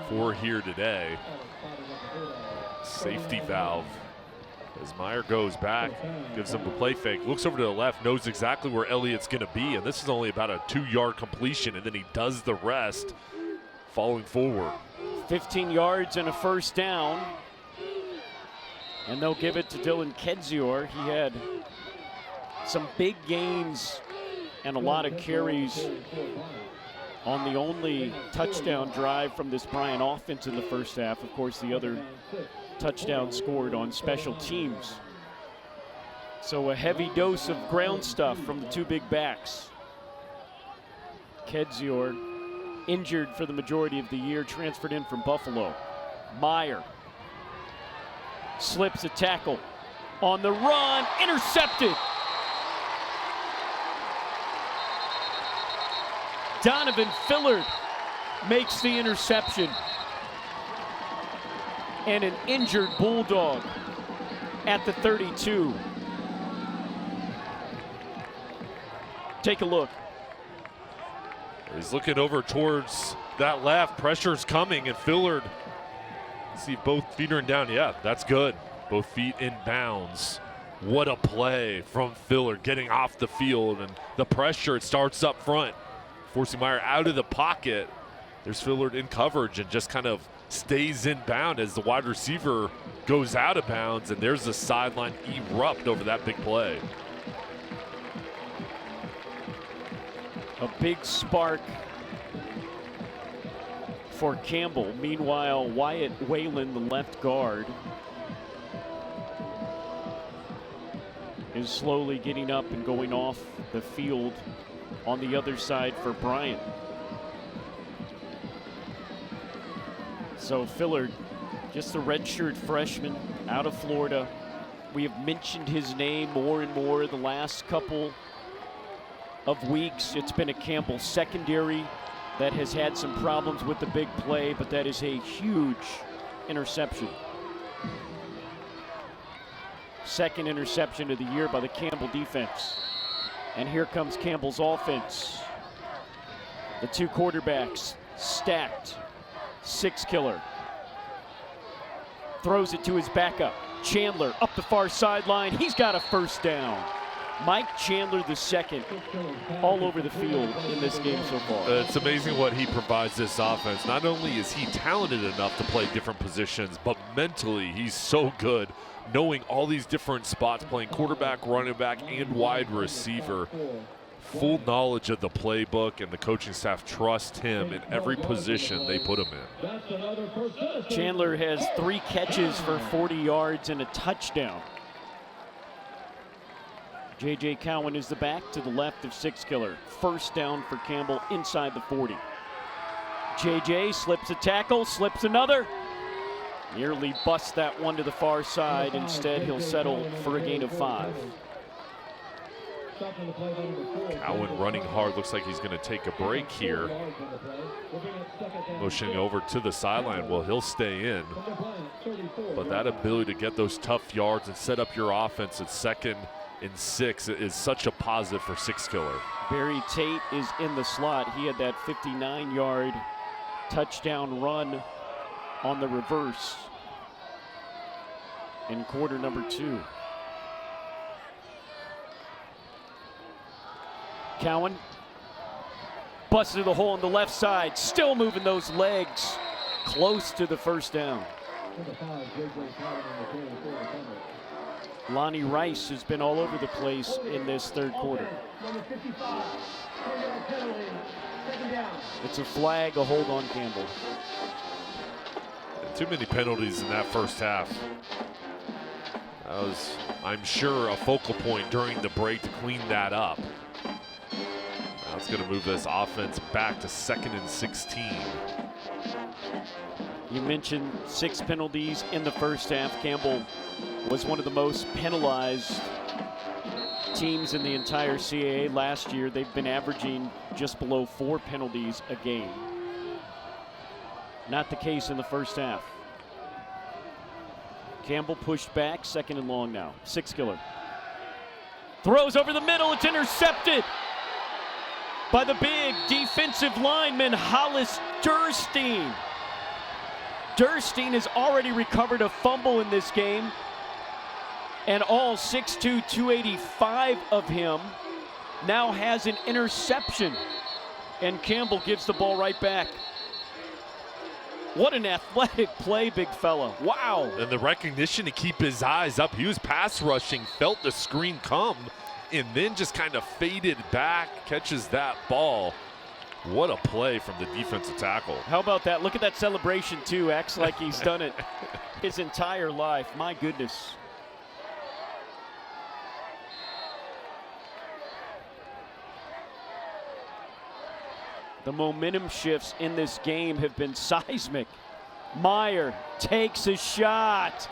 for here today. Safety valve. As Meyer goes back, gives him a play fake, looks over to the left, knows exactly where Elliott's going to be, and this is only about a 2-yard completion, and then he does the rest falling forward.
15 yards and a first down. And they'll give it to Dylan Kedzior. He had Some big gains and a lot of carries on the only touchdown drive from this Bryant offense in the first half. Of course, the other touchdown scored on special teams. So a heavy dose of ground stuff from the two big backs. Kedzior, injured for the majority of the year, transferred in from Buffalo. Meyer slips a tackle on the run, intercepted. Donovan Fillard makes the interception. And an injured Bulldog at the 32. Take a look.
He's looking over towards that left. Pressure's coming, and Fillard, see both feet are down. Yeah, that's good. Both feet in bounds. What a play from Fillard, getting off the field, and the pressure, it starts up front, forcing Meyer out of the pocket. There's Fillard in coverage and just kind of stays in bound as the wide receiver goes out of bounds, and there's the sideline erupt over that big play.
A big spark for Campbell. Meanwhile, Wyatt Whalen, the left guard, is slowly getting up and going off the field on the other side for Bryant. So Fillard, just a redshirt freshman out of Florida. We have mentioned his name more and more the last couple of weeks. It's been a Campbell secondary that has had some problems with the big play, but that is a huge interception. Second interception of the year by the Campbell defense. And here comes Campbell's offense. The two quarterbacks stacked. Six killer. Throws it to his backup. Chandler up the far sideline. He's got a first down. Mike Chandler II all over the field in this game so far.
It's amazing what he provides this offense. Not only is he talented enough to play different positions, but mentally he's so good, knowing all these different spots, playing quarterback, running back, and wide receiver. Full knowledge of the playbook, and the coaching staff trust him in every position they put him in.
Chandler has 3 catches for 40 yards and a touchdown. J.J. Cowan is the back to the left of Six Killer. First down for Campbell inside the 40. J.J. slips a tackle, slips another. Nearly busts that one to the far side. Instead, he'll settle for a gain of 5.
Cowan running hard. Looks like he's going to take a break here. Motioning over to the sideline. Well, he'll stay in. But that ability to get those tough yards and set up your offense at 2nd and 6 is such a positive for Six Killer.
Barry Tate is in the slot. He had that 59-yard touchdown run on the reverse in quarter number 2. Cowan busts through the hole on the left side, still moving those legs close to the first down. Lonnie Rice has been all over the place in this third quarter. It's a flag, a hold on Campbell.
Too many penalties in that first half. That was, I'm sure, a focal point during the break to clean that up. Now it's going to move this offense back to 2nd and 16.
You mentioned 6 penalties in the first half. Campbell was one of the most penalized teams in the entire CAA last year. They've been averaging just below 4 penalties a game. Not the case in the first half. Campbell pushed back, 2nd and long now. Six Killer throws over the middle. It's intercepted by the big defensive lineman, Hollis Durstein. Durstein has already recovered a fumble in this game, and all 6'2", 285 of him now has an interception, and Campbell gives the ball right back. What an athletic play, big fella. Wow.
And the recognition to keep his eyes up. He was pass rushing, felt the screen come, and then just kind of faded back, catches that ball. What a play from the defensive tackle.
How about that? Look at that celebration, too. Acts like he's done it his entire life. My goodness. The momentum shifts in this game have been seismic. Meyer takes a shot.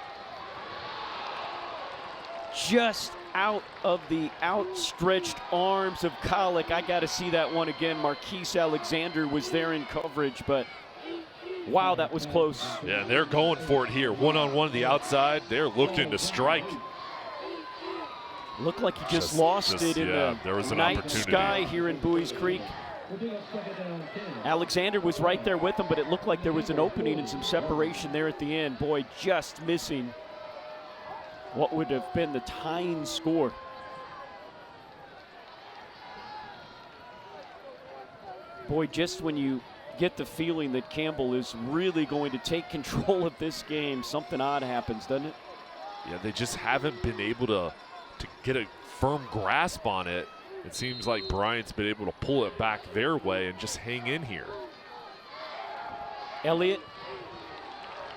Just out of the outstretched arms of Colic. I got to see that one again. Marquise Alexander was there in coverage, but wow, that was close.
Yeah, they're going for it here. One-on-one on the outside. They're looking to strike.
Looked like he just lost it in
there was
the
an
night
opportunity.
sky here in Bowie's Creek. Alexander was right there with him, but it looked like there was an opening and some separation there at the end. Boy, just missing what would have been the tying score. Boy, just when you get the feeling that Campbell is really going to take control of this game, something odd happens, doesn't it?
Yeah, they just haven't been able to get a firm grasp on it. It seems like Bryant's been able to pull it back their way and just hang in here.
Elliott,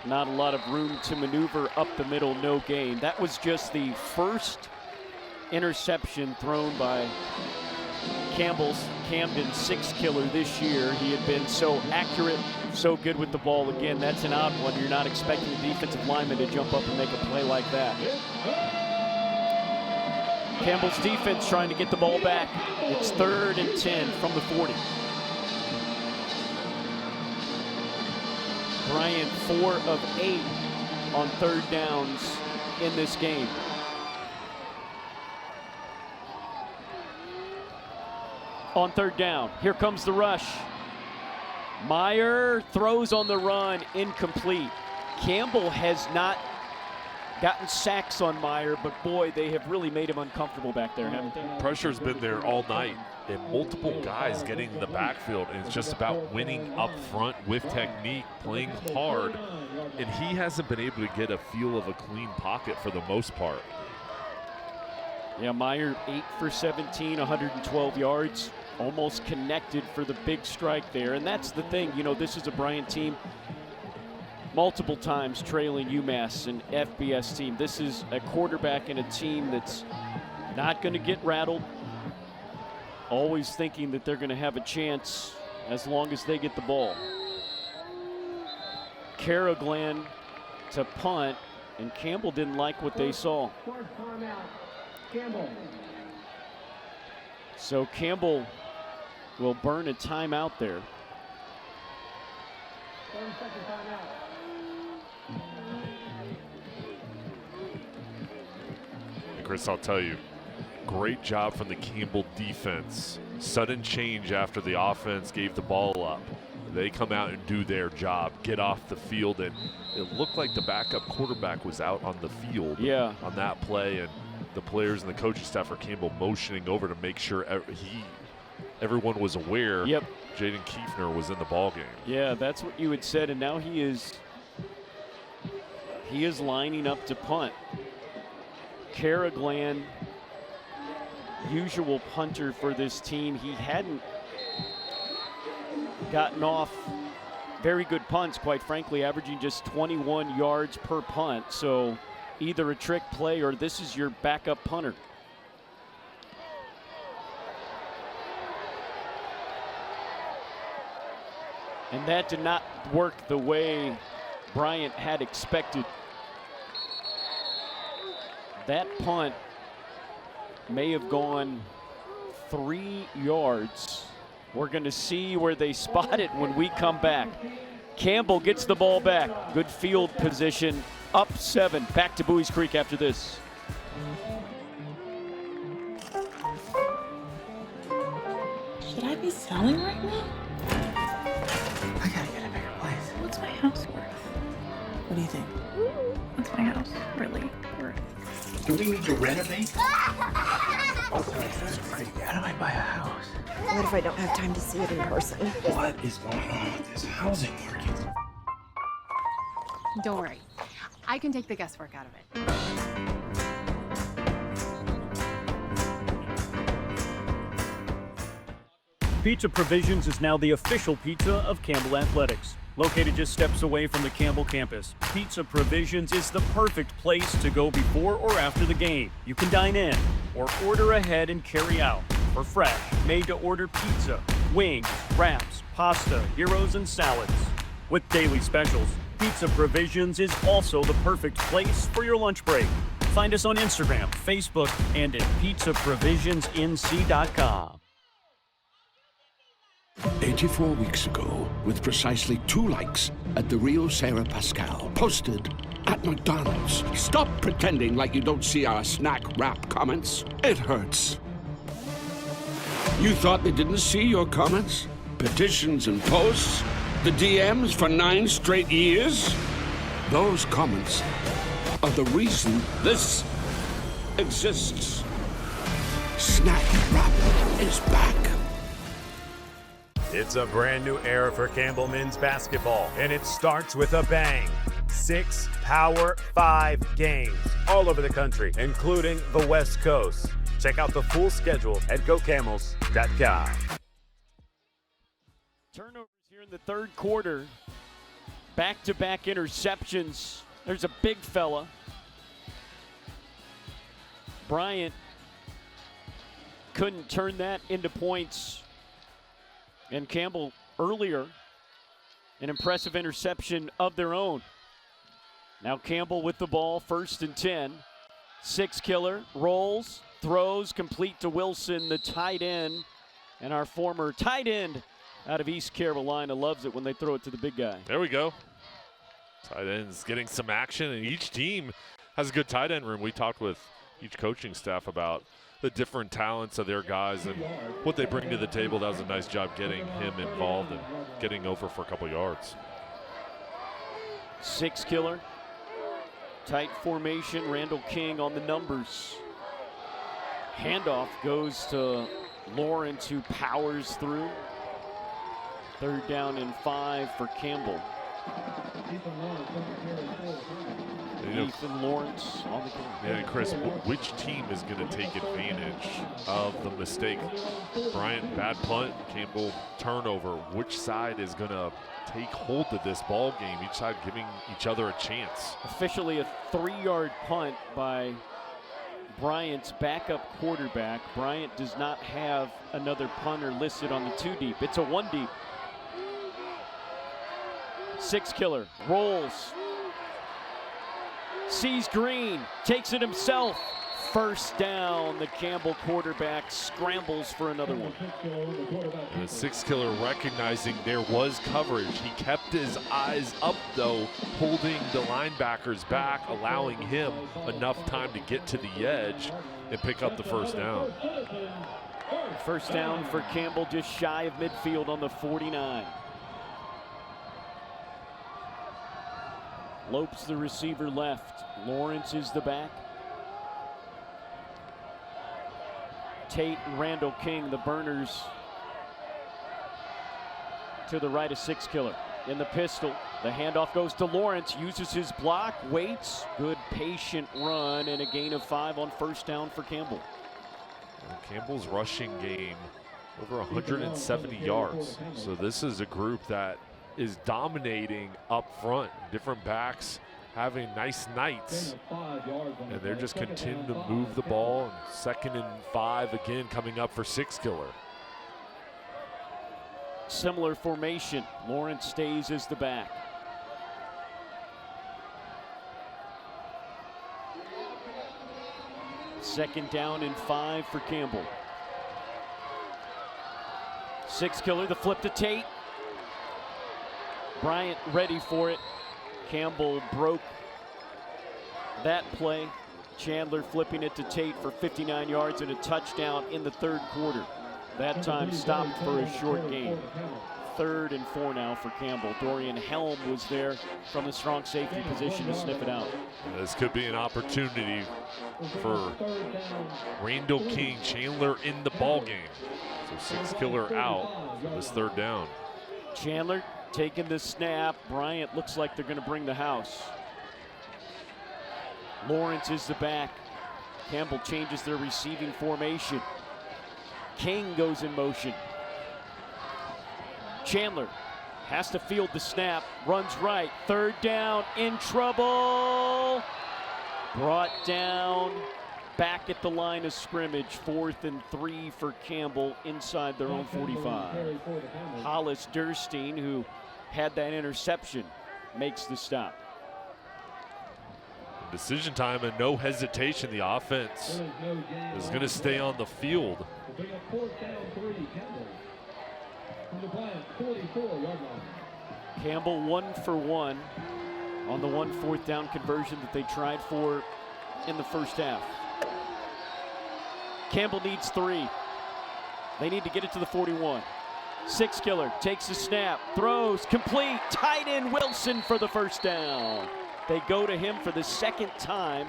not a lot of room to maneuver up the middle, no gain. That was just the first interception thrown by Campbell's Camden six killer this year. He had been so accurate, so good with the ball. Again, that's an odd one. You're not expecting the defensive lineman to jump up and make a play like that. Campbell's defense trying to get the ball back. It's 3rd and 10 from the 40. Bryant 4 of 8 on 3rd downs in this game. On 3rd down, here comes the rush. Meyer throws on the run, incomplete. Campbell has not gotten sacks on Meyer, but boy, they have really made him uncomfortable back there, haven't they?
Pressure's been there all night, and multiple guys getting in the backfield, and it's just about winning up front with technique, playing hard, and he hasn't been able to get a feel of a clean pocket for the most part.
Yeah, Meyer 8 for 17, 112 yards, almost connected for the big strike there, and that's the thing, you know, this is a Bryant team multiple times trailing UMass, an FBS team. This is a quarterback and a team that's not going to get rattled, always thinking that they're going to have a chance as long as they get the ball. Caraglan to punt, and Campbell didn't like what they saw. So Campbell will burn a timeout there.
Chris, I'll tell you, great job from the Campbell defense. Sudden change after the offense gave the ball up. They come out and do their job, get off the field, and it looked like the backup quarterback was out on the field on that play, and the players and the coaching staff for Campbell motioning over to make sure everyone was aware Jaden Kiefner was in the ball game.
Yeah, that's what you had said, and now he is lining up to punt. Caraglan, usual punter for this team. He hadn't gotten off very good punts, quite frankly, averaging just 21 yards per punt. So either a trick play or this is your backup punter. And that did not work the way Bryant had expected. That punt may have gone 3 yards. We're going to see where they spot it when we come back. Campbell gets the ball back. Good field position. Up 7. Back to Bowie's Creek after this.
Should I be selling right now? I gotta get a bigger place. What's my house worth? What do you think? What's my house really worth?
Do we need to renovate?
How do I buy a house? What if I don't have time to see it in person?
What is going on with this housing market?
Don't worry. I can take the guesswork out of it.
Pizza Provisions is now the official pizza of Campbell Athletics. Located just steps away from the Campbell campus, Pizza Provisions is the perfect place to go before or after the game. You can dine in or order ahead and carry out for fresh, made-to-order pizza, wings, wraps, pasta, gyros, and salads. With daily specials, Pizza Provisions is also the perfect place for your lunch break. Find us on Instagram, Facebook, and at pizzaprovisionsnc.com.
84 weeks ago, with precisely 2 likes at the real Sarah Pascal, posted at McDonald's. Stop pretending like you don't see our snack wrap comments. It hurts. You thought they didn't see your comments? Petitions and posts? The DMs for 9 straight years? Those comments are the reason this exists. Snack wrap is back.
It's a brand new era for Campbell men's basketball, and it starts with a bang. 6 Power 5 games all over the country, including the West Coast. Check out the full schedule at GoCamels.com.
Turnovers here in the third quarter. Back-to-back interceptions. There's a big fella. Bryant couldn't turn that into points. And Campbell earlier, an impressive interception of their own. Now Campbell with the ball, 1st and 10. 6-killer, rolls, throws, complete to Wilson, the tight end. And our former tight end out of East Carolina loves it when they throw it to the big guy.
There we go. Tight ends getting some action, and each team has a good tight end room. We talked with each coaching staff about the different talents of their guys and what they bring to the table. That was a nice job getting him involved and getting over for a couple yards.
6-killer, tight formation, Randall King on the numbers. Handoff goes to Lawrence, who powers through. 3rd down and 5 for Campbell. Ethan Lawrence on the corner.
Yeah, Chris, which team is going to take advantage of the mistake? Bryant, bad punt. Campbell, turnover. Which side is going to take hold of this ball game? Each side giving each other a chance.
Officially a 3-yard punt by Bryant's backup quarterback. Bryant does not have another punter listed on the 2-deep. It's a 1-deep. 6-killer, rolls. Sees Green, takes it himself. 1st down, the Campbell quarterback scrambles for another one.
And the 6-killer recognizing there was coverage. He kept his eyes up though, holding the linebackers back, allowing him enough time to get to the edge and pick up the 1st down.
1st down for Campbell, just shy of midfield on the 49. Lopes the receiver left. Lawrence is the back. Tate and Randall King, the burners, to the right of 6-killer. In the pistol, the handoff goes to Lawrence, uses his block, waits, good patient run, and a gain of 5 on 1st down for Campbell.
And Campbell's rushing game over 170 yards. So this is a group that is dominating up front. Different backs having nice nights, and they're just continuing to move the ball. And 2nd and 5 again coming up for 6-killer.
Similar formation. Lawrence stays as the back. Second down and 5 for Campbell. 6-killer, the flip to Tate. Bryant ready for it. Campbell broke that play. Chandler flipping it to Tate for 59 yards and a touchdown in the 3rd quarter. That time stopped for a short gain. 3rd and 4 now for Campbell. Dorian Helm was there from the strong safety position to sniff it out.
This could be an opportunity for Randall King, Chandler in the ball game. So 6-killer out for this 3rd down.
Chandler taking the snap. Bryant looks like they're going to bring the house. Lawrence is the back. Campbell changes their receiving formation. King goes in motion. Chandler has to field the snap, runs right, third down, in trouble. Brought down back at the line of scrimmage, 4th and 3 for Campbell inside their own 45. Hollis Durstein, who had that interception, makes the stop.
Decision time and no hesitation. The offense is going to stay on the field.
Campbell 1 for 1 on the 1 4th down conversion that they tried for in the first half. Campbell needs 3. They need to get it to the 41. Six-Killer takes a snap, throws, complete, tight end Wilson for the first down. They go to him for the second time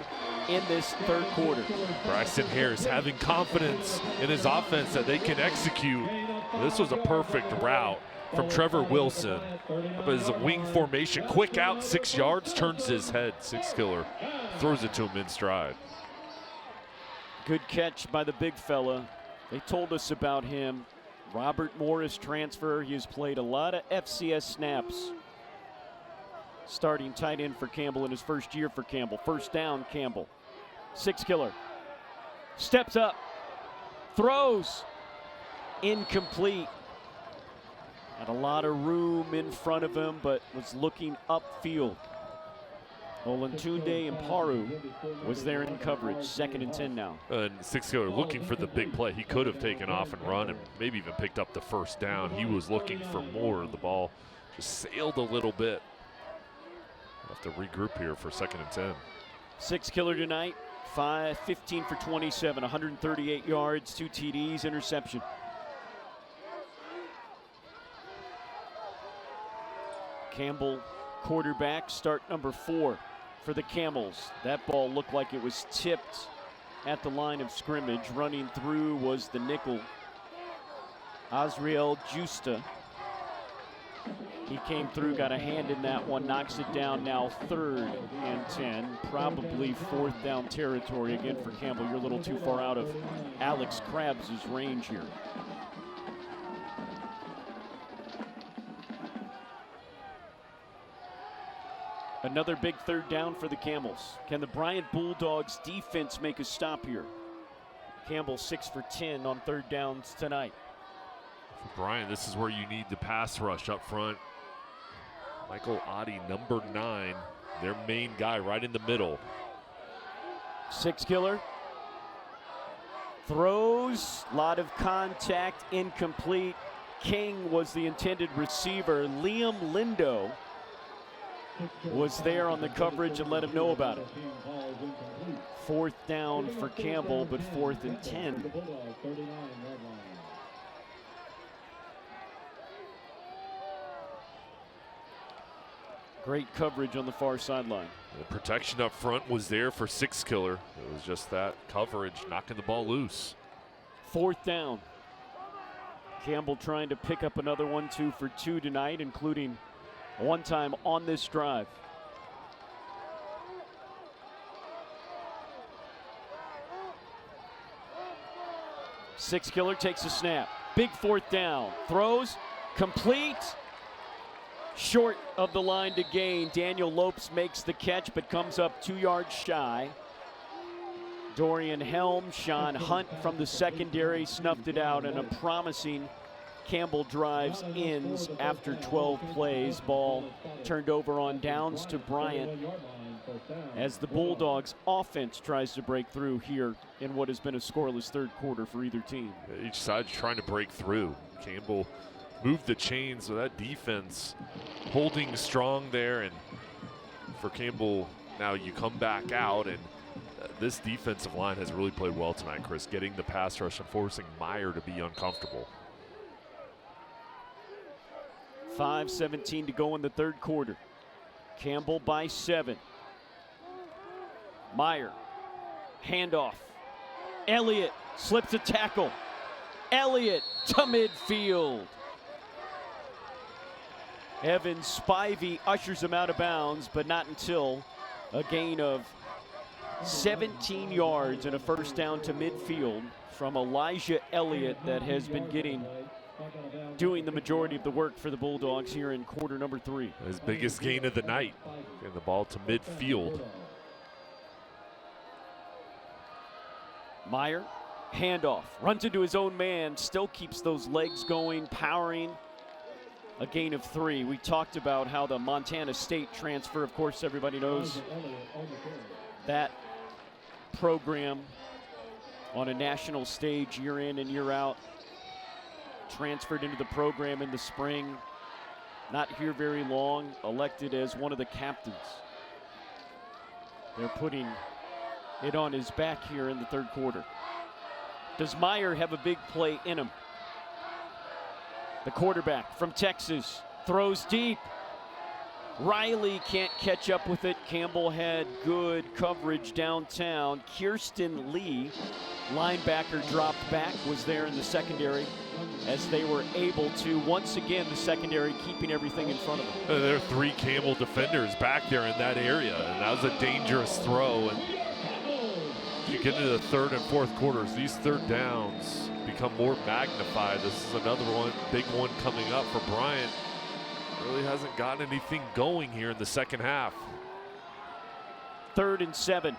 in this third quarter.
Braxton Harris having confidence in his offense that they can execute. This was a perfect route from Trevor Wilson. His wing formation, quick out, 6 yards, turns his head. Six-Killer throws it to him in stride.
Good catch by the big fella. They told us about him. Robert Morris transfer. He has played a lot of FCS snaps. Starting tight end for Campbell in his first year for Campbell. First down, Campbell. Six-Killer steps up, throws, incomplete. Had a lot of room in front of him, but was looking upfield. Olentunde Mparu was there in coverage. 2nd and 10 now.
And Six-Killer looking for the big play. He could have taken off and run and maybe even picked up the first down. He was looking for more. The ball just sailed a little bit. Have to regroup here for 2nd and 10.
Six-Killer tonight, 15 for 27, 138 yards, 2 TDs, interception. Campbell, quarterback, start number 4 for the Camels. That ball looked like it was tipped at the line of scrimmage. Running through was the nickel, Azriel Justa. He came through, got a hand in that one, knocks it down now 3rd and 10. Probably 4th down territory again for Campbell. You're a little too far out of Alex Krabs' range here. Another big 3rd down for the Camels. Can the Bryant Bulldogs defense make a stop here? Campbell 6 for 10 on 3rd downs tonight.
For Bryant, this is where you need the pass rush up front. Michael Oddie, number 9, their main guy right in the middle.
Six-Killer throws, lot of contact, incomplete. King was the intended receiver. Liam Lindo was there on the coverage and let him know about it. 4th down for Campbell, but 4th and 10. Great coverage on the far sideline.
The protection up front was there for Six-Killer. It was just that coverage knocking the ball loose.
4th down. Campbell trying to pick up another 1-2 for 2 tonight, including one time on this drive. Six-Killer takes a snap. Big 4th down. Throws, complete. Short of the line to gain. Daniel Lopes makes the catch, but comes up 2 yards shy. Dorian Helm, Sean Hunt from the secondary snuffed it out, and a promising Campbell drives ends after 12 plays. Ball turned over on downs to Bryant as the Bulldogs offense tries to break through here in what has been a scoreless 3rd quarter for either team.
Each side's trying to break through. Campbell moved the chains, so that defense holding strong there. And for Campbell, now you come back out, and this defensive line has really played well tonight, Chris, getting the pass rush and forcing Meyer to be uncomfortable.
5:17 to go in the 3rd quarter. Campbell by 7. Meyer, handoff. Elliott slips a tackle. Elliott to midfield. Evan Spivey ushers him out of bounds, but not until a gain of 17 yards and a 1st down to midfield from Elijah Elliott that has been getting doing the majority of the work for the Bulldogs here in quarter number 3.
His biggest gain of the night. Getting the ball to midfield.
Meyer, handoff, runs into his own man, still keeps those legs going, powering. A gain of 3. We talked about how the Montana State transfer, of course, everybody knows that program on a national stage year in and year out. Transferred into the program in the spring. Not here very long, elected as one of the captains. They're putting it on his back here in the third quarter. Does Meyer have a big play in him? The quarterback from Texas throws deep. Riley can't catch up with it. Campbell had good coverage downtown. Kirsten Lee, linebacker, dropped back, was there in the secondary as they were able to, once again, the secondary keeping everything in front of them.
There are 3 Campbell defenders back there in that area, and that was a dangerous throw. And you get into the third and fourth quarters, these third downs become more magnified. This is another one, big one coming up for Bryant. Really hasn't gotten anything going here in the second half.
3rd and 7.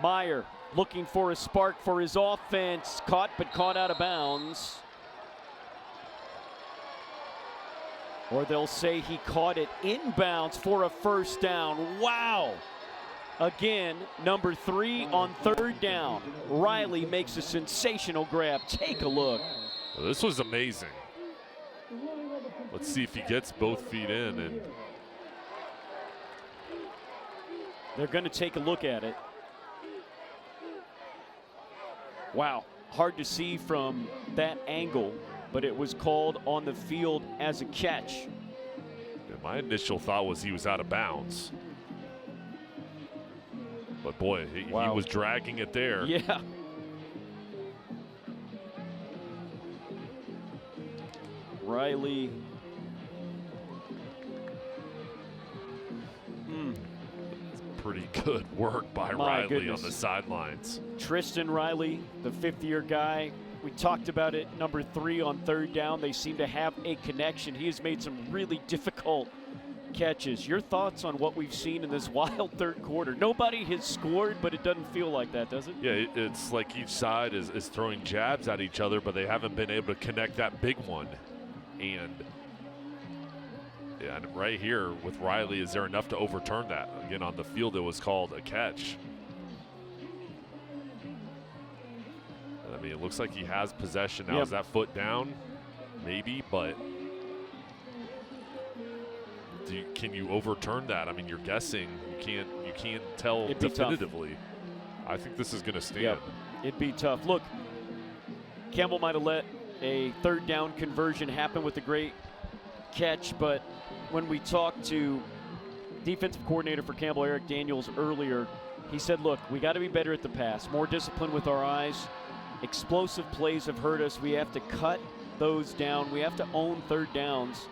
Meyer looking for a spark for his offense. Caught out of bounds. Or they'll say he caught it inbounds for a first down. Wow! Again, number 3 on 3rd down. Riley makes a sensational grab. Take a look.
Well, this was amazing. Let's see if he gets both feet in. And
they're going to take a look at it. Wow, hard to see from that angle, but it was called on the field as a catch.
Yeah, my initial thought was he was out of bounds. But boy, he was dragging it there.
Yeah. Riley.
Pretty good work by Riley on the sidelines.
Tristan Riley, the 5th-year guy. We talked about it, number 3 on 3rd down. They seem to have a connection. He has made some really difficult catches. Your thoughts on what we've seen in this wild third quarter? Nobody has scored, but it doesn't feel like that, does it?
Yeah, it's like each side is throwing jabs at each other, but they haven't been able to connect that big one. And right here with Riley, is there enough to overturn that? Again, on the field, it was called a catch. I mean, it looks like he has possession now. Is that foot down? Maybe, but can you overturn that? I mean, you're guessing. You can't tell definitively. I think this is going to stand.
Yep. It'd be tough. Look, Campbell might have let a 3rd down conversion happen with a great catch, but when we talked to defensive coordinator for Campbell, Eric Daniels, earlier, he said, look, we got to be better at the pass, more discipline with our eyes. Explosive plays have hurt us. We have to cut those down. We have to own 3rd downs.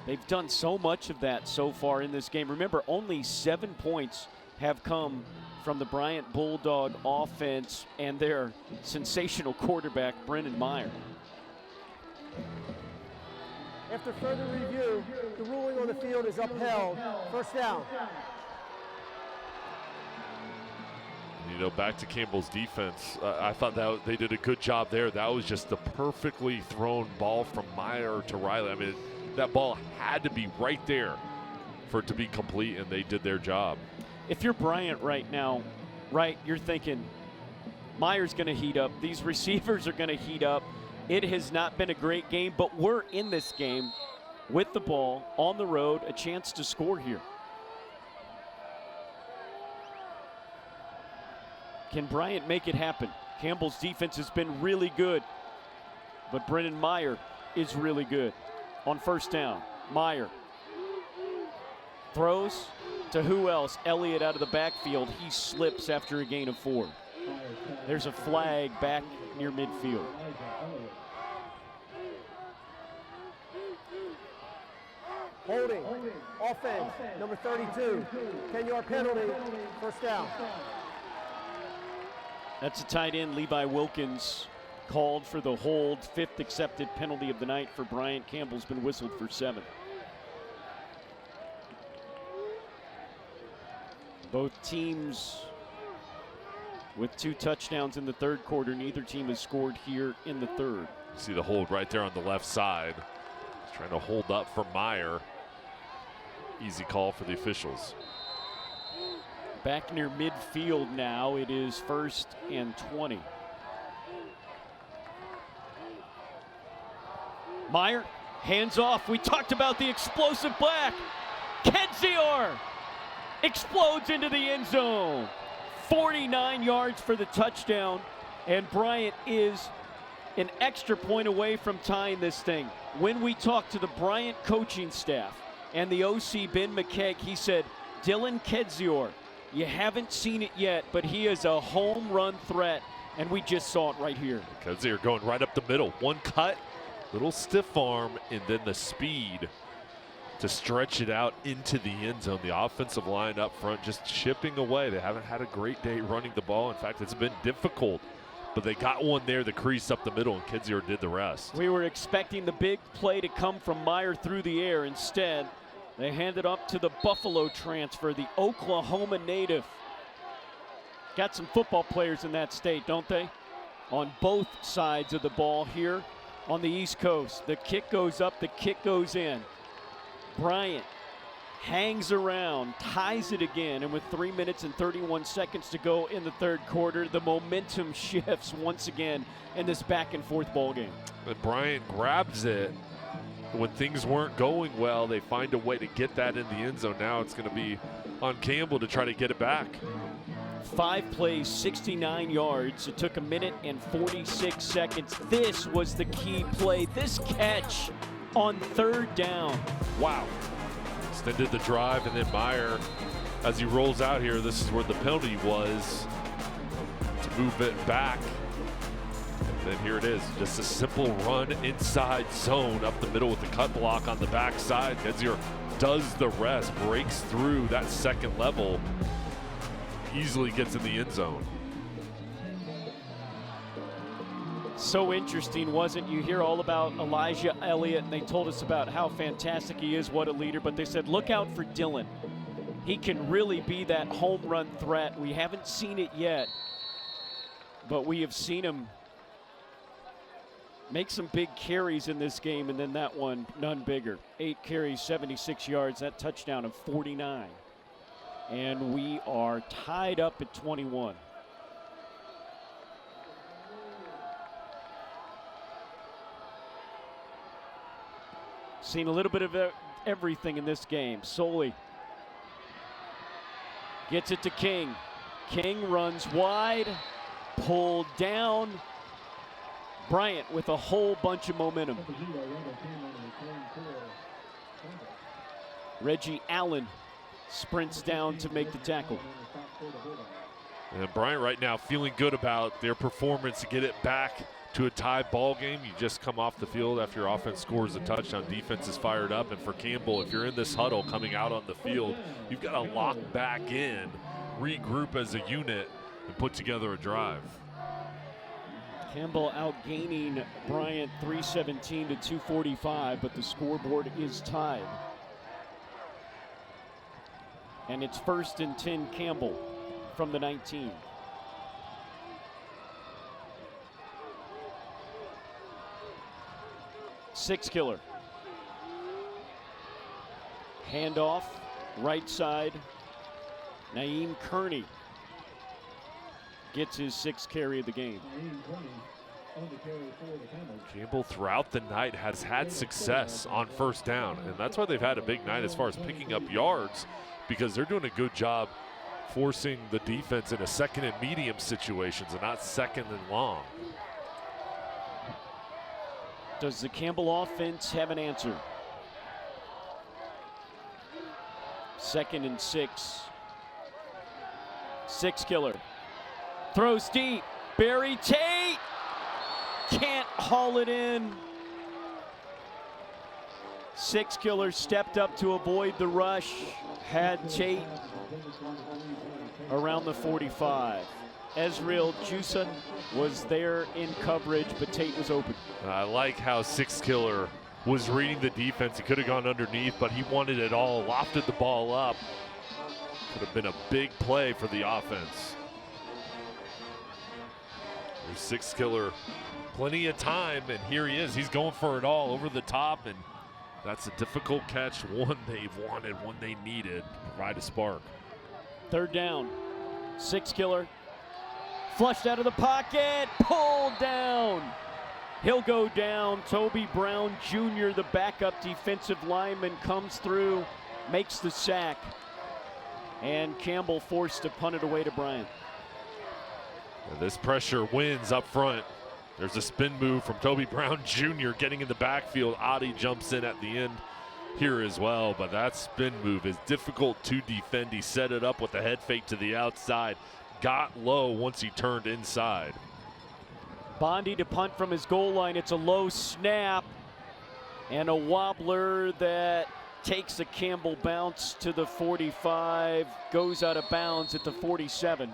They've done so much of that so far in this game. Remember, only 7 points have come from the Bryant Bulldog offense and their sensational quarterback, Brennan Meyer.
After further review, the ruling on the field is upheld. First down.
You know, back to Campbell's defense, I thought that they did a good job there. That was just the perfectly thrown ball from Meyer to Riley. I mean, that ball had to be right there for it to be complete, and they did their job.
If you're Bryant right now, you're thinking, Meyer's going to heat up. These receivers are going to heat up. It has not been a great game, but we're in this game with the ball on the road, a chance to score here. Can Bryant make it happen? Campbell's defense has been really good, but Brennan Meyer is really good. On first down, Meyer throws to who else? Elliott out of the backfield. He slips after a gain of 4. There's a flag back near midfield.
Holding, offense, number 32, 10-yard penalty, first down.
That's a tight end, Levi Wilkins, called for the hold. 5th accepted penalty of the night for Bryant. Campbell's been whistled for 7. Both teams with 2 touchdowns in the third quarter. Neither team has scored here in the third.
See the hold right there on the left side. He's trying to hold up for Meyer. Easy call for the officials.
Back near midfield now. It is 1st and 20. Meyer, hands off. We talked about the explosive black. Kedzior explodes into the end zone. 49 yards for the touchdown, and Bryant is an extra point away from tying this thing. When we talked to the Bryant coaching staff and the OC, Ben McKeag, he said, Dylan Kedzior, you haven't seen it yet, but he is a home run threat, and we just saw it right here.
Kedzior going right up the middle. One cut, little stiff arm, and then the speed to stretch it out into the end zone. The offensive line up front just chipping away. They haven't had a great day running the ball. In fact, it's been difficult, but they got one there, the crease up the middle, and Kedzior did the rest.
We were expecting the big play to come from Meyer through the air. Instead, they handed up to the Buffalo transfer, the Oklahoma native. Got some football players in that state, don't they? On both sides of the ball here on the East Coast. The kick goes up, the kick goes in. Bryant hangs around, ties it again, and with 3 minutes and 31 seconds to go in the third quarter, the momentum shifts once again in this back and forth ball game.
But Bryant grabs it. When things weren't going well, they find a way to get that in the end zone. Now it's going to be on Campbell to try to get it back.
5 plays, 69 yards. It took 1 minute and 46 seconds. This was the key play. This catch on 3rd down.
Wow. Extended the drive, and then Meyer, as he rolls out here, this is where the penalty was, to move it back. And then here it is, just a simple run inside zone up the middle with the cut block on the backside. Kedzior does the rest, breaks through that second level, easily gets in the end zone.
So interesting, wasn't you? Hear all about Elijah Elliott, and they told us about how fantastic he is, what a leader, but they said, look out for Dylan. He can really be that home run threat. We haven't seen it yet, but we have seen him make some big carries in this game, and then that one, none bigger. 8 carries, 76 yards, that touchdown of 49. And we are tied up at 21. Seen a little bit of everything in this game. Soley gets it to King. King runs wide, pulled down. Bryant with a whole bunch of momentum. Reggie Allen sprints down to make the tackle.
And Bryant right now feeling good about their performance to get it back to a tied ball game. You just come off the field after your offense scores a touchdown, defense is fired up, and for Campbell, if you're in this huddle coming out on the field, you've got to lock back in, regroup as a unit, and put together a drive.
Campbell outgaining Bryant 317 to 245, but the scoreboard is tied. And it's 1st and 10 Campbell from the 19. Six killer. Handoff, right side. Naeem Kearney gets his 6th carry of the game.
Campbell throughout the night has had success on 1st down, and that's why they've had a big night as far as picking up yards, because they're doing a good job forcing the defense into 2nd and medium situations and not 2nd and long.
Does the Campbell offense have an answer? 2nd and 6. 6 killer. Throws deep. Barry Tate can't haul it in. 6 killer stepped up to avoid the rush. Had Tate around the 45. Ezreal Juson was there in coverage, but Tate was open.
I like how Six Killer was reading the defense. He could have gone underneath, but he wanted it all, lofted the ball up. Could have been a big play for the offense. There's Six Killer, plenty of time, and here he is. He's going for it all over the top, and that's a difficult catch, one they've wanted, one they needed to provide a spark.
Third down, Six Killer, flushed out of the pocket, pulled down. He'll go down. Toby Brown Jr., the backup defensive lineman, comes through, makes the sack, and Campbell forced to punt it away to Bryant.
And this pressure wins up front. There's a spin move from Toby Brown Jr. getting in the backfield. Adi jumps in at the end here as well, but that spin move is difficult to defend. He set it up with the head fake to the outside, got low once he turned inside.
Bondi to punt from his goal line. It's a low snap and a wobbler that takes a Campbell bounce to the 45, goes out of bounds at the 47.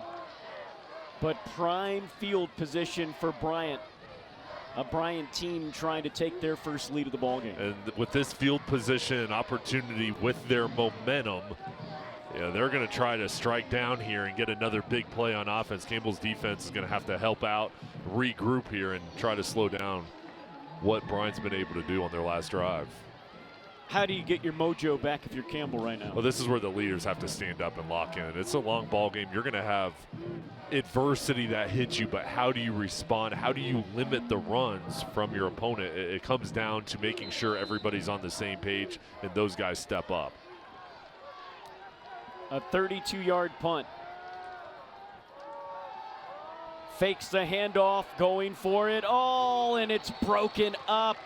But prime field position for Bryant. A Bryant team trying to take their first lead of the ballgame.
And with this field position opportunity, with their momentum, they're going to try to strike down here and get another big play on offense. Campbell's defense is going to have to help out, regroup here, and try to slow down what Bryant's been able to do on their last drive.
How do you get your mojo back if you're Campbell right now?
Well, this is where the leaders have to stand up and lock in. It's a long ball game. You're going to have adversity that hits you, but how do you respond? How do you limit the runs from your opponent? It comes down to making sure everybody's on the same page and those guys step up.
A 32-yard punt. Fakes the handoff, going for it all, and it's broken up.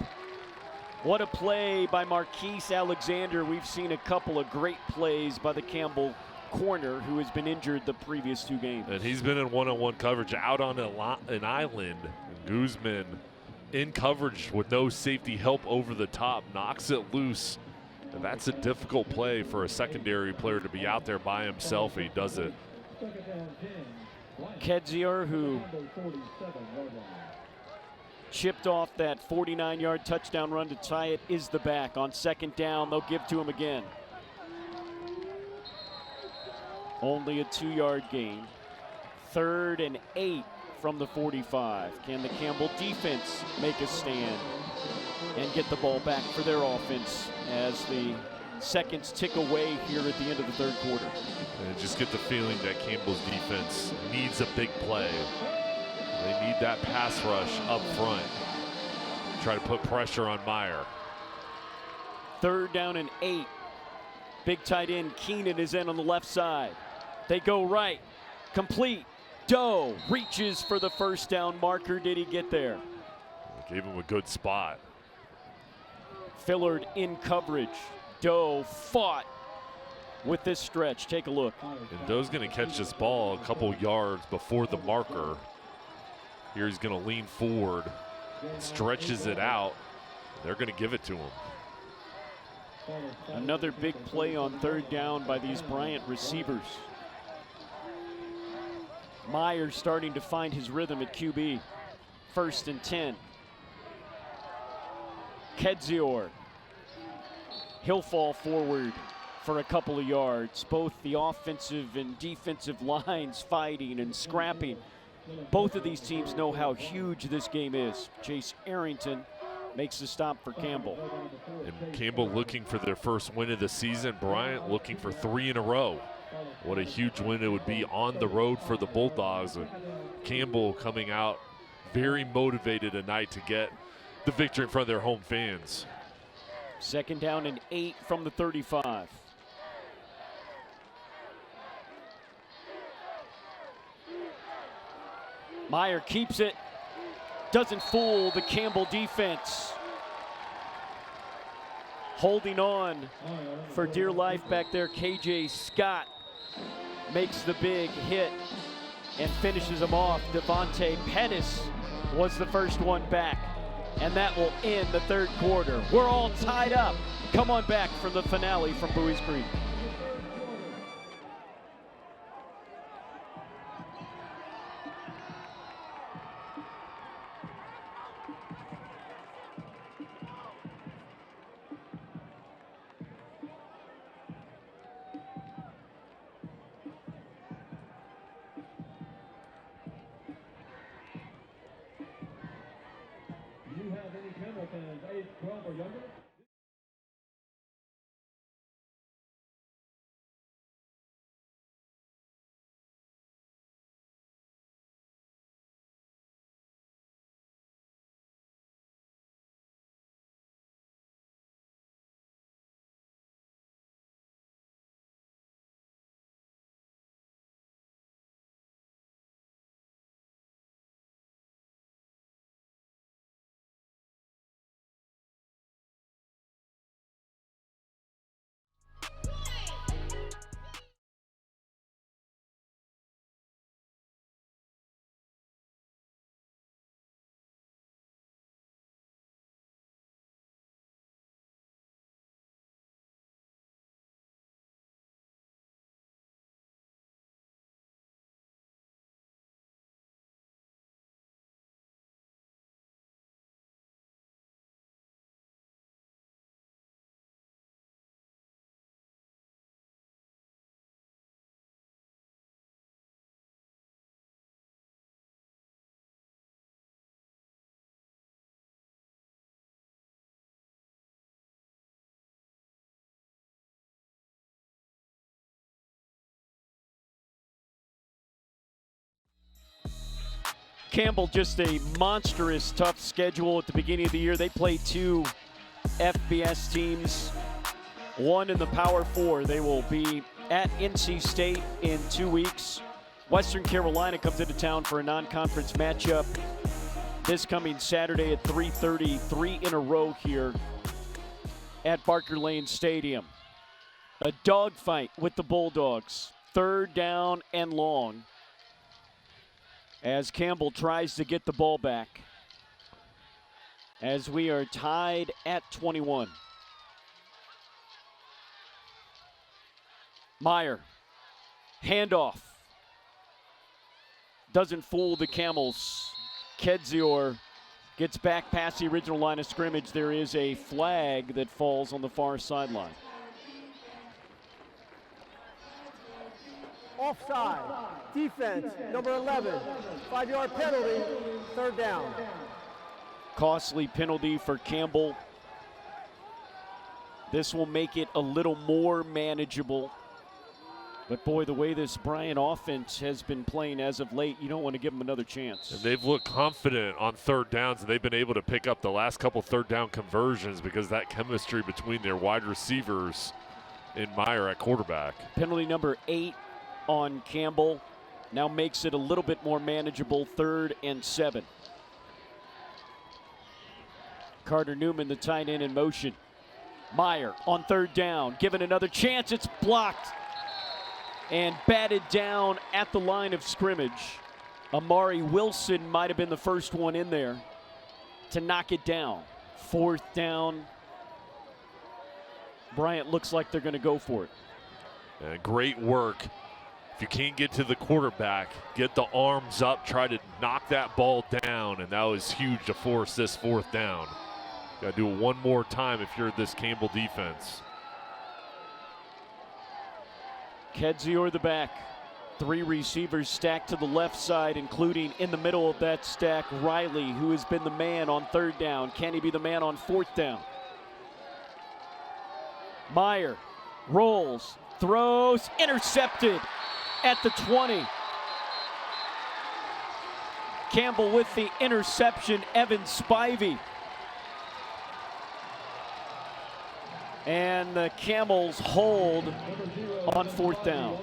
What a play by Marquise Alexander. We've seen a couple of great plays by the Campbell corner, who has been injured the previous two games.
And he's been in one-on-one coverage out on an island. Guzman in coverage with no safety help over the top, knocks it loose. And that's a difficult play for a secondary player to be out there by himself, and he does it.
Kedzior, who chipped off that 49-yard touchdown run to tie it, is the back. On second down, they'll give to him again. Only a 2-yard gain. 3rd and 8 from the 45. Can the Campbell defense make a stand and get the ball back for their offense as the seconds tick away here at the end of the third quarter?
And just get the feeling that Campbell's defense needs a big play. They need that pass rush up front. Try to put pressure on Meyer.
3rd down and 8. Big tight end Keenan is in on the left side. They go right. Complete. Doe reaches for the first down marker. Did he get there?
Gave him a good spot.
Fillard in coverage. Doe fought with this stretch. Take a look.
And Doe's going to catch this ball a couple yards before the marker. Here he's going to lean forward, stretches it out. They're going to give it to him.
Another big play on 3rd down by these Bryant receivers. Meyer starting to find his rhythm at QB. 1st and 10. Kedzior. He'll fall forward for a couple of yards. Both the offensive and defensive lines fighting and scrapping. Both of these teams know how huge this game is. Chase Arrington makes the stop for Campbell.
And Campbell looking for their first win of the season. Bryant looking for 3 in a row. What a huge win it would be on the road for the Bulldogs. And Campbell coming out very motivated tonight to get the victory in front of their home fans.
2nd down and 8 from the 35. Meyer keeps it. Doesn't fool the Campbell defense. Holding on for dear life back there. KJ Scott makes the big hit and finishes him off. Devontae Pettis was the first one back. And that will end the third quarter. We're all tied up. Come on back for the finale from Buies Creek. Campbell, just a monstrous tough schedule at the beginning of the year. They play 2 FBS teams, 1 in the Power 4. They will be at NC State in 2 weeks. Western Carolina comes into town for a non-conference matchup this coming Saturday at 3:30, 3 in a row here at Barker Lane Stadium. A dogfight with the Bulldogs. 3rd down and long as Campbell tries to get the ball back, as we are tied at 21. Meyer, handoff. Doesn't fool the Camels. Kedzior gets back past the original line of scrimmage. There is a flag that falls on the far sideline.
Offside. Defense, number 11. 5-yard penalty. 3rd down.
Costly penalty for Campbell. This will make it a little more manageable. But boy, the way this Bryant offense has been playing as of late, you don't want to give them another chance.
And they've looked confident on 3rd downs, and they've been able to pick up the last couple 3rd down conversions because that chemistry between their wide receivers and Meyer at quarterback.
Penalty number 8 on Campbell now makes it a little bit more manageable. 3rd and 7. Carter Newman, the tight end, in motion. Meyer on 3rd down, given another chance. It's blocked and batted down at the line of scrimmage. Amari Wilson might have been the first one in there to knock it down. 4th down. Bryant looks like they're going to go for it.
And great work. If you can't get to the quarterback, get the arms up, try to knock that ball down, and that was huge to force this 4th down. Got to do it one more time if you're this Campbell defense.
Kedzior the back. 3 receivers stacked to the left side, including in the middle of that stack, Riley, who has been the man on 3rd down. Can he be the man on 4th down? Meyer rolls, throws, intercepted at the 20. Campbell with the interception, Evan Spivey. And the Camels hold on 4th down.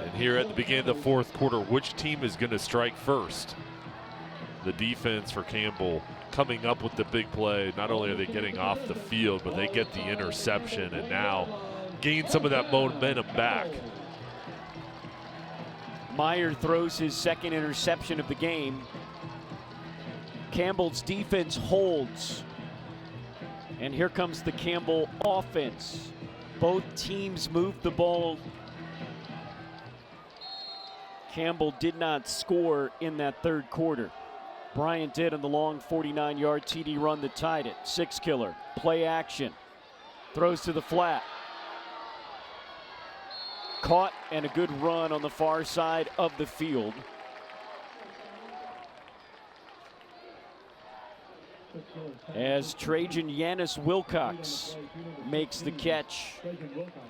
And here at the beginning of the 4th quarter, which team is going to strike first? The defense for Campbell coming up with the big play. Not only are they getting off the field, but they get the interception and now gain some of that momentum back.
Meyer throws his 2nd interception of the game. Campbell's defense holds. And here comes the Campbell offense. Both teams moved the ball. Campbell did not score in that 3rd quarter. Bryant did on the long 49-yard TD run that tied it. 6-killer, play action. Throws to the flat. Caught and a good run on the far side of the field. As Trajan Yanis Wilcox makes the catch.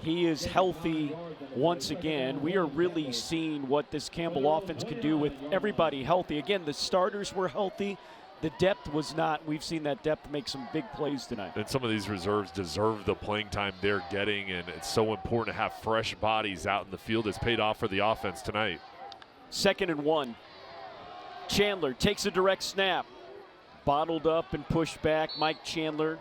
He is healthy once again. We are really seeing what this Campbell offense can do with everybody healthy. Again, the starters were healthy. The depth was not. We've seen that depth make some big plays tonight.
And some of these reserves deserve the playing time they're getting, and it's so important to have fresh bodies out in the field. It's paid off for the offense tonight.
2nd and 1. Chandler takes a direct snap. Bottled up and pushed back. Mike Chandler,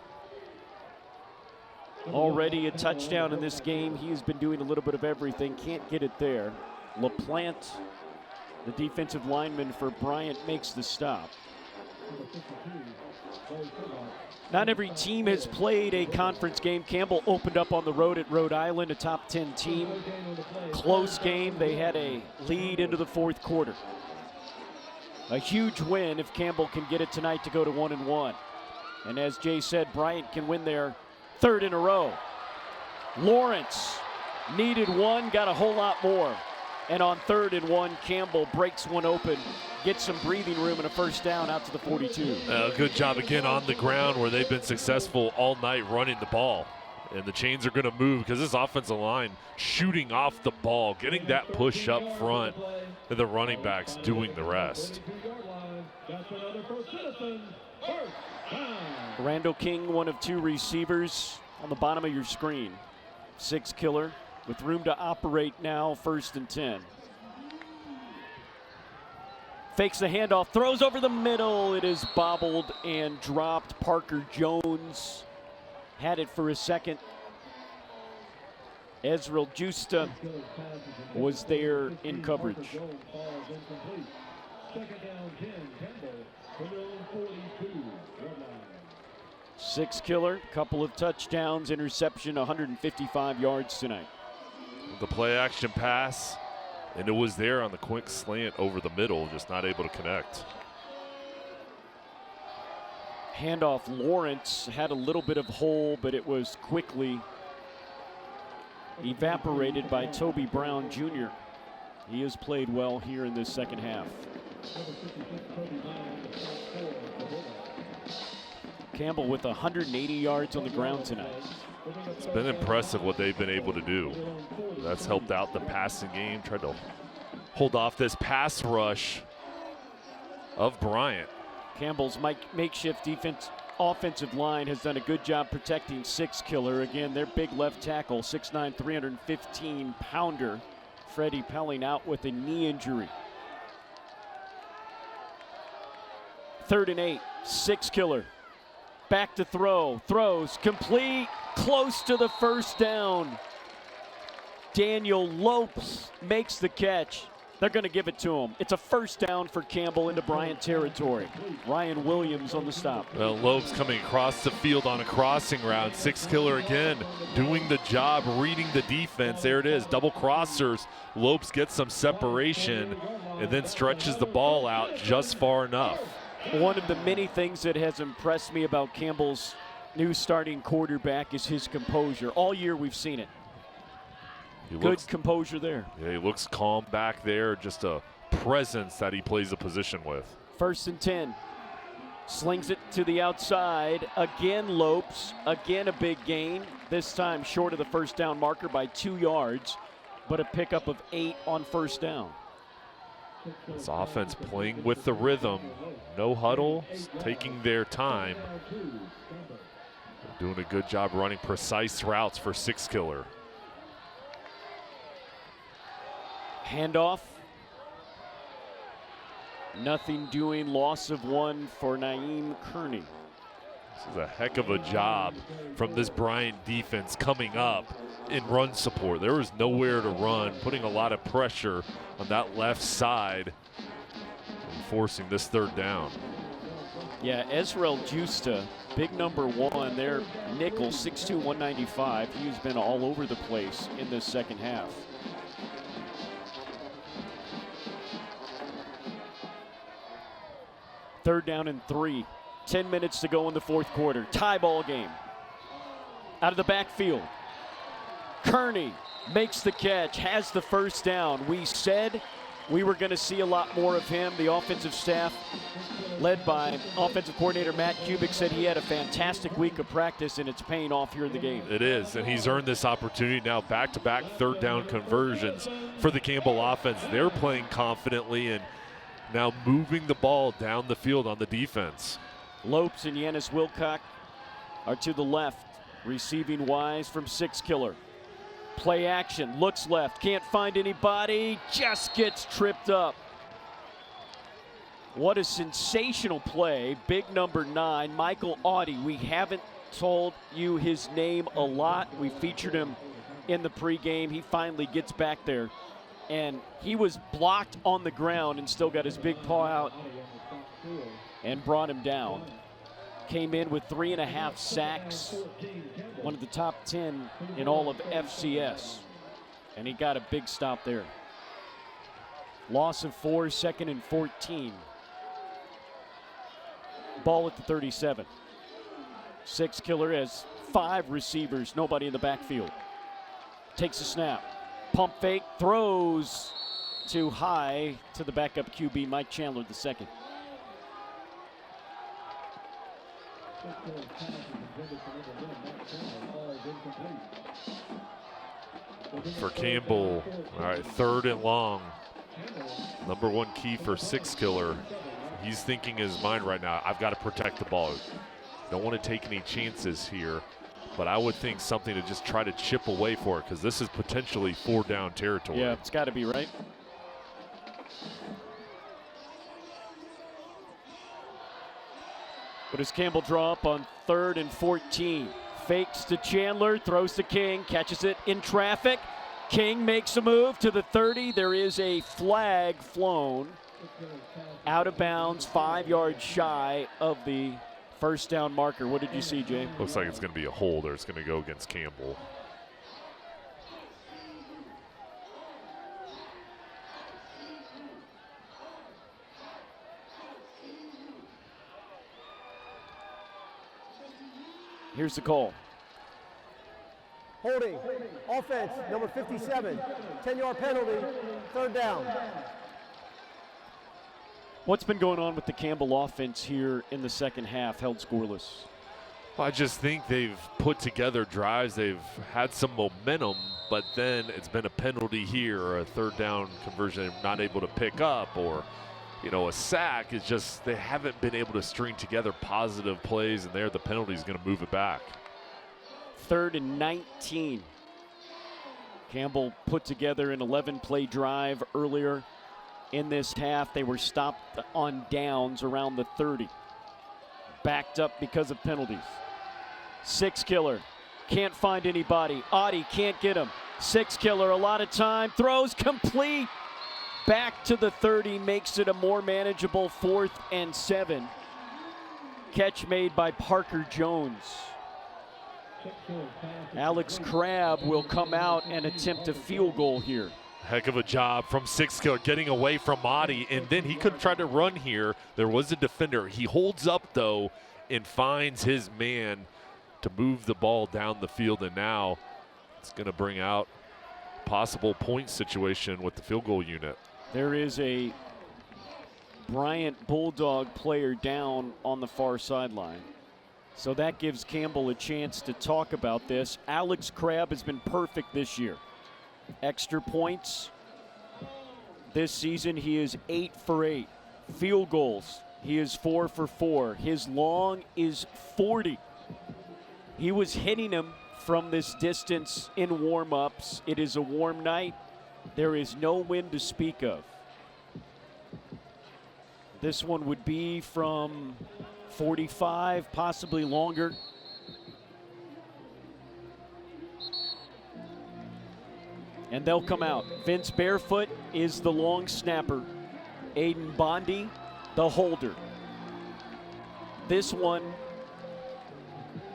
already a touchdown in this game. He has been doing a little bit of everything. Can't get it there. LaPlante, the defensive lineman for Bryant, makes the stop. Not every team has played a conference game. Campbell opened up on the road at Rhode Island, a top 10 team. Close game. They had a lead into the 4th quarter. A huge win if Campbell can get it tonight to go to 1-1. And as Jay said, Bryant can win their 3rd in a row. Lawrence needed 1, got a whole lot more. And on 3rd and 1, Campbell breaks one open, gets some breathing room and a 1st down out to the 42.
Good job again on the ground where they've been successful all night running the ball. And the chains are going to move because this offensive line shooting off the ball, getting that push up front, and the running backs doing the rest.
Randall King, one of two receivers on the bottom of your screen. 6 killer with room to operate now, 1st and 10. Fakes the handoff, throws over the middle. It is bobbled and dropped. Parker Jones had it for a second. Ezreal Justa was there in coverage. 6 killer, couple of touchdowns, interception, 155 yards tonight.
The play action pass, and it was there on the quick slant over the middle, just not able to connect.
Handoff, Lawrence had a little bit of hole, but it was quickly evaporated by Toby Brown Jr. He has played well here in this second half. Campbell with 180 yards on the ground tonight.
It's been impressive what they've been able to do. That's helped out the passing game. Tried to hold off this pass rush of Bryant.
Campbell's makeshift offensive line has done a good job protecting 6 killer. Again, their big left tackle, 6'9", 315-pounder. Freddie Pelling out with a knee injury. 3rd and 8, 6 killer. Back to throw, throws, complete, close to the first down. Daniel Lopes makes the catch. They're going to give it to him. It's a first down for Campbell into Bryant territory. Ryan Williams on the stop.
Well, Lopes coming across the field on a crossing route. 6 killer again, doing the job, reading the defense. There it is, double crossers. Lopes gets some separation and then stretches the ball out just far enough.
One of the many things that has impressed me about Campbell's new starting quarterback is his composure. All year we've seen it. Good composure there.
Yeah, he looks calm back there. Just a presence that he plays a position with.
1st and 10. Slings it to the outside. Again Lopes. Again a big gain. This time short of the first down marker by 2 yards. But a pickup of 8 on first down.
This offense playing with the rhythm. No huddle. Taking their time. They're doing a good job running precise routes for 6 killer.
Handoff. Nothing doing. Loss of 1 for Naeem Kearney.
This is a heck of a job from this Bryant defense coming up in run support. There was nowhere to run, putting a lot of pressure on that left side and forcing this 3rd down.
Yeah, Ezreal Justa, big number 1 there. Nickel, 6'2", 195. He's been all over the place in this second half. Third down and 3. 10 minutes to go in the 4th quarter. Tie ball game. Out of the backfield. Kearney makes the catch, has the first down. We said we were going to see a lot more of him. The offensive staff, led by offensive coordinator Matt Kubik, said he had a fantastic week of practice, and it's paying off here in the game.
It is, and he's earned this opportunity now. Back-to-back 3rd down conversions for the Campbell offense. They're playing confidently and now moving the ball down the field on the defense.
Lopes and Yanis Wilcock are to the left, receiving wise from 6 killer. Play action, looks left, can't find anybody, just gets tripped up. What a sensational play. Big number 9, Michael Audie. We haven't told you his name a lot. We featured him in the pregame. He finally gets back there, and he was blocked on the ground and still got his big paw out and brought him down. Came in with 3.5 sacks, one of the top 10 in all of FCS. And he got a big stop there. Loss of 4, 2nd and 14. Ball at the 37. 6 killer has 5 receivers, nobody in the backfield. Takes a snap, pump fake, throws too high to the backup QB, Mike Chandler II.
For Campbell, all right, 3rd and long. Number 1 key for 6 killer. He's thinking in his mind right now, I've got to protect the ball. Don't want to take any chances here. But I would think something to just try to chip away for it, because this is potentially 4-down territory.
Yeah, it's got to be, right? What does Campbell draw up on 3rd and 14? Fakes to Chandler, throws to King, catches it in traffic. King makes a move to the 30. There is a flag flown out of bounds, 5 yards shy of the first down marker. What did you see, Jay?
Looks like it's going to be a hold, or it's going to go against Campbell.
Here's the call.
Holding, offense, number 57, 10-yard penalty, 3rd down.
What's been going on with the Campbell offense here in the second half, held scoreless?
Well, I just think they've put together drives. They've had some momentum, but then it's been a penalty here, or a 3rd down conversion they're not able to pick up, or a sack. It's just they haven't been able to string together positive plays, and there the penalty is going to move it back.
3rd and 19. Campbell put together an 11-play drive earlier in this half. They were stopped on downs around the 30. Backed up because of penalties. 6-killer. Can't find anybody. Audie can't get him. 6-killer, a lot of time. Throws complete. Back to the 30, makes it a more manageable 4th and 7. Catch made by Parker Jones. Alex Crabb will come out and attempt a field goal here.
Heck of a job from 6-killer getting away from Audie, and then he could have tried to run here. There was a defender. He holds up, though, and finds his man to move the ball down the field, and now it's going to bring out possible point situation with the field goal unit.
There is a Bryant Bulldog player down on the far sideline. So that gives Campbell a chance to talk about this. Alex Crabb has been perfect this year. Extra points. This season he is 8 for 8. Field goals, he is 4 for 4. His long is 40. He was hitting them from this distance in warm-ups. It is a warm night. There is no wind to speak of. This one would be from 45, possibly longer. And they'll come out. Vince Barefoot is the long snapper. Aiden Bondi, the holder. This one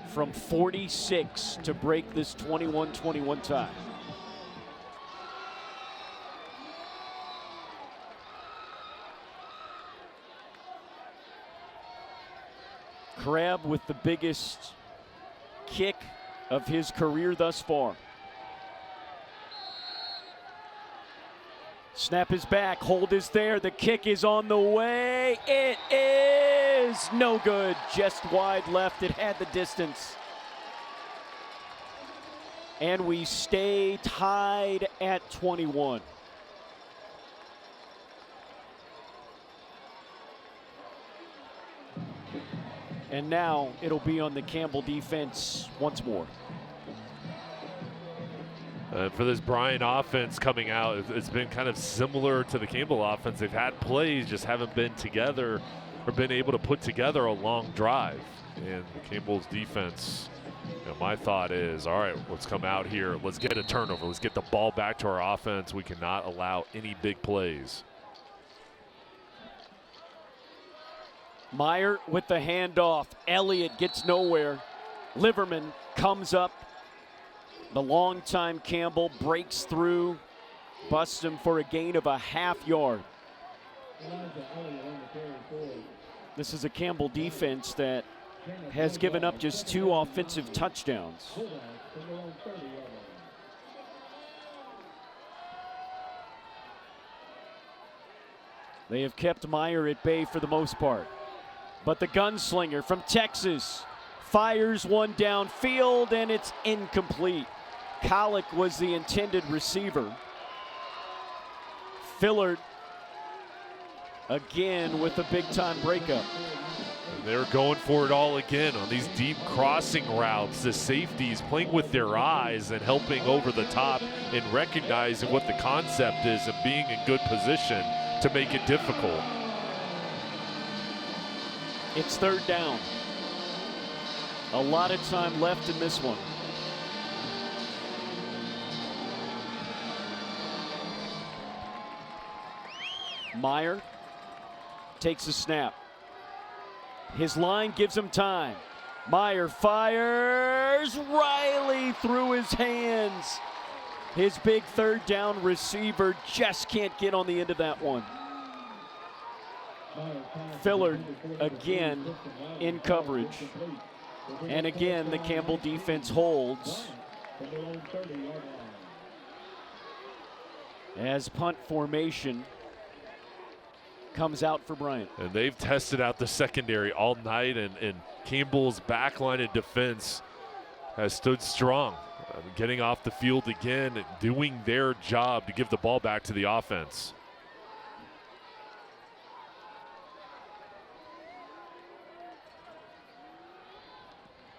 from 46 to break this 21-21 tie. Crabb with the biggest kick of his career thus far. Snap is back, hold is there, the kick is on the way. It is no good, just wide left, it had the distance. And we stay tied at 21. And now it'll be on the Campbell defense once more.
For this Bryant offense coming out, it's been kind of similar to the Campbell offense. They've had plays, just haven't been together or been able to put together a long drive. And the Campbell's defense, my thought is, all right, let's come out here. Let's get a turnover. Let's get the ball back to our offense. We cannot allow any big plays.
Meyer with the handoff. Elliott gets nowhere. Liverman comes up. The longtime Campbell breaks through, busts him for a gain of a half yard. This is a Campbell defense that has given up just 2 offensive touchdowns. They have kept Meyer at bay for the most part. But the gunslinger from Texas fires one downfield, and it's incomplete. Collick was the intended receiver. Fillard again with a big-time breakup.
They're going for it all again on these deep crossing routes. The safeties playing with their eyes and helping over the top and recognizing what the concept is and being in good position to make it difficult.
It's third down. A lot of time left in this one. Meyer takes a snap. His line gives him time. Meyer fires. Riley through his hands. His big third down receiver just can't get on the end of that one. Fillard again in coverage. And again, the Campbell defense holds. As punt formation comes out for Bryant.
And they've tested out the secondary all night, and Campbell's backline and defense has stood strong, getting off the field again and doing their job to give the ball back to the offense.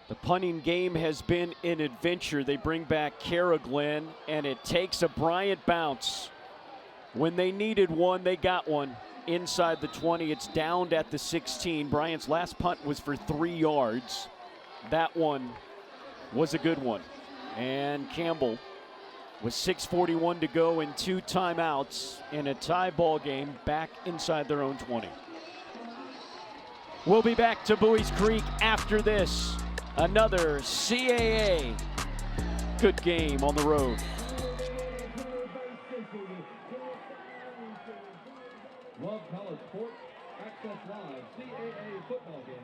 The punting game has been an adventure. They bring back Carraglen, and it takes a Bryant bounce. When they needed one, they got one. Inside the 20, it's downed at the 16. Bryant's last punt was for 3 yards. That one was a good one. And Campbell, with 6:41 to go and 2 timeouts in a tie ball game, back inside their own 20. We'll be back to Buies Creek after this. Another CAA good game on the road.
Love college sports? Access Live CAA football game.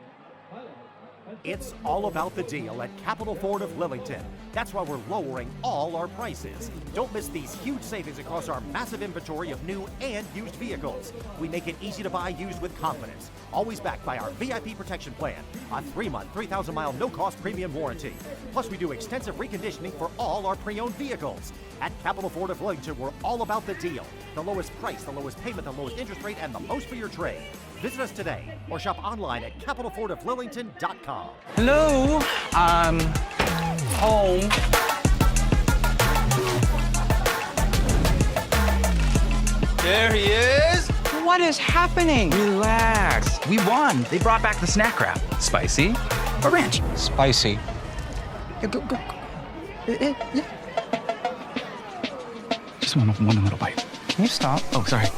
Highlights.
It's all about the deal at Capital Ford of Lillington. That's why we're lowering all our prices. Don't miss these huge savings across our massive inventory of new and used vehicles. We make it easy to buy used with confidence. Always backed by our VIP protection plan, a 3-month, 3,000-mile no-cost premium warranty. Plus, we do extensive reconditioning for all our pre-owned vehicles. At Capital Ford of Lillington, we're all about the deal. The lowest price, the lowest payment, the lowest interest rate, and the most for your trade. Visit us today or shop online at capitalfordoflillington.com.
Hello, I'm home. There he is. What is happening? Relax. We won. They brought back the snack wrap. Spicy or ranch? Spicy. Go. Yeah. Just one little bite. Can you stop? Oh, sorry.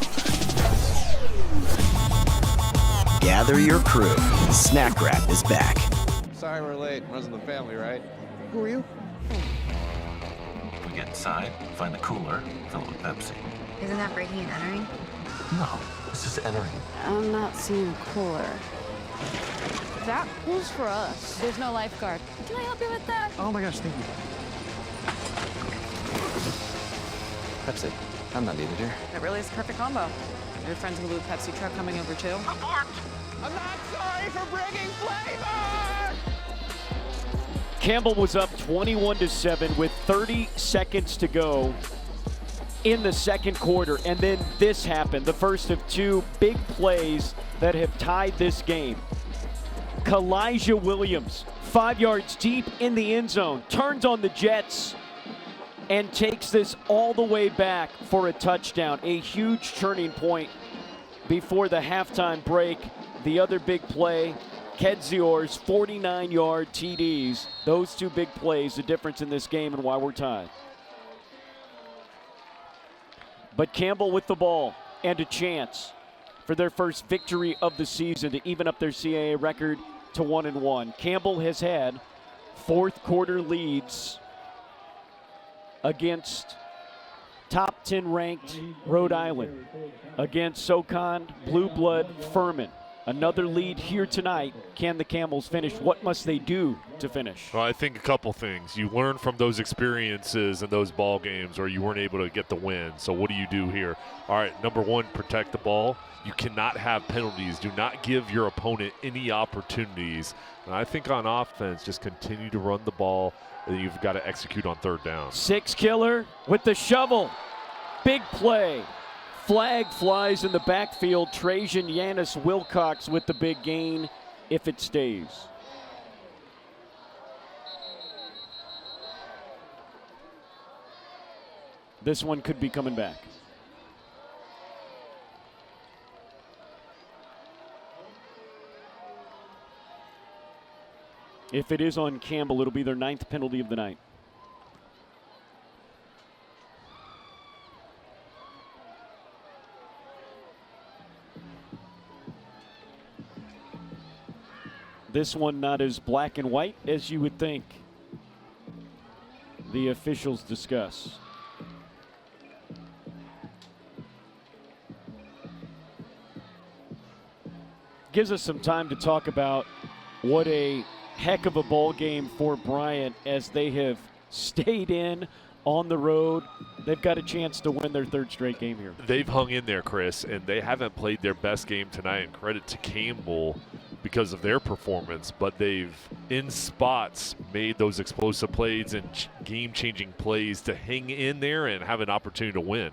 Gather your crew. Snack Wrap is back.
Sorry we're late. Runs in the family, right?
Who are you?
We get inside, find the cooler, fill it with Pepsi.
Isn't that breaking and entering?
No, it's just entering.
I'm not seeing a cooler. That was for us. There's no lifeguard. Can I help you with that?
Oh my gosh, thank you.
Pepsi. I'm not needed here.
It really is a perfect combo. Your friend's Blue Pepsi truck coming over too.
Abort! I'm not sorry for bringing flavor!
Campbell was up 21-7 with 30 seconds to go in the second quarter, and then this happened, the first of 2 big plays that have tied this game. Kalijah Williams, 5 yards deep in the end zone, turns on the Jets and takes this all the way back for a touchdown. A huge turning point before the halftime break. The other big play, Kedzior's 49-yard TDs. Those 2 big plays, the difference in this game and why we're tied. But Campbell with the ball and a chance for their first victory of the season to even up their CAA record to 1-1. Campbell has had fourth quarter leads against top 10 ranked Rhode Island, against SoCon Blue Blood Furman. Another lead here tonight. Can the Camels finish? What must they do to finish?
Well, I think a couple things. You learn from those experiences and those ball games where you weren't able to get the win. So what do you do here? All right, number 1, protect the ball. You cannot have penalties. Do not give your opponent any opportunities. And I think on offense, just continue to run the ball, and you've got to execute on third down.
6 Killer with the shovel. Big play. Flag flies in the backfield. Trajan Yanis Wilcox with the big gain if it stays. This one could be coming back. If it is on Campbell, it'll be their 9th penalty of the night. This one not as black and white as you would think. The officials discuss. Gives us some time to talk about what a heck of a ball game for Bryant as they have stayed in on the road. They've got a chance to win their 3rd straight game here.
They've hung in there, Chris, and they haven't played their best game tonight, and credit to Campbell because of their performance, but they've, in spots, made those explosive plays and game-changing plays to hang in there and have an opportunity to win.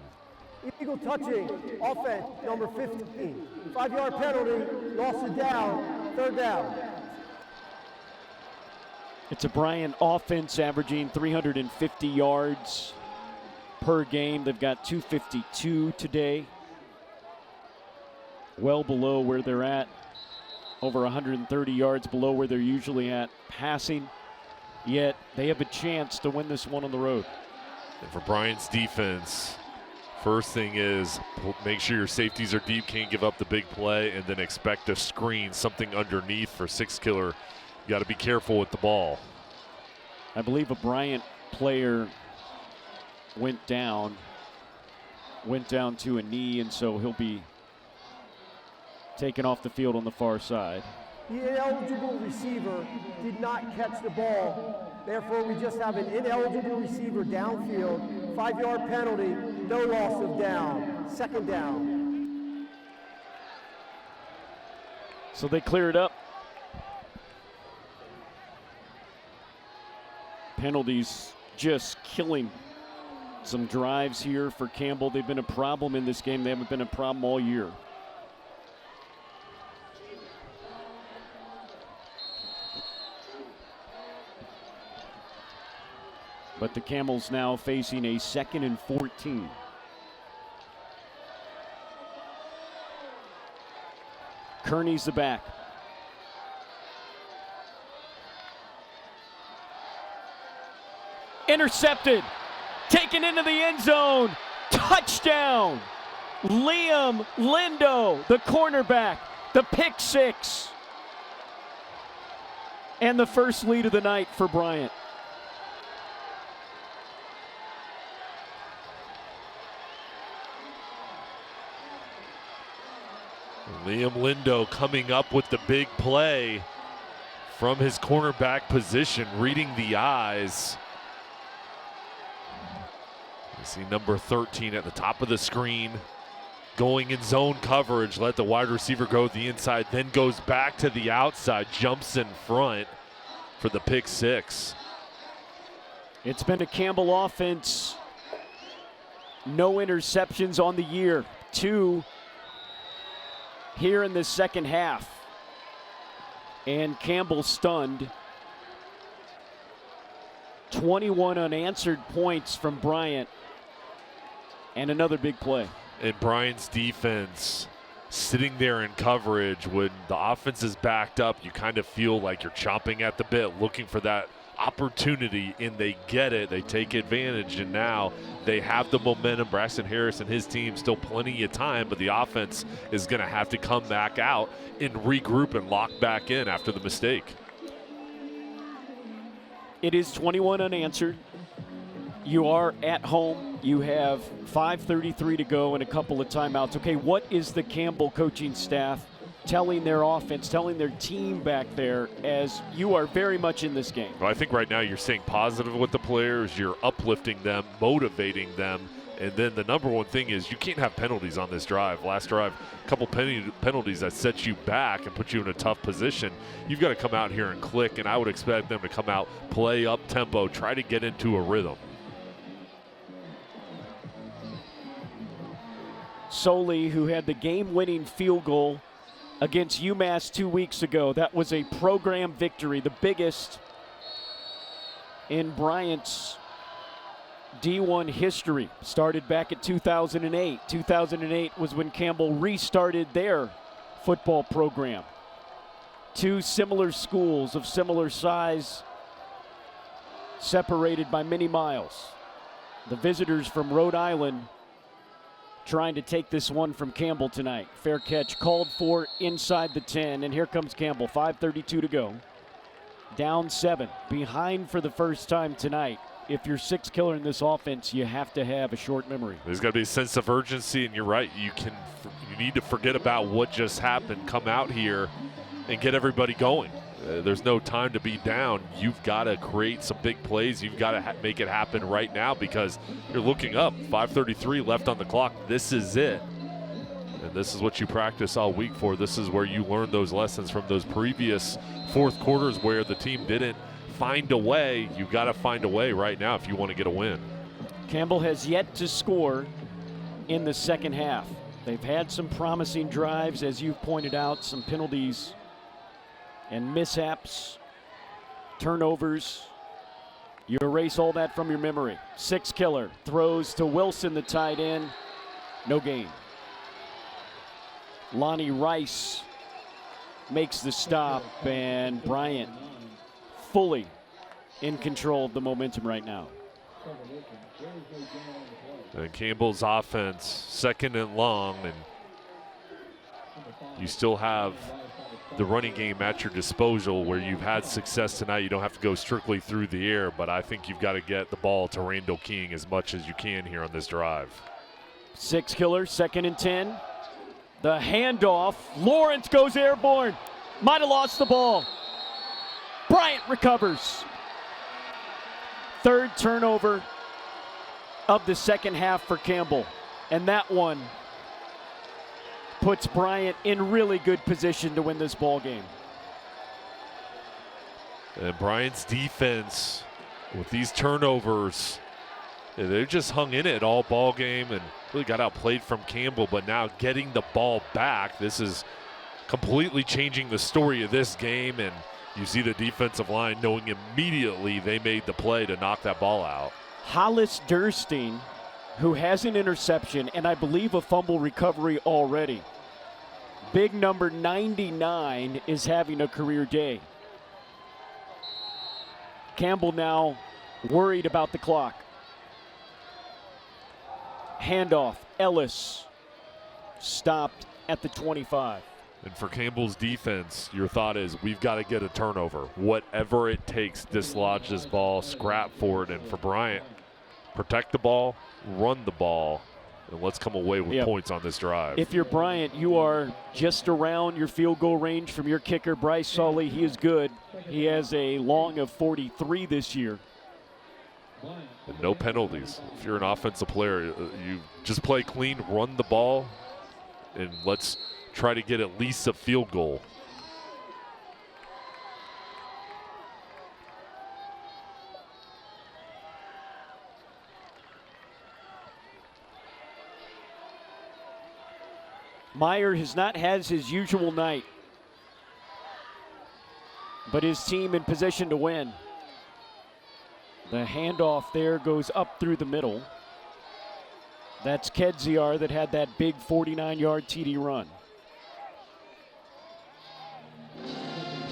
Illegal touching, offense, number 15. 5-yard penalty, loss of down, 3rd down.
It's a Bryant offense averaging 350 yards per game. They've got 252 today. Well below where they're at. Over 130 yards below where they're usually at passing. Yet they have a chance to win this one on the road.
And for Bryant's defense, first thing is make sure your safeties are deep, can't give up the big play, and then expect a screen, something underneath for Six Killer. You got to be careful with the ball.
I believe a Bryant player went down to a knee, and so he'll be taken off the field on the far side.
The ineligible receiver did not catch the ball. Therefore, we just have an ineligible receiver downfield. 5-yard penalty, no loss of down. 2nd down.
So they clear it up. Penalties just killing some drives here for Campbell. They've been a problem in this game. They haven't been a problem all year. But the Camels now facing a 2nd and 14. Kearney's the back. Intercepted. Taken into the end zone. Touchdown. Liam Lindo, the cornerback. The pick 6. And the first lead of the night for Bryant.
Liam Lindo coming up with the big play from his cornerback position, reading the eyes. You see number 13 at the top of the screen, going in zone coverage, let the wide receiver go to the inside, then goes back to the outside, jumps in front for the pick 6.
It's been a Campbell offense. No interceptions on the year. 2 here in the second half. And Campbell stunned. 21 unanswered points from Bryant. And another big play.
And Bryant's defense sitting there in coverage when the offense is backed up, you kind of feel like you're chomping at the bit, looking for that opportunity, and they get it. They take advantage, and now they have the momentum. Braxton Harris and his team still plenty of time, but the offense is going to have to come back out and regroup and lock back in after the mistake.
It is 21 unanswered. You are at home. You have 5:33 to go and a couple of timeouts. Okay, what is the Campbell coaching staff telling their offense, telling their team back there as you are very much in this game?
Well, I think right now you're staying positive with the players. You're uplifting them, motivating them. And then the number one thing is you can't have penalties on this drive. Last drive, a couple penalties that set you back and put you in a tough position. You've got to come out here and click, and I would expect them to come out, play up tempo, try to get into a rhythm.
Soley, who had the game-winning field goal against UMass 2 weeks ago. That was a program victory, the biggest in Bryant's D1 history. Started back at 2008. 2008 was when Campbell restarted their football program. Two similar schools of similar size, separated by many miles. The visitors from Rhode Island trying to take this one from Campbell tonight. Fair catch called for inside the 10, and here comes Campbell. 5:32 to go. Down 7, behind for the first time tonight. If you're six killer in this offense, you have to have a short memory.
There's got to be a sense of urgency, and you're right. You need to forget about what just happened. Come out here and get everybody going. There's no time to be down. You've got to create some big plays. You've got to make it happen right now because you're looking up. 5:33 left on the clock. This is it. And this is what you practice all week for. This is where you learn those lessons from those previous fourth quarters where the team didn't find a way. You've got to find a way right now if you want to get a win.
Campbell has yet to score in the second half. They've had some promising drives, as you've pointed out, some penalties and mishaps, turnovers. You erase all that from your memory. Six killer throws to Wilson, the tight end. No gain. Lonnie Rice makes the stop, and Bryant fully in control of the momentum right now.
And Campbell's offense, second and long, and you still have the running game at your disposal where you've had success tonight. You don't have to go strictly through the air, but I think you've got to get the ball to Randall King as much as you can here on this drive.
Six killer, 2nd and 10. The handoff. Lawrence goes airborne. Might have lost the ball. Bryant recovers. Third turnover of the second half for Campbell. And that one puts Bryant in really good position to win this ball game.
And Bryant's defense with these turnovers, they've just hung in it all ball game and really got outplayed from Campbell, but now getting the ball back, this is completely changing the story of this game, and you see the defensive line knowing immediately they made the play to knock that ball out.
Hollis Durstein, who has an interception and I believe a fumble recovery already. Big number 99 is having a career day. Campbell now worried about the clock. Handoff, Ellis stopped at the 25.
And for Campbell's defense, your thought is we've got to get a turnover. Whatever it takes, dislodge this ball, scrap for it. And for Bryant, protect the ball, run the ball, and let's come away with points on this drive.
If you're Bryant, you are just around your field goal range from your kicker, Bryce Sully. He is good. He has a long of 43 this year.
And no penalties. If you're an offensive player, you just play clean, run the ball, and let's try to get at least a field goal.
Meyer has not had his usual night, but his team in position to win. The handoff there goes up through the middle. That's Kedziar that had that big 49-yard TD run.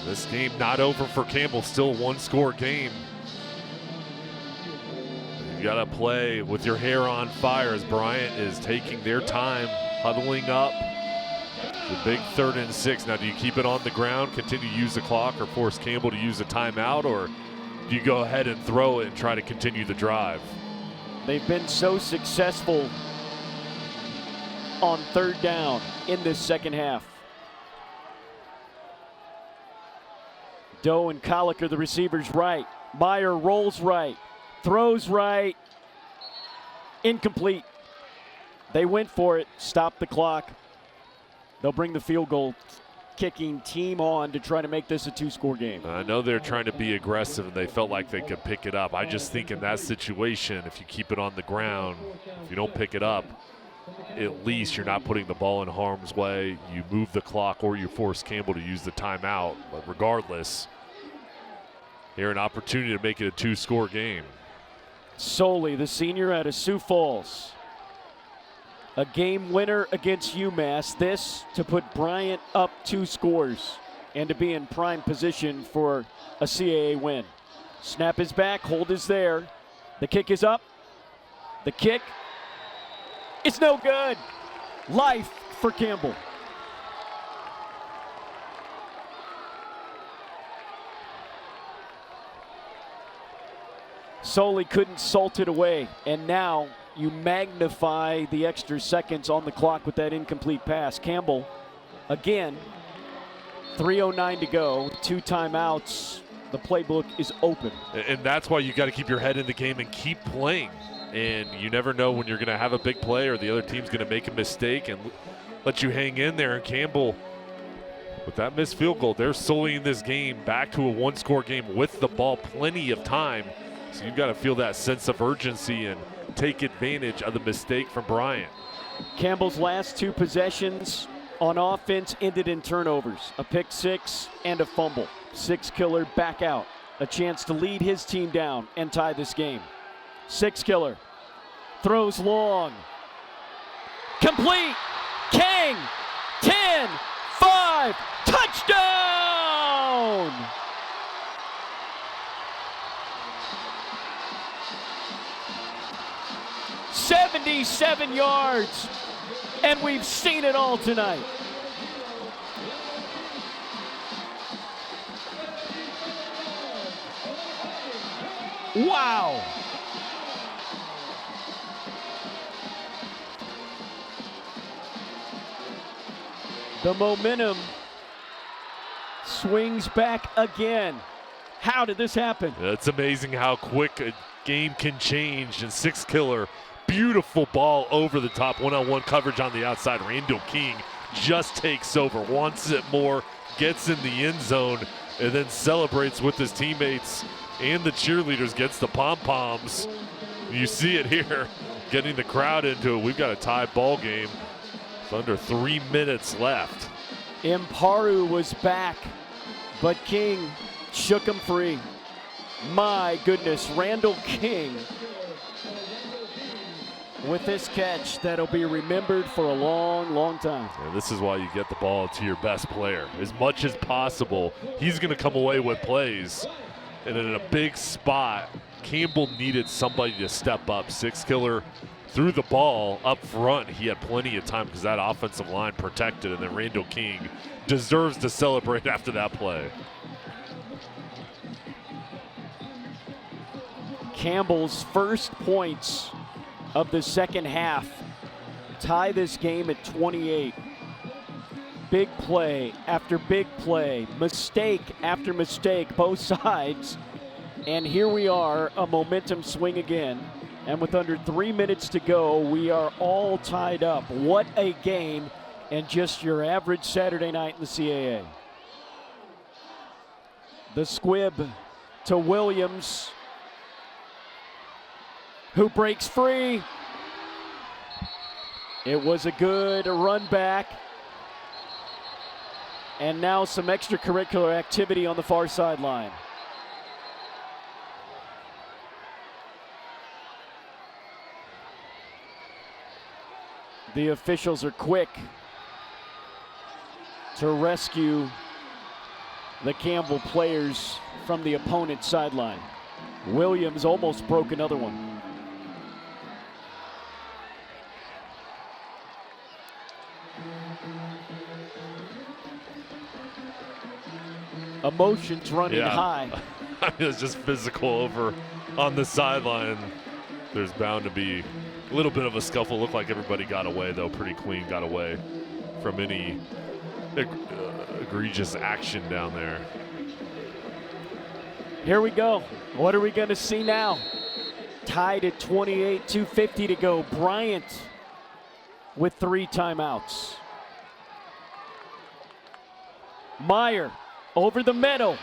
This game not over for Campbell, still one-score game. You got to play with your hair on fire as Bryant is taking their time, huddling up. The big 3rd and 6. Now, do you keep it on the ground, continue to use the clock, or force Campbell to use a timeout, or do you go ahead and throw it and try to continue the drive?
They've been so successful on 3rd down in this second half. Doe and Colic are the receivers right. Meyer rolls right, throws right, incomplete. They went for it, stopped the clock. They'll bring the field goal kicking team on to try to make this a 2-score game.
I know they're trying to be aggressive and they felt like they could pick it up. I just think in that situation, if you keep it on the ground, if you don't pick it up, at least you're not putting the ball in harm's way. You move the clock or you force Campbell to use the timeout. But regardless, here an opportunity to make it a 2-score game.
Solely, the senior out of Sioux Falls. A game winner against UMass. This to put Bryant up 2 scores and to be in prime position for a CAA win. Snap is back, hold is there. The kick is up. The kick, it's no good. Life for Campbell. Solely couldn't salt it away, and now you magnify the extra seconds on the clock with that incomplete pass. Campbell, again, 3:09 to go, 2 timeouts. The playbook is open.
And that's why you got to keep your head in the game and keep playing. And you never know when you're going to have a big play or the other team's going to make a mistake and let you hang in there. And Campbell, with that missed field goal, they're sullying this game back to a 1-score game with the ball, plenty of time. So you've got to feel that sense of urgency and take advantage of the mistake from Bryant.
Campbell's last 2 possessions on offense ended in turnovers, a pick 6 and a fumble. 6-killer back out, a chance to lead his team down and tie this game. 6-killer throws long, complete, King, 10, 5, touchdown! "77 yards, and we've seen it all tonight." Wow. The momentum swings back again. How did this happen?
It's amazing how quick a game can change. And 6-killer, beautiful ball over the top, one-on-one coverage on the outside. Randall King just takes over, wants it more, gets in the end zone, and then celebrates with his teammates and the cheerleaders, gets the pom-poms. You see it here, getting the crowd into it. We've got a tie ball game. It's under 3 minutes left.
Imparu was back, but King shook him free. My goodness, Randall King with this catch that'll be remembered for a long, long time.
Yeah, this is why you get the ball to your best player. As much as possible, he's going to come away with plays. And in a big spot, Campbell needed somebody to step up. 6-killer threw the ball up front. He had plenty of time because that offensive line protected, and then Randall King deserves to celebrate after that play.
Campbell's first points of the second half tie this game at 28. Big play after big play, mistake after mistake, both sides. And here we are, a momentum swing again. And with under 3 minutes to go, we are all tied up. What a game, and just your average Saturday night in the CAA. The squib to Williams, who breaks free. It was a good run back. And now some extracurricular activity on the far sideline. The officials are quick to rescue the Campbell players from the opponent's sideline. Williams almost broke another one. Emotions running high.
I mean, it's just physical over on the sideline. There's bound to be a little bit of a scuffle. Looked like everybody got away, though, pretty clean, got away from any egregious action down there.
Here we go. What are we going to see now? Tied at 28, 2:50 to go. Bryant with 3 timeouts. Meyer over the middle,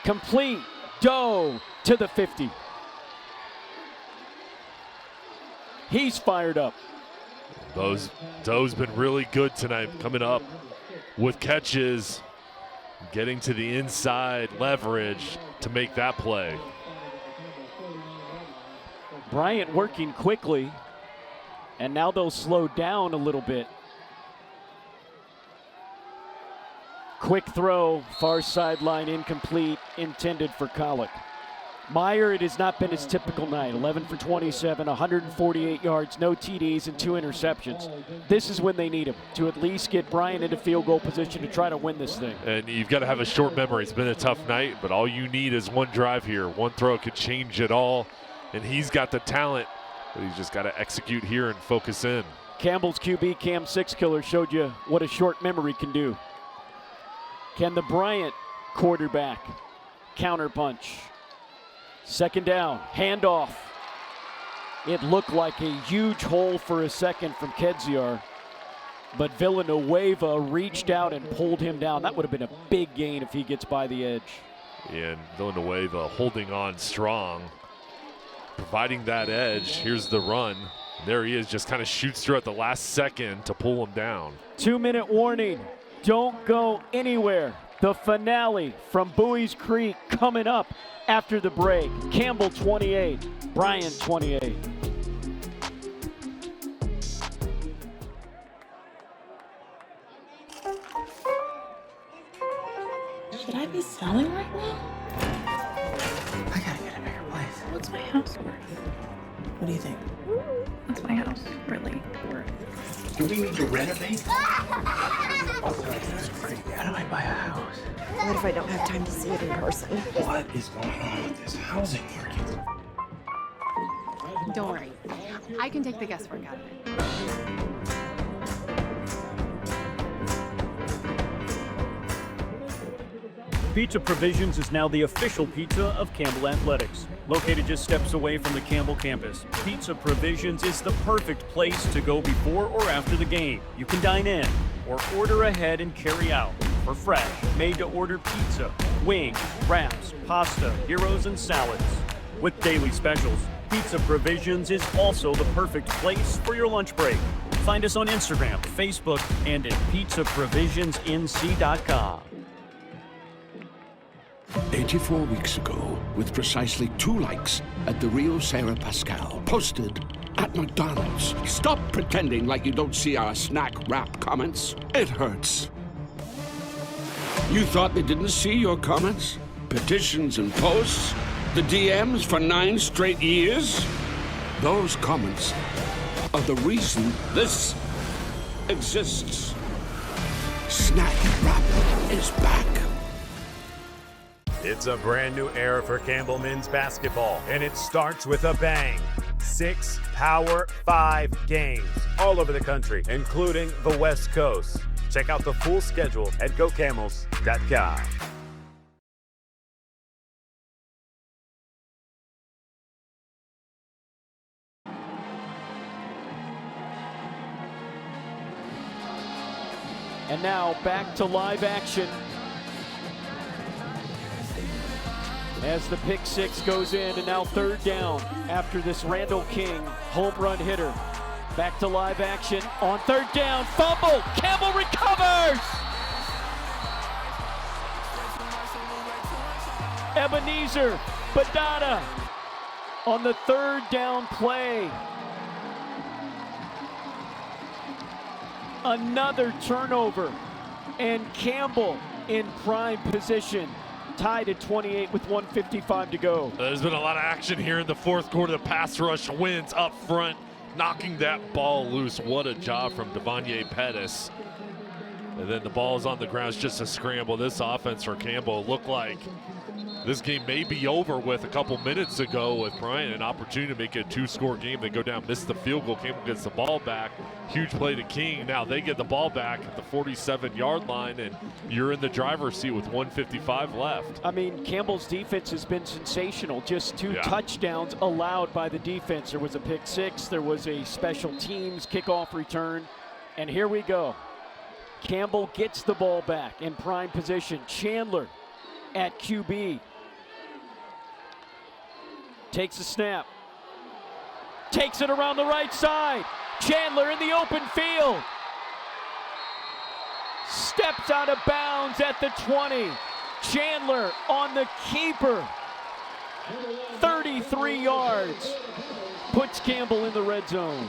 complete, Doe to the 50. He's fired up.
Doe's been really good tonight, coming up with catches, getting to the inside leverage to make that play.
Bryant working quickly, and now they'll slow down a little bit. Quick throw, far sideline, incomplete, intended for Colic. Meyer, it has not been his typical night. 11 for 27, 148 yards, no TDs, and 2 interceptions. This is when they need him, to at least get Bryant into field goal position to try to win this thing.
And you've got to have a short memory. It's been a tough night, but all you need is one drive here. One throw could change it all, and he's got the talent, but he's just got to execute here and focus in.
Campbell's QB, Cam Sixkiller, showed you what a short memory can do. Can the Bryant quarterback counterpunch? Second down, handoff. It looked like a huge hole for a second from Kedziar, but Villanueva reached out and pulled him down. That would have been a big gain if he gets by the edge.
And Villanueva holding on strong, providing that edge. Here's the run. There he is, just kind of shoots through at the last second to pull him down.
2-minute warning. Don't go anywhere. The finale from Bowie's Creek coming up after the break. Campbell 28, Bryant 28.
Should I be selling right now? I gotta get a bigger place. What's my house worth? What do you think? What's my house really worth?
Do we need to renovate?
How do I buy a house?
What if I don't have time to see it in person?
What is going on with this housing market?
Don't worry. I can take the guesswork out of it.
Pizza Provisions is now the official pizza of Campbell Athletics. Located just steps away from the Campbell campus, Pizza Provisions is the perfect place to go before or after the game. You can dine in or order ahead and carry out for fresh, made-to-order pizza, wings, wraps, pasta, gyros, and salads. With daily specials, Pizza Provisions is also the perfect place for your lunch break. Find us on Instagram, Facebook, and at pizzaprovisionsnc.com.
84 weeks ago, with precisely 2 likes at the Rio Sarah Pascal, posted at McDonald's. Stop pretending like you don't see our snack wrap comments. It hurts. You thought they didn't see your comments? Petitions and posts? The DMs for 9 straight years? Those comments are the reason this exists. Snack wrap is back.
It's a brand new era for Campbell men's basketball, and it starts with a bang. 6 Power 5 games all over the country, including the West Coast. Check out the full schedule at GoCamels.com.
And now back to live action as the pick 6 goes in, and now 3rd down after this Randall King home run hitter. Back to live action on 3rd down, fumble, Campbell recovers! Ebenezer Badada on the 3rd down play. Another turnover, and Campbell in prime position. Tied at 28 with 1:55 to go.
There's been a lot of action here in the 4th quarter. The pass rush wins up front, knocking that ball loose. What a job from Devonye Pettis. And then the ball is on the ground. It's just a scramble. This offense for Campbell looked like this game may be over with a couple minutes ago with Bryant. An opportunity to make it a 2-score game. They go down, miss the field goal. Campbell gets the ball back. Huge play to King. Now they get the ball back at the 47-yard line, and you're in the driver's seat with 1:55 left.
I mean, Campbell's defense has been sensational. Just 2 touchdowns allowed by the defense. There was a pick 6. There was a special teams kickoff return. And here we go. Campbell gets the ball back in prime position. Chandler at QB. Takes a snap. Takes it around the right side. Chandler in the open field. Steps out of bounds at the 20. Chandler on the keeper. 33 yards. Puts Campbell in the red zone.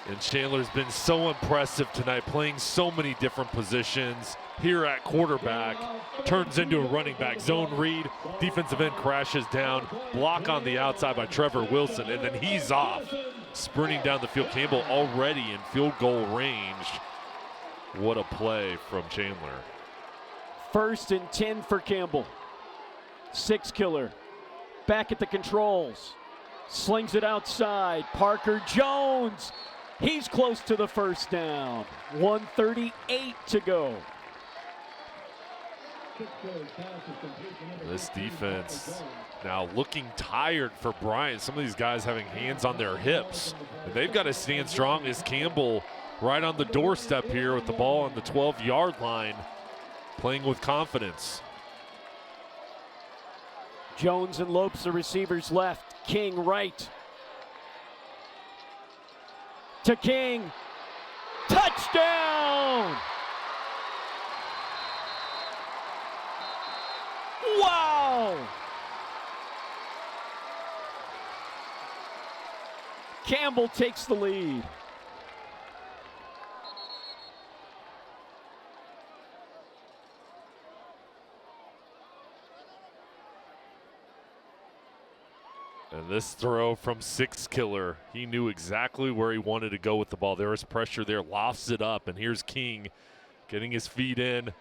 And Chandler's been so impressive tonight, playing so many different positions. Here at quarterback, turns into a running back. Zone read, defensive end crashes down, block on the outside by Trevor Wilson, and then he's off. Sprinting down the field, Campbell already in field goal range. What a play from Chandler.
1st and 10 for Campbell. 6-killer, back at the controls. Slings it outside, Parker Jones. He's close to the first down. 1:38 to go.
This defense now looking tired for Bryant. Some of these guys having hands on their hips. And they've got to stand strong as Campbell right on the doorstep here with the ball on the 12-yard line, playing with confidence.
Jones and Lopes, the receivers left. King right. To King. Touchdown! Wow! Campbell takes the lead.
And this throw from 6-killer, he knew exactly where he wanted to go with the ball. There was pressure there, lofts it up, and here's King getting his feet in.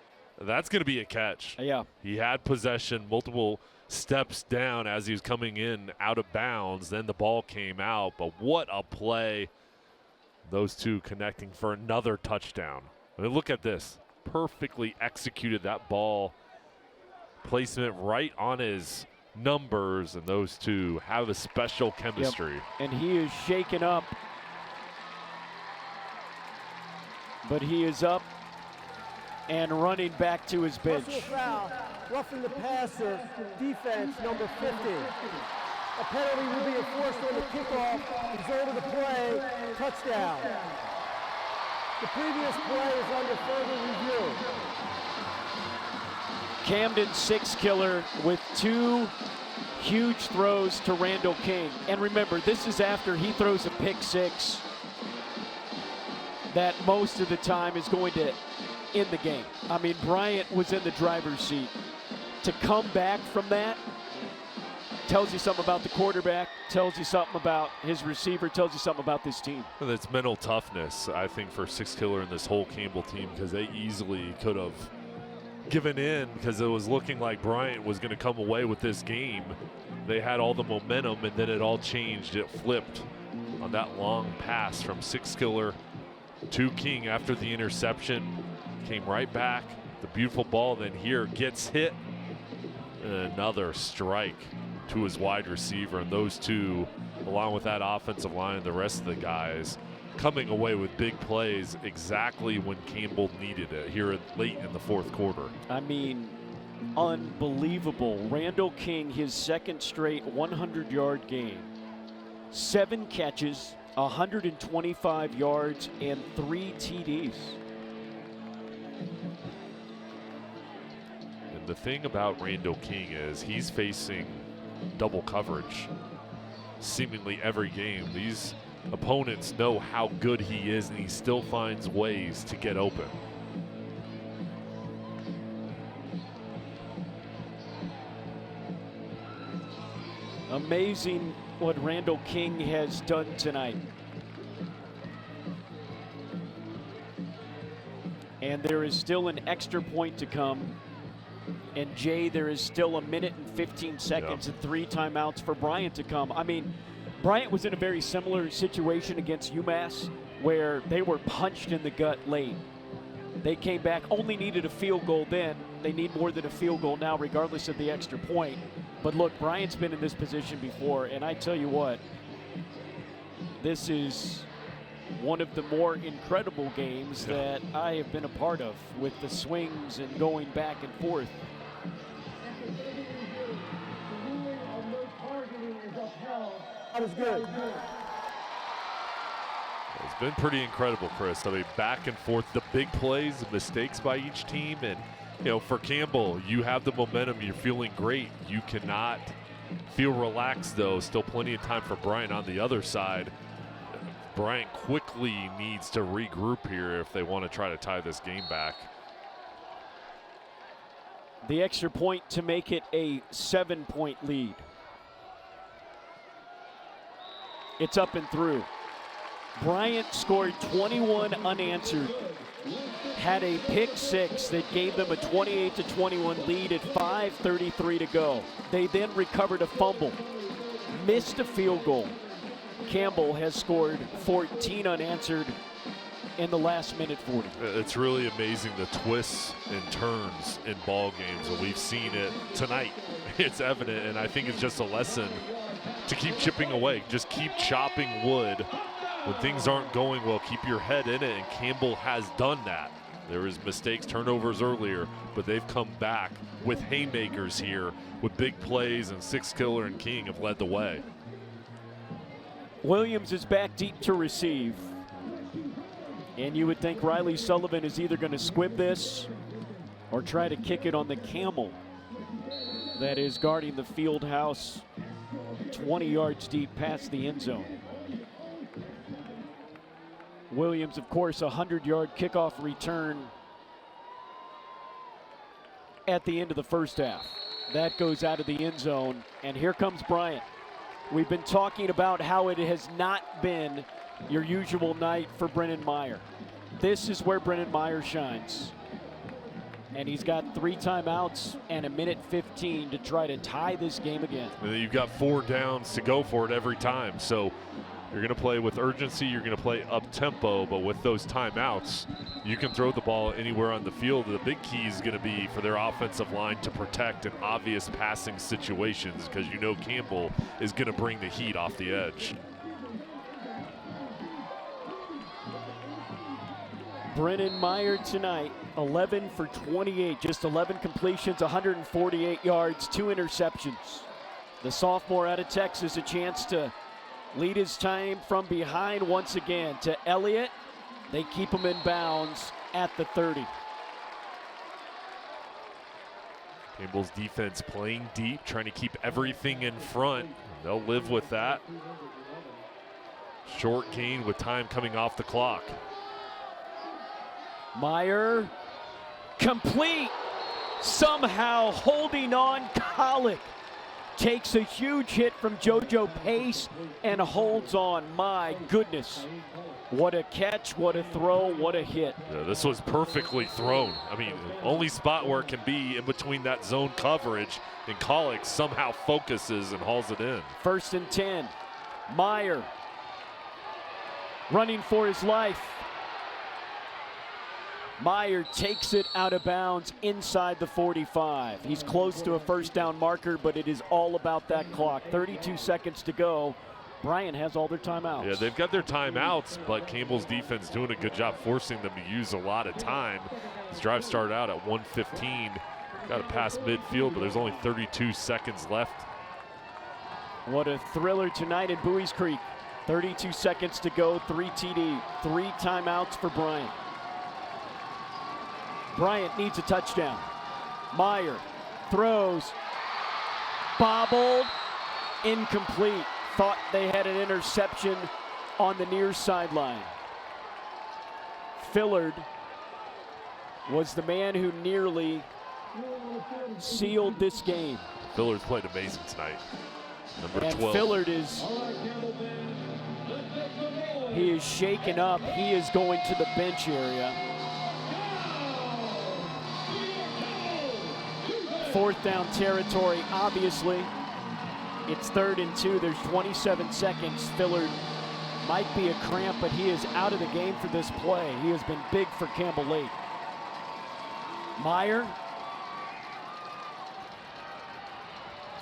That's going to be a catch.
Yeah.
He had possession, multiple steps down as he was coming in out of bounds. Then the ball came out, but what a play. Those two connecting for another touchdown. I mean, look at this. Perfectly executed that ball. Placement right on his numbers, and those two have a special chemistry.
Yep. And he is shaken up. But he is up and running back to his bench.
Personal foul, roughing the passer, defense number 50. A penalty will be enforced on the kickoff, result of the play, touchdown. The previous play is under further review.
Camden 6-killer with 2 huge throws to Randall King. And remember, this is after he throws a pick 6 that most of the time is going to end the game. I mean, Bryant was in the driver's seat. To come back from that tells you something about the quarterback, tells you something about his receiver, tells you something about this team.
Well, it's mental toughness, I think, for 6-killer and this whole Campbell team, because they easily could have given in because it was looking like Bryant was going to come away with this game. They had all the momentum, and then it all changed. It flipped on that long pass from 6-killer to King after the interception. Came right back. The beautiful ball then here gets hit. And another strike to his wide receiver. And those two, along with that offensive line and the rest of the guys, coming away with big plays exactly when Campbell needed it here late in the fourth quarter.
I mean, unbelievable. Randall King, his second straight 100-yard game. 7 catches, 125 yards, and 3 TDs.
And the thing about Randall King is he's facing double coverage seemingly every game. These opponents know how good he is, and he still finds ways to get open.
Amazing what Randall King has done tonight. And there is still an extra point to come. And Jay, there is still 1 minute and 15 seconds and 3 timeouts for Bryant to come. I mean, Bryant was in a very similar situation against UMass where they were punched in the gut late. They came back, only needed a field goal then. They need more than a field goal now, regardless of the extra point. But look, Bryant's been in this position before, and I tell you what, this is one of the more incredible games that I have been a part of, with the swings and going back and forth.
That was good.
It's been pretty incredible, Chris. I mean, back and forth, the big plays, the mistakes by each team. And, you know, for Campbell, you have the momentum. You're feeling great. You cannot feel relaxed, though. Still plenty of time for Bryant on the other side. Bryant quickly needs to regroup here if they want to try to tie this game back.
The extra point to make it a 7-point lead. It's up and through. Bryant scored 21 unanswered, had a pick six that gave them a 28-21 lead at 5:33 to go. They then recovered a fumble, missed a field goal. Campbell has scored 14 unanswered in the last minute 40.
It's really amazing the twists and turns in ball games, and we've seen it tonight. It's evident, and I think it's just a lesson to keep chipping away. Just keep chopping wood. When things aren't going well, keep your head in it, and Campbell has done that. There was mistakes, turnovers earlier, but they've come back with haymakers here, with big plays, and Six Killer and King have led the way.
Williams is back deep to receive. And you would think Riley Sullivan is either going to squib this or try to kick it on the camel that is guarding the field house 20 yards deep past the end zone. Williams, of course, a 100-yard kickoff return at the end of the first half. That goes out of the end zone, and here comes Bryant. We've been talking about how it has not been your usual night for Brennan Meyer. This is where Brennan Meyer shines. And he's got 3 timeouts and a minute 15 to try to tie this game again.
And then you've got 4 downs to go for it every time. So you're going to play with urgency, you're going to play up-tempo, but with those timeouts, you can throw the ball anywhere on the field. The big key is going to be for their offensive line to protect in obvious passing situations, because you know Campbell is going to bring the heat off the edge.
Brennan Meyer tonight, 11 for 28, just 11 completions, 148 yards, 2 interceptions. The sophomore out of Texas, a chance to lead his time from behind once again to Elliott. They keep him in bounds at the 30.
Campbell's defense playing deep, trying to keep everything in front. They'll live with that. Short gain with time coming off the clock.
Meyer, complete, somehow holding on. Colic takes a huge hit from JoJo Pace and holds on. My goodness, what a catch, what a throw, what a hit.
Yeah, this was perfectly thrown. I mean, only spot where it can be in between that zone coverage, and Colic somehow focuses and hauls it in.
1st and 10, Meyer running for his life. Meyer takes it out of bounds inside the 45. He's close to a first down marker, but it is all about that clock. 32 seconds to go. Bryant has all their timeouts.
Yeah, they've got their timeouts, but Campbell's defense doing a good job forcing them to use a lot of time. This drive started out at 1:15. Got to pass midfield, but there's only 32 seconds left.
What a thriller tonight in Buies Creek. 32 seconds to go, 3 TD, 3 timeouts for Bryant. Bryant needs a touchdown. Meyer throws, bobbled, incomplete. Thought they had an interception on the near sideline. Fillard was the man who nearly sealed this game.
Fillard's played amazing tonight. Number 12.
Fillard he is shaken up. He is going to the bench area. 4th down territory, obviously. It's 3rd and 2. There's 27 seconds. Fillard might be a cramp, but he is out of the game for this play. He has been big for Campbell late. Meyer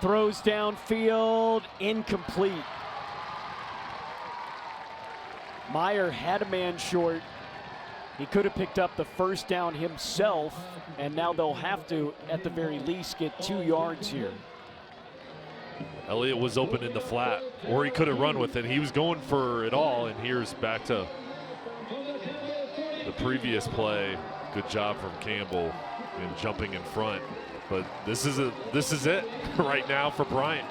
throws downfield, incomplete. Meyer had a man short. He could have picked up the first down himself, and now they'll have to, at the very least, get 2 yards here.
Elliott was open in the flat, or he could have run with it. He was going for it all, and here's back to The previous play, good job from Campbell in jumping in front. But this is it right now for Bryant.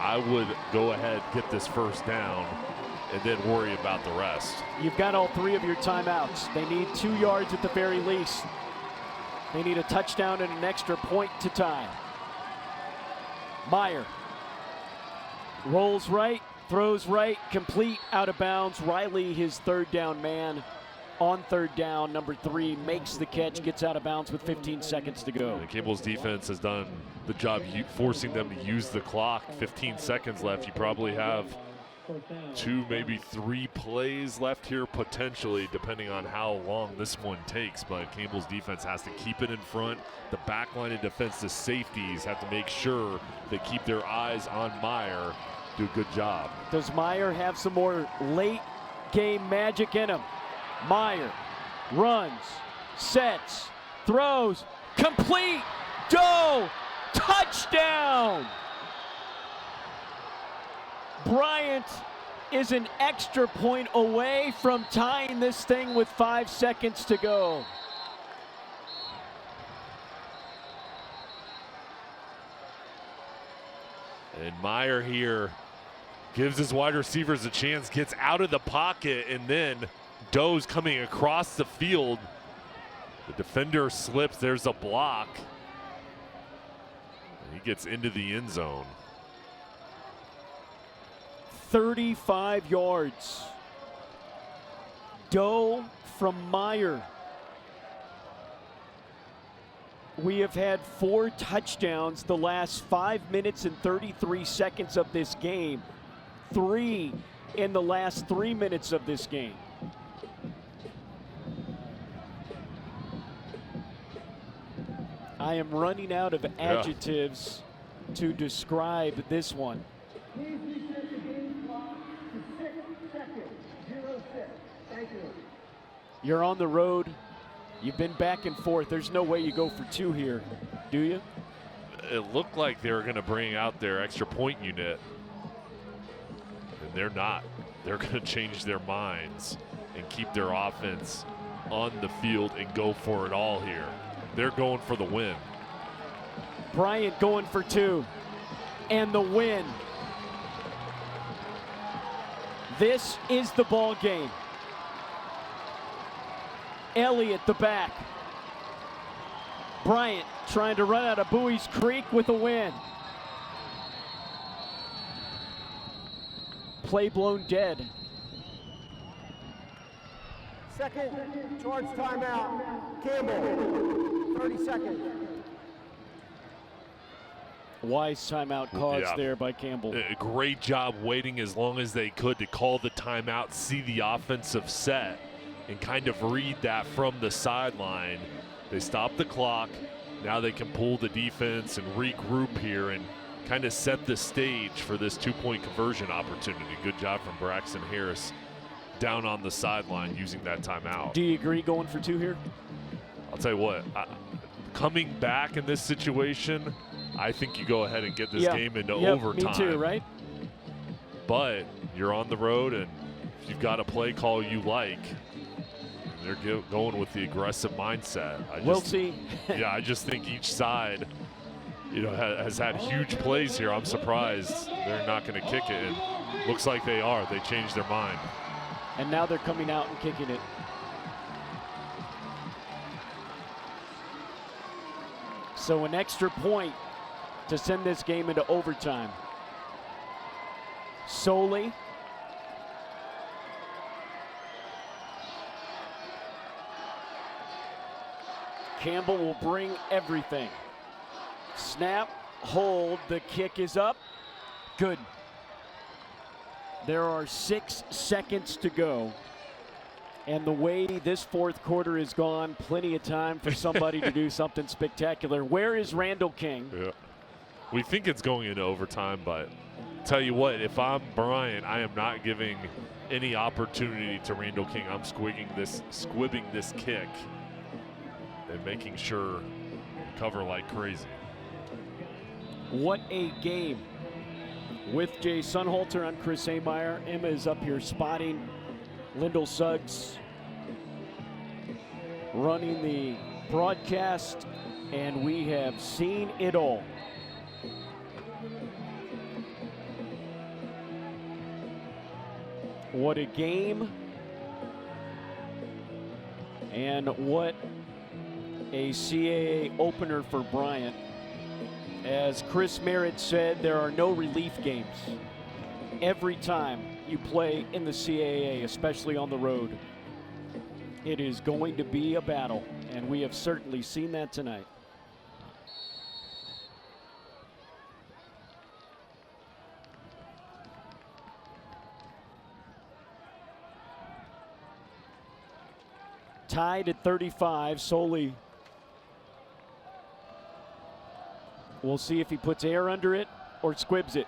I would go ahead, get this first down, and then worry about the rest.
You've got all 3 of your timeouts. They need 2 yards at the very least. They need a touchdown and an extra point to tie. Meyer rolls right, throws right, complete, out of bounds. Riley, his 3rd down man. On 3rd down, number 3 makes the catch, gets out of bounds with 15 seconds to go.
And Campbell's defense has done the job forcing them to use the clock. 15 seconds left. You probably have 2, maybe 3 plays left here potentially, depending on how long this one takes. But Campbell's defense has to keep it in front. The back line of defense, the safeties have to make sure they keep their eyes on Meyer. Do a good job.
Does Meyer have some more late game magic in him? Meyer runs, sets, throws, complete, Doe, touchdown! Bryant is an extra point away from tying this thing with 5 seconds to go.
And Meyer here gives his wide receivers a chance, gets out of the pocket, and then Doe's coming across the field. The defender slips. There's a block. And he gets into the end zone.
35 yards. Doe from Meyer. We have had 4 touchdowns the last 5 minutes and 33 seconds of this game. 3 in the last 3 minutes of this game. I am running out of adjectives to describe this one. You're on the road. You've been back and forth. There's no way you go for 2 here, do you?
It looked like they were going to bring out their extra point unit, and they're not. They're going to change their minds and keep their offense on the field and go for it all here. They're going for the win.
Bryant going for 2 and the win. This is the ball game. Elliott the back. Bryant trying to run out of Bowie's Creek with a win. Play blown dead.
Second charge timeout. Campbell, 30 seconds.
Wise timeout caused there by Campbell.
A great job waiting as long as they could to call the timeout, see the offensive set, and kind of read that from the sideline. They stop the clock. Now they can pull the defense and regroup here and kind of set the stage for this 2-point conversion opportunity. Good job from Braxton Harris down on the sideline using that timeout.
Do you agree going for 2 here?
I'll tell you what, coming back in this situation, I think you go ahead and get this game into overtime.
Me too, right?
But you're on the road, and if you've got a play call you like, they're going with the aggressive mindset.
We'll see.
Yeah, I just think each side, has had huge plays here. I'm surprised they're not going to kick it. And looks like they are. They changed their mind.
And now they're coming out and kicking it. So an extra point to send this game into overtime. Soley. Campbell will bring everything. Snap, hold, the kick is up. Good. There are 6 seconds to go. And the way this 4th quarter is gone, plenty of time for somebody to do something spectacular. Where is Randall King?
Yeah. We think it's going into overtime, but tell you what, if I'm Bryant, I am not giving any opportunity to Randall King. I'm squibbing this kick and making sure cover like crazy.
What a game. With Jay Sunhalter, I'm Chris Ameyer. Emma is up here spotting. Lyndall Suggs running the broadcast, and we have seen it all. What a game, and what a CAA opener for Bryant. As Chris Merritt said, there are no relief games. Every time you play in the CAA, especially on the road, it is going to be a battle, and we have certainly seen that tonight. Tied at 35, Soley. We'll see if he puts air under it or squibs it.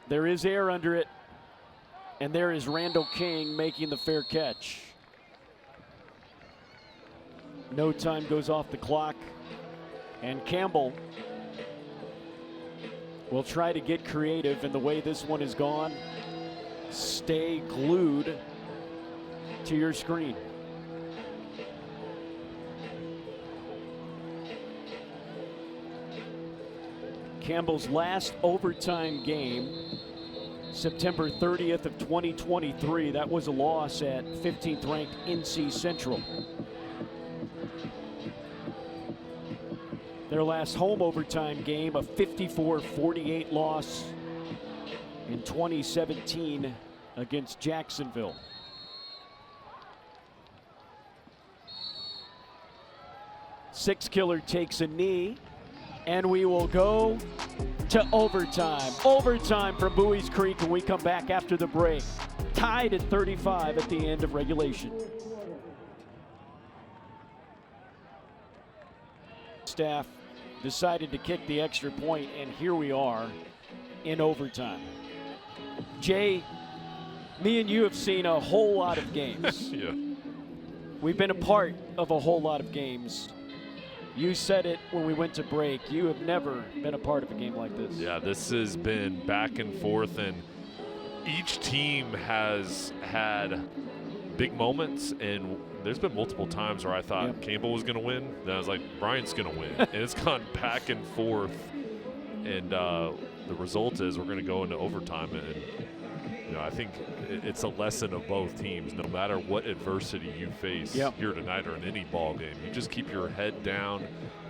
There is air under it, and there is Randall King making the fair catch. No time goes off the clock, and Campbell will try to get creative, and the way this one is gone, stay glued to your screen. Campbell's last overtime game, September 30th of 2023. That was a loss at 15th ranked NC Central. Their last home overtime game, a 54-48 loss in 2017 against Jacksonville. Six-Killer takes a knee, and we will go to overtime. Overtime from Buies Creek when we come back after the break. Tied at 35 at the end of regulation. Staff decided to kick the extra point, and here we are in overtime. Jay, me and you have seen a whole lot of games.
Yeah.
We've been a part of a whole lot of games. You said it when we went to break. You have never been a part of a game like this.
Yeah, this has been back and forth, and each team has had big moments, and there's been multiple times where I thought Campbell was going to win. Then I was like, Bryant's going to win. And it's gone back and forth, and the result is we're going to go into overtime. And you know, I think it's a lesson of both teams. No matter what adversity you face here tonight or in any ball game, you just keep your head down,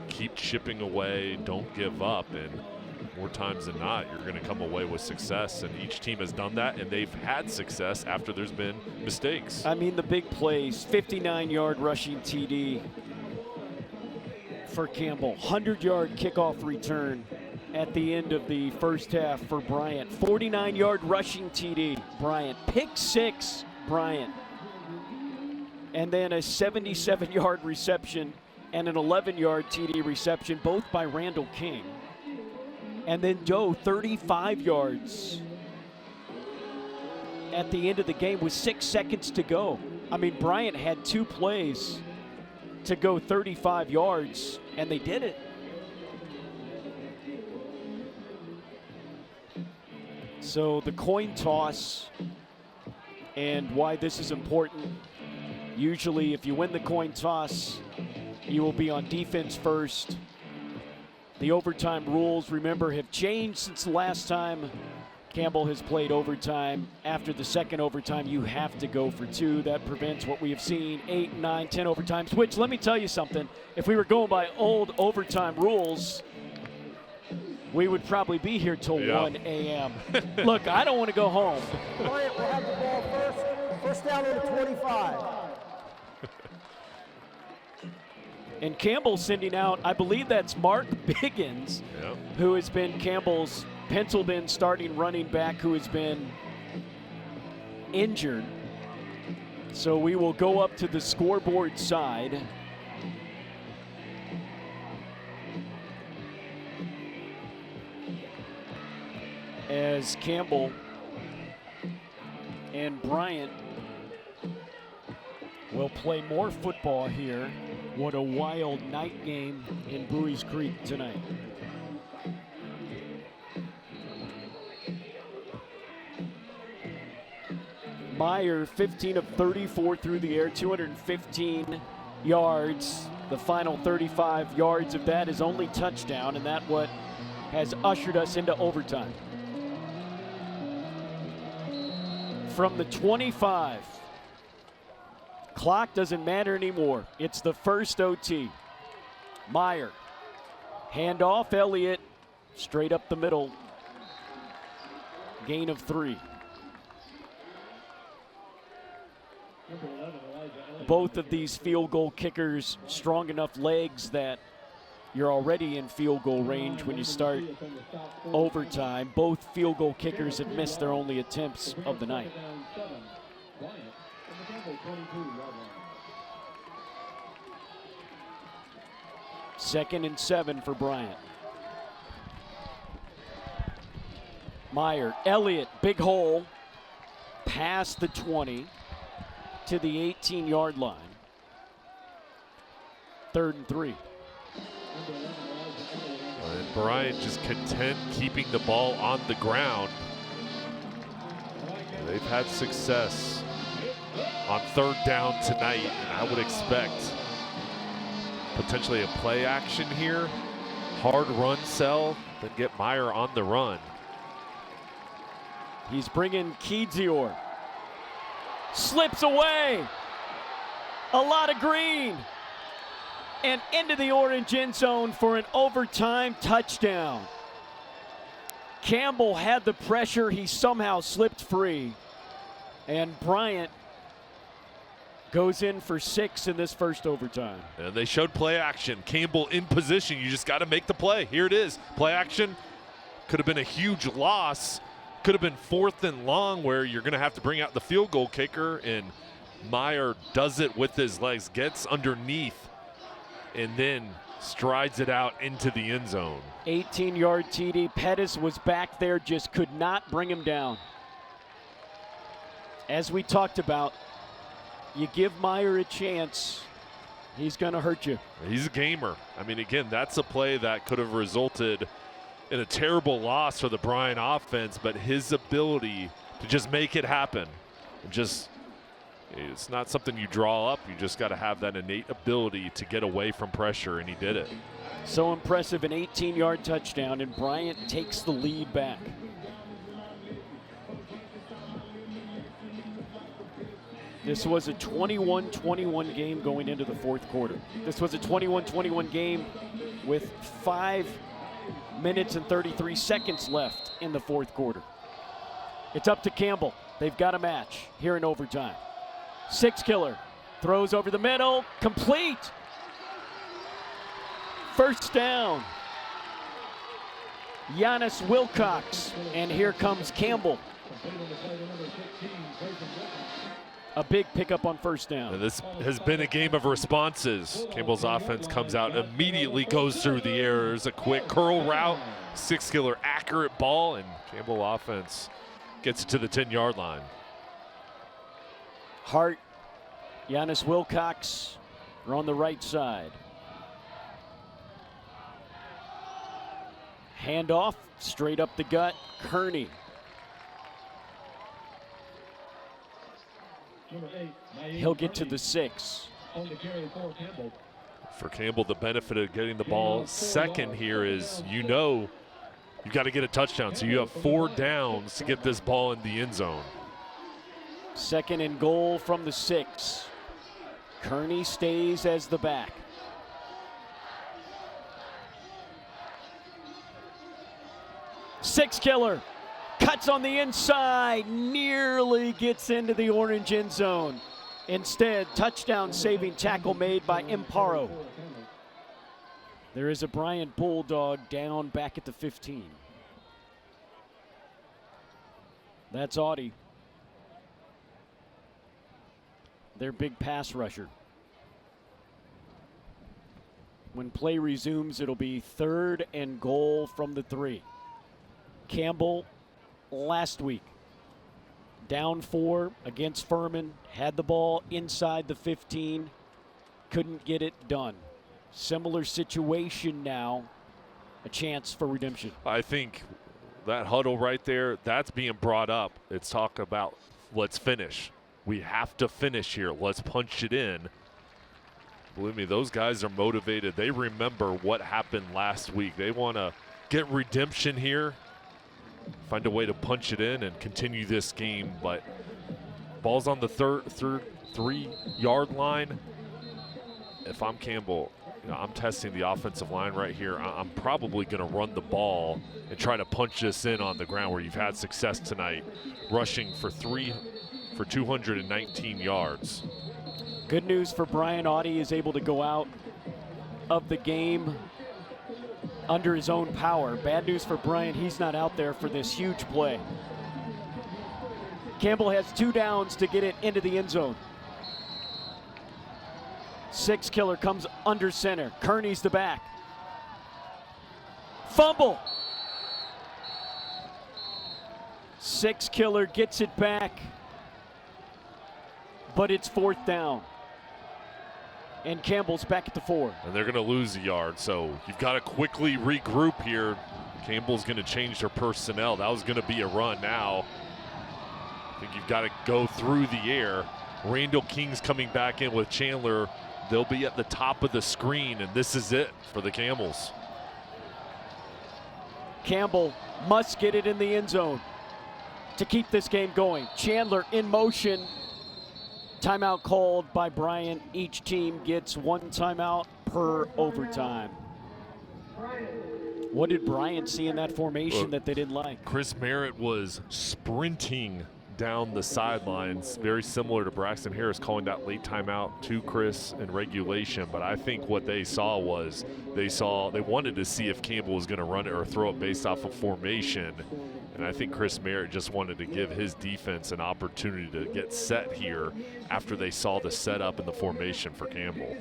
keep chipping away, don't give up, and more times than not, you're going to come away with success. And each team has done that, and they've had success after there's been mistakes.
I mean, the big plays, 59-yard rushing TD for Campbell, 100-yard kickoff return at the end of the first half for Bryant. 49-yard rushing TD, Bryant. Pick six, Bryant. And then a 77-yard reception and an 11-yard TD reception, both by Randall King. And then Doe, 35 yards at the end of the game with 6 seconds to go. I mean, Bryant had two plays to go 35 yards, and they did it. So the coin toss, and why this is important. Usually if you win the coin toss, you will be on defense first. The overtime rules, remember, have changed since the last time Campbell has played overtime. After the second overtime, you have to go for two. That prevents what we have seen, 8, 9, 10 overtimes, which, let me tell you something, if we were going by old overtime rules, we would probably be here till 1 a.m. Look, I don't want to go home.
Bryant will have the ball first. First down on the 25.
And Campbell sending out, I believe that's Mark Biggins, who has been Campbell's penciled in starting running back, who has been injured. So we will go up to the scoreboard side. As Campbell and Bryant will play more football here. What a wild night game in Buies Creek tonight. Meyer, 15 of 34 through the air, 215 yards. The final 35 yards of that is only touchdown, and that what has ushered us into overtime. From the 25. Clock doesn't matter anymore. It's the first OT. Meyer. Handoff, Elliott. Straight up the middle. Gain of 3. Both of these field goal kickers strong enough legs that you're already in field goal range when you start overtime. Both field goal kickers have missed their only attempts of the night. Second and 7 for Bryant. Meyer, Elliott, big hole, past the 20 to the 18-yard line. 3rd and 3.
And Bryant just content keeping the ball on the ground. They've had success on 3rd down tonight, and I would expect potentially a play action here. Hard run sell, then get Meyer on the run.
He's bringing Kidzior. Slips away. A lot of green. And into the orange end zone for an overtime touchdown. Campbell had the pressure. He somehow slipped free. And Bryant goes in for 6 in this first overtime.
And they showed play action. Campbell in position. You just got to make the play. Here it is. Play action. Could have been a huge loss. Could have been 4th and long where you're going to have to bring out the field goal kicker. And Meyer does it with his legs. Gets underneath and then strides it out into the end zone.
18-yard TD. Pettis was back there, just could not bring him down. As we talked about, you give Meyer a chance, he's going to hurt you.
He's a gamer. I mean, again, that's a play that could have resulted in a terrible loss for the Bryant offense, but his ability to just make it happen, it's not something you draw up. You just got to have that innate ability to get away from pressure, and he did it.
So impressive, an 18-yard touchdown, and Bryant takes the lead back. This was a 21-21 game going into the 4th quarter. This was a 21-21 game with 5 minutes and 33 seconds left in the 4th quarter. It's up to Campbell. They've got a match here in overtime. 6-killer throws over the middle, complete. First down. Giannis Wilcox, and here comes Campbell. A big pickup on first down.
And this has been a game of responses. Campbell's offense comes out, immediately goes through the air. There's a quick curl route, 6-killer accurate ball, and Campbell offense gets it to the 10-yard line.
Hart, Giannis Wilcox are on the right side. Handoff, straight up the gut, Kearney. He'll get to the 6.
For Campbell, the benefit of getting the ball second here is, you've got to get a touchdown. So you have 4 downs to get this ball in the end zone.
2nd and goal from the 6. Kearney stays as the back. Six-killer cuts on the inside, nearly gets into the orange end zone. Instead, touchdown-saving tackle made by Imparo. There is a Bryant Bulldog down back at the 15. That's Audie, their big pass rusher. When play resumes, it'll be 3rd and goal from the 3. Campbell last week down 4 against Furman, had the ball inside the 15, couldn't get it done. Similar situation now, a chance for redemption.
I think that huddle right there, that's being brought up. It's talk about let's finish. We have to finish here. Let's punch it in. Believe me, those guys are motivated. They remember what happened last week. They want to get redemption here, find a way to punch it in and continue this game. But ball's on the third 3-yard line. If I'm Campbell, I'm testing the offensive line right here. I'm probably going to run the ball and try to punch this in on the ground where you've had success tonight, rushing for 219 yards.
Good news for Brian. Audie is able to go out of the game under his own power. Bad news for Bryant. He's not out there for this huge play. Campbell has 2 downs to get it into the end zone. Six-killer comes under center. Kearney's the back. Fumble. Six-killer gets it back, but it's 4th down. And Campbell's back at the 4.
And they're going to lose a yard, so you've got to quickly regroup here. Campbell's going to change their personnel. That was going to be a run now. I think you've got to go through the air. Randall King's coming back in with Chandler. They'll be at the top of the screen, and this is it for the Camels.
Campbell must get it in the end zone to keep this game going. Chandler in motion. Timeout called by Bryant. Each team gets 1 timeout per overtime. What did Bryant see in that formation that they didn't like?
Chris Merritt was sprinting down the sidelines, very similar to Braxton Harris calling that late timeout to Chris in regulation. But I think what they saw was they wanted to see if Campbell was going to run it or throw it based off of formation. And I think Chris Merritt just wanted to give his defense an opportunity to get set here after they saw the setup and the formation for Campbell.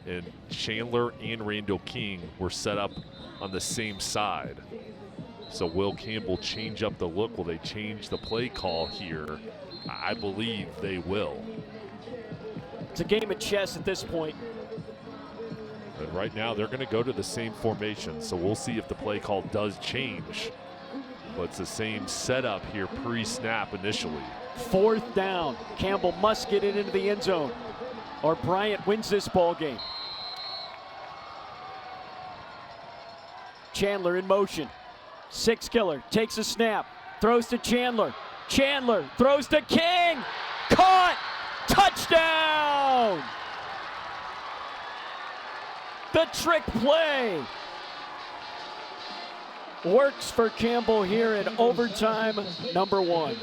And Chandler and Randall King were set up on the same side. So will Campbell change up the look? Will they change the play call here? I believe they will.
It's a game of chess at this point.
And right now they're going to go to the same formation, so we'll see if the play call does change. But it's the same setup here pre-snap initially.
4th down. Campbell must get it into the end zone, or Bryant wins this ball game. Chandler in motion. Six-killer takes a snap, throws to Chandler. Chandler throws to King. Caught! Touchdown! The trick play works for Campbell here in overtime number 1.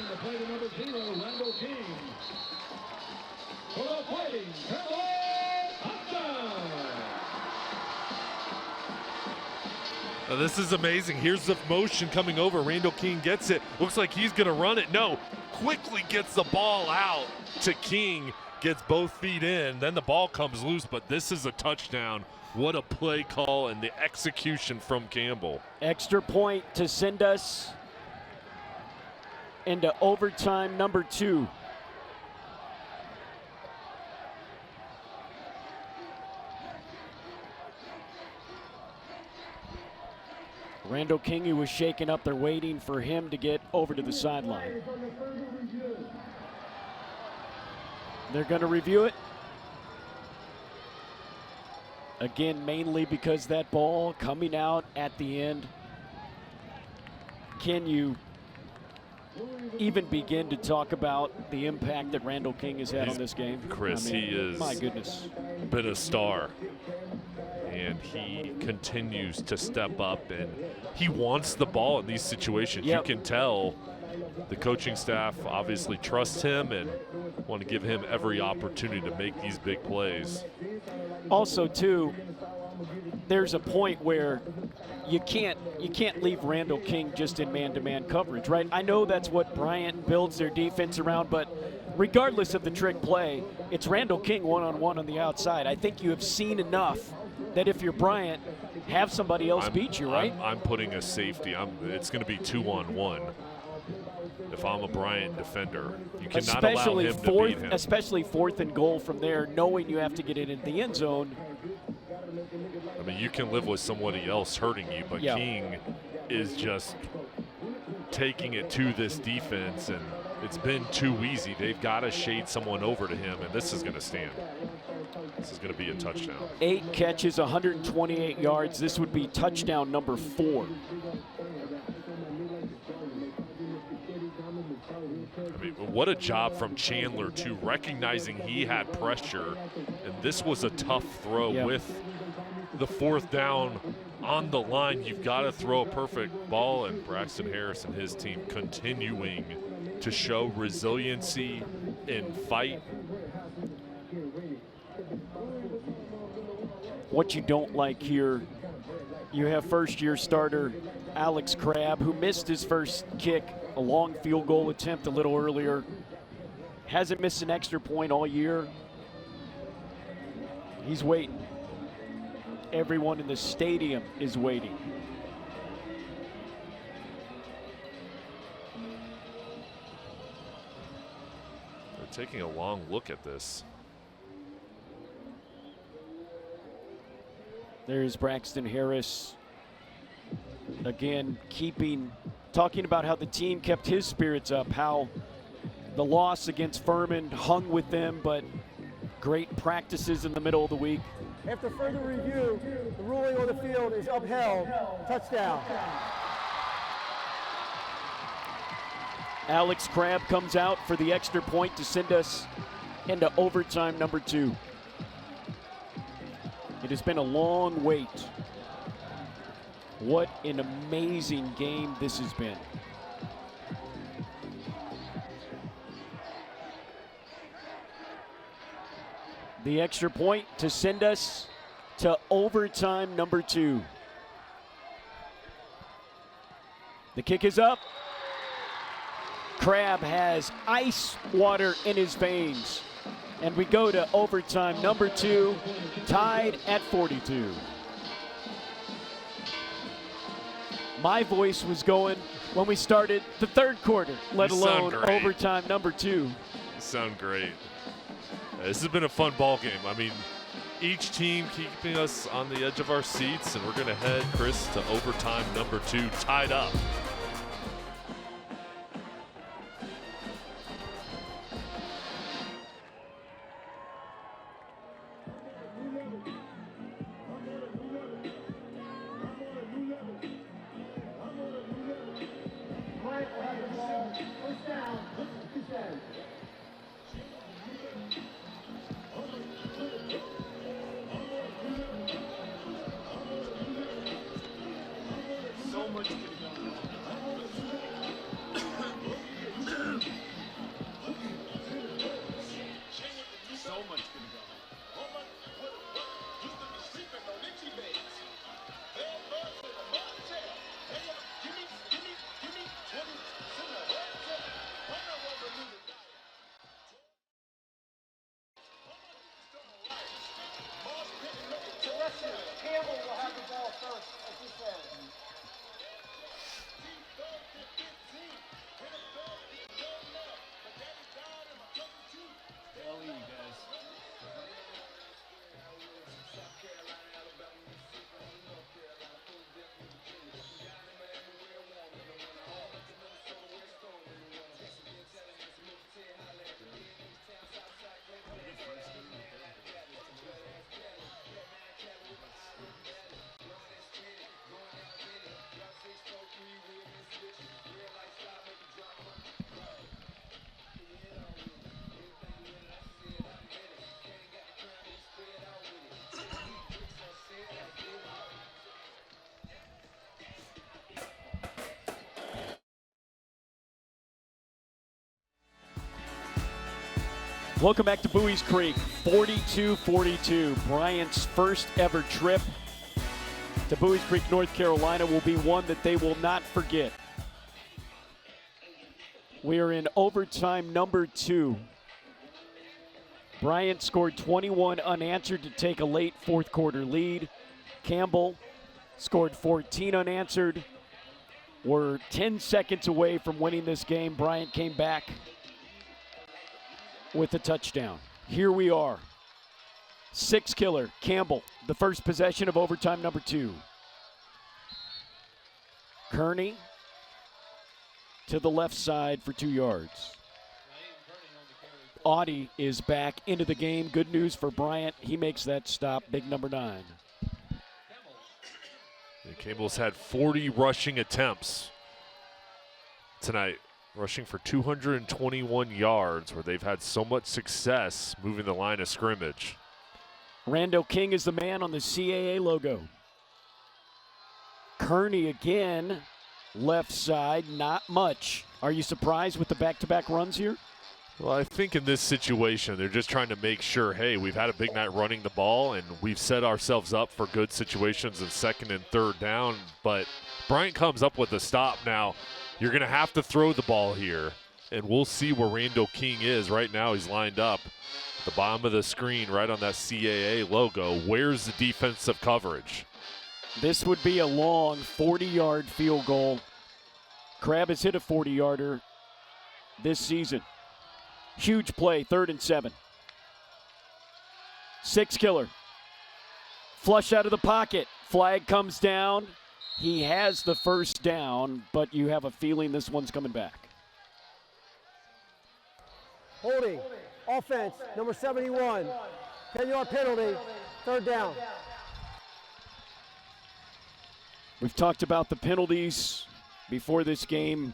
Now this is amazing. Here's the motion coming over. Randall King gets it. Looks like he's going to run it. No, quickly gets the ball out to King. Gets both feet in. Then the ball comes loose, but this is a touchdown. What a play call and the execution from Campbell.
Extra point to send us into overtime number 2. Randall King, who was shaken up, they're waiting for him to get over to the sideline. They're going to review it. Again, mainly because that ball coming out at the end. Can you even begin to talk about the impact that Randall King has had on this game?
Chris, he is,
my goodness,
been a star. And he continues to step up, and he wants the ball in these situations.
Yep.
You can tell the coaching staff obviously trusts him and want to give him every opportunity to make these big plays.
Also, too, there's a point where you can't leave Randall King just in man-to-man coverage, right? I know that's what Bryant builds their defense around, but regardless of the trick play, it's Randall King one-on-one on the outside. I think you have seen enough that if you're Bryant, have somebody else beat you, right?
I'm putting a safety. It's going to be 2-on-1. If I'm a Bryant defender, you cannot allow him to beat him.
Especially 4th and goal from there, knowing you have to get it in the end zone.
I mean, you can live with somebody else hurting you, but King is just taking it to this defense, and it's been too easy. They've got to shade someone over to him, and this is going to stand. This is going to be a touchdown.
8 catches, 128 yards. This would be touchdown number 4.
I mean, what a job from Chandler, too, recognizing he had pressure, and this was a tough throw with the 4th down on the line. You've got to throw a perfect ball, and Braxton Harris and his team continuing to show resiliency and fight.
What you don't like here, you have first-year starter Alex Crabb, who missed his first kick, a long field goal attempt a little earlier. Hasn't missed an extra point all year. He's waiting. Everyone in the stadium is waiting.
They're taking a long look at this.
There's Braxton Harris. Again, talking about how the team kept his spirits up, how the loss against Furman hung with them, but great practices in the middle of the week.
After further review, the ruling on the field is upheld. Touchdown.
Alex Crabb comes out for the extra point to send us into overtime number 2. It has been a long wait. What an amazing game this has been. The extra point to send us to overtime number 2. The kick is up. Crabb has ice water in his veins. And we go to overtime number 2, tied at 42. My voice was going when we started the 3rd quarter, let alone overtime number 2.
You sound great. This has been a fun ball game. I mean, each team keeping us on the edge of our seats, and we're going to head, Chris, to overtime number 2, tied up.
Campbell will have the ball first, as he said.
Welcome back to Bowie's Creek, 42-42. Bryant's first ever trip to Bowie's Creek, North Carolina will be one that they will not forget. We are in overtime number 2. Bryant scored 21 unanswered to take a late 4th quarter lead. Campbell scored 14 unanswered. We're 10 seconds away from winning this game. Bryant came back with a touchdown. Here we are. 6-killer, Campbell, the first possession of overtime number 2. Kearney to the left side for 2 yards. Audie is back into the game. Good news for Bryant. He makes that stop, big number 9.
And Campbell's had 40 rushing attempts tonight, rushing for 221 yards, where they've had so much success moving the line of scrimmage.
Randall King is the man on the CAA logo. Kearney again, left side, not much. Are you surprised with the back-to-back runs here?
Well, I think in this situation, they're just trying to make sure, hey, we've had a big night running the ball, and we've set ourselves up for good situations in 2nd and 3rd down. But Bryant comes up with a stop now. You're going to have to throw the ball here, and we'll see where Randall King is. Right now he's lined up at the bottom of the screen right on that CAA logo. Where's the defensive coverage?
This would be a long 40-yard field goal. Crabb has hit a 40-yarder this season. Huge play, 3rd and 7. 6-killer. Flush out of the pocket. Flag comes down. He has the first down, but you have a feeling this one's coming back.
Holding. Offense, number 71. 10-yard penalty. 3rd down.
We've talked about the penalties before this game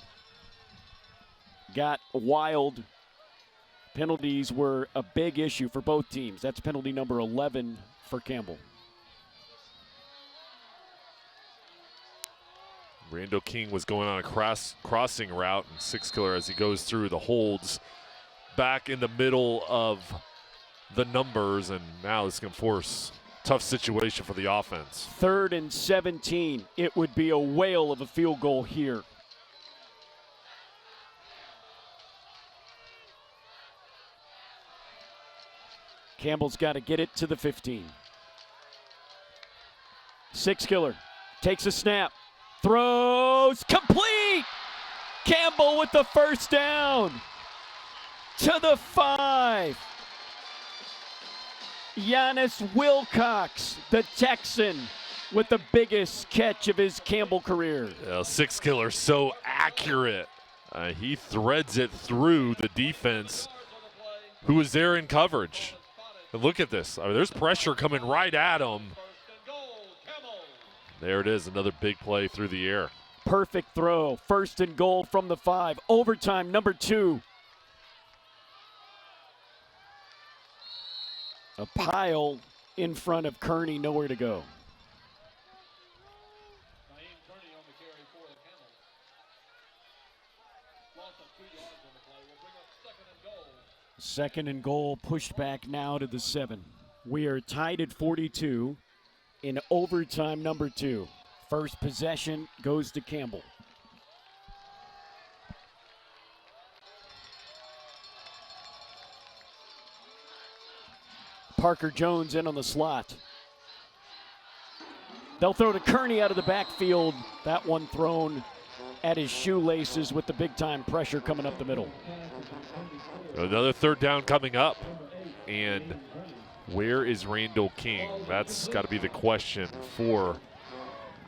got wild. Penalties were a big issue for both teams. That's penalty number 11 for Campbell.
Randall King was going on a crossing route, and 6-killer as he goes through the holds back in the middle of the numbers, and now this can force a tough situation for the offense.
3rd and 17. It would be a whale of a field goal here. Campbell's got to get it to the 15. 6-killer takes a snap, throws, complete! Campbell with the first down to the 5. Giannis Wilcox, the Texan, with the biggest catch of his Campbell career.
6-killer so accurate. He threads it through the defense who was there in coverage. And look at this. There's pressure coming right at him. There it is, another big play through the air.
Perfect throw. 1st and goal from the 5. Overtime, number 2. A pile in front of Kearney, nowhere to go. Second and goal, pushed back now to the 7. We are tied at 42 in overtime number 2. First possession goes to Campbell. Parker Jones in on the slot. They'll throw to Kearney out of the backfield. That one thrown at his shoelaces with the big-time pressure coming up the middle.
Another 3rd down coming up. And where is Randall King? That's got to be the question for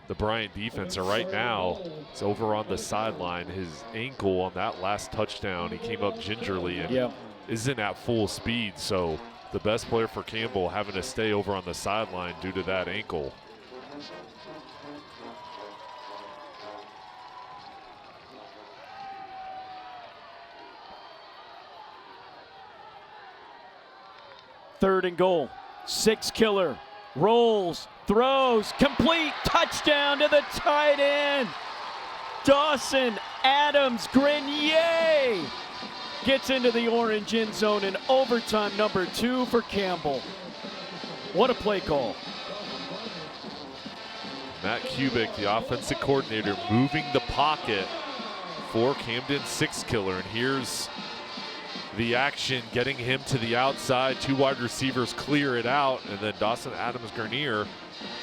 the Bryant defense. And right now, it's over on the sideline. His ankle on that last touchdown, he came up gingerly and isn't at full speed. So the best player for Campbell having to stay over on the sideline due to that ankle.
Third and goal. 6-killer. Rolls, throws, complete, touchdown to the tight end. Dawson Adams Grenier gets into the orange end zone in overtime number 2 for Campbell. What a play call.
Matt Kubik, the offensive coordinator, moving the pocket for Camden's 6-killer. And here's the action, getting him to the outside. 2 wide receivers clear it out, and then Dawson Adams Grenier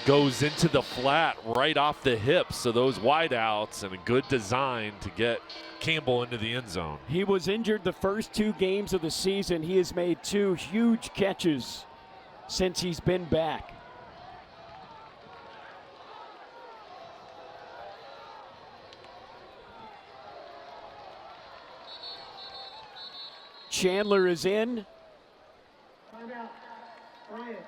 goes into the flat right off the hips. So those wide outs and a good design to get Campbell into the end zone.
He was injured the first 2 games of the season. He has made 2 huge catches since he's been back. Chandler is in.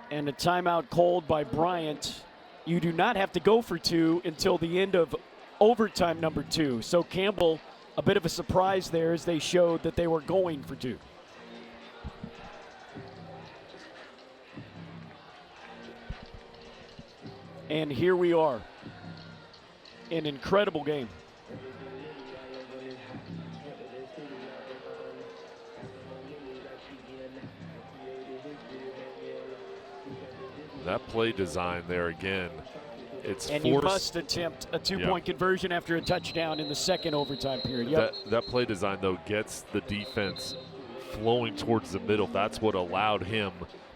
And a timeout called by Bryant. You do not have to go for two until the end of overtime number 2. So Campbell, a bit of a surprise there as they showed that they were going for two. And here we are. An incredible game.
That play design there again.
And you must attempt a two-point conversion after a touchdown in the second overtime period. Yep.
That play design, though, gets the defense flowing towards the middle. That's what allowed him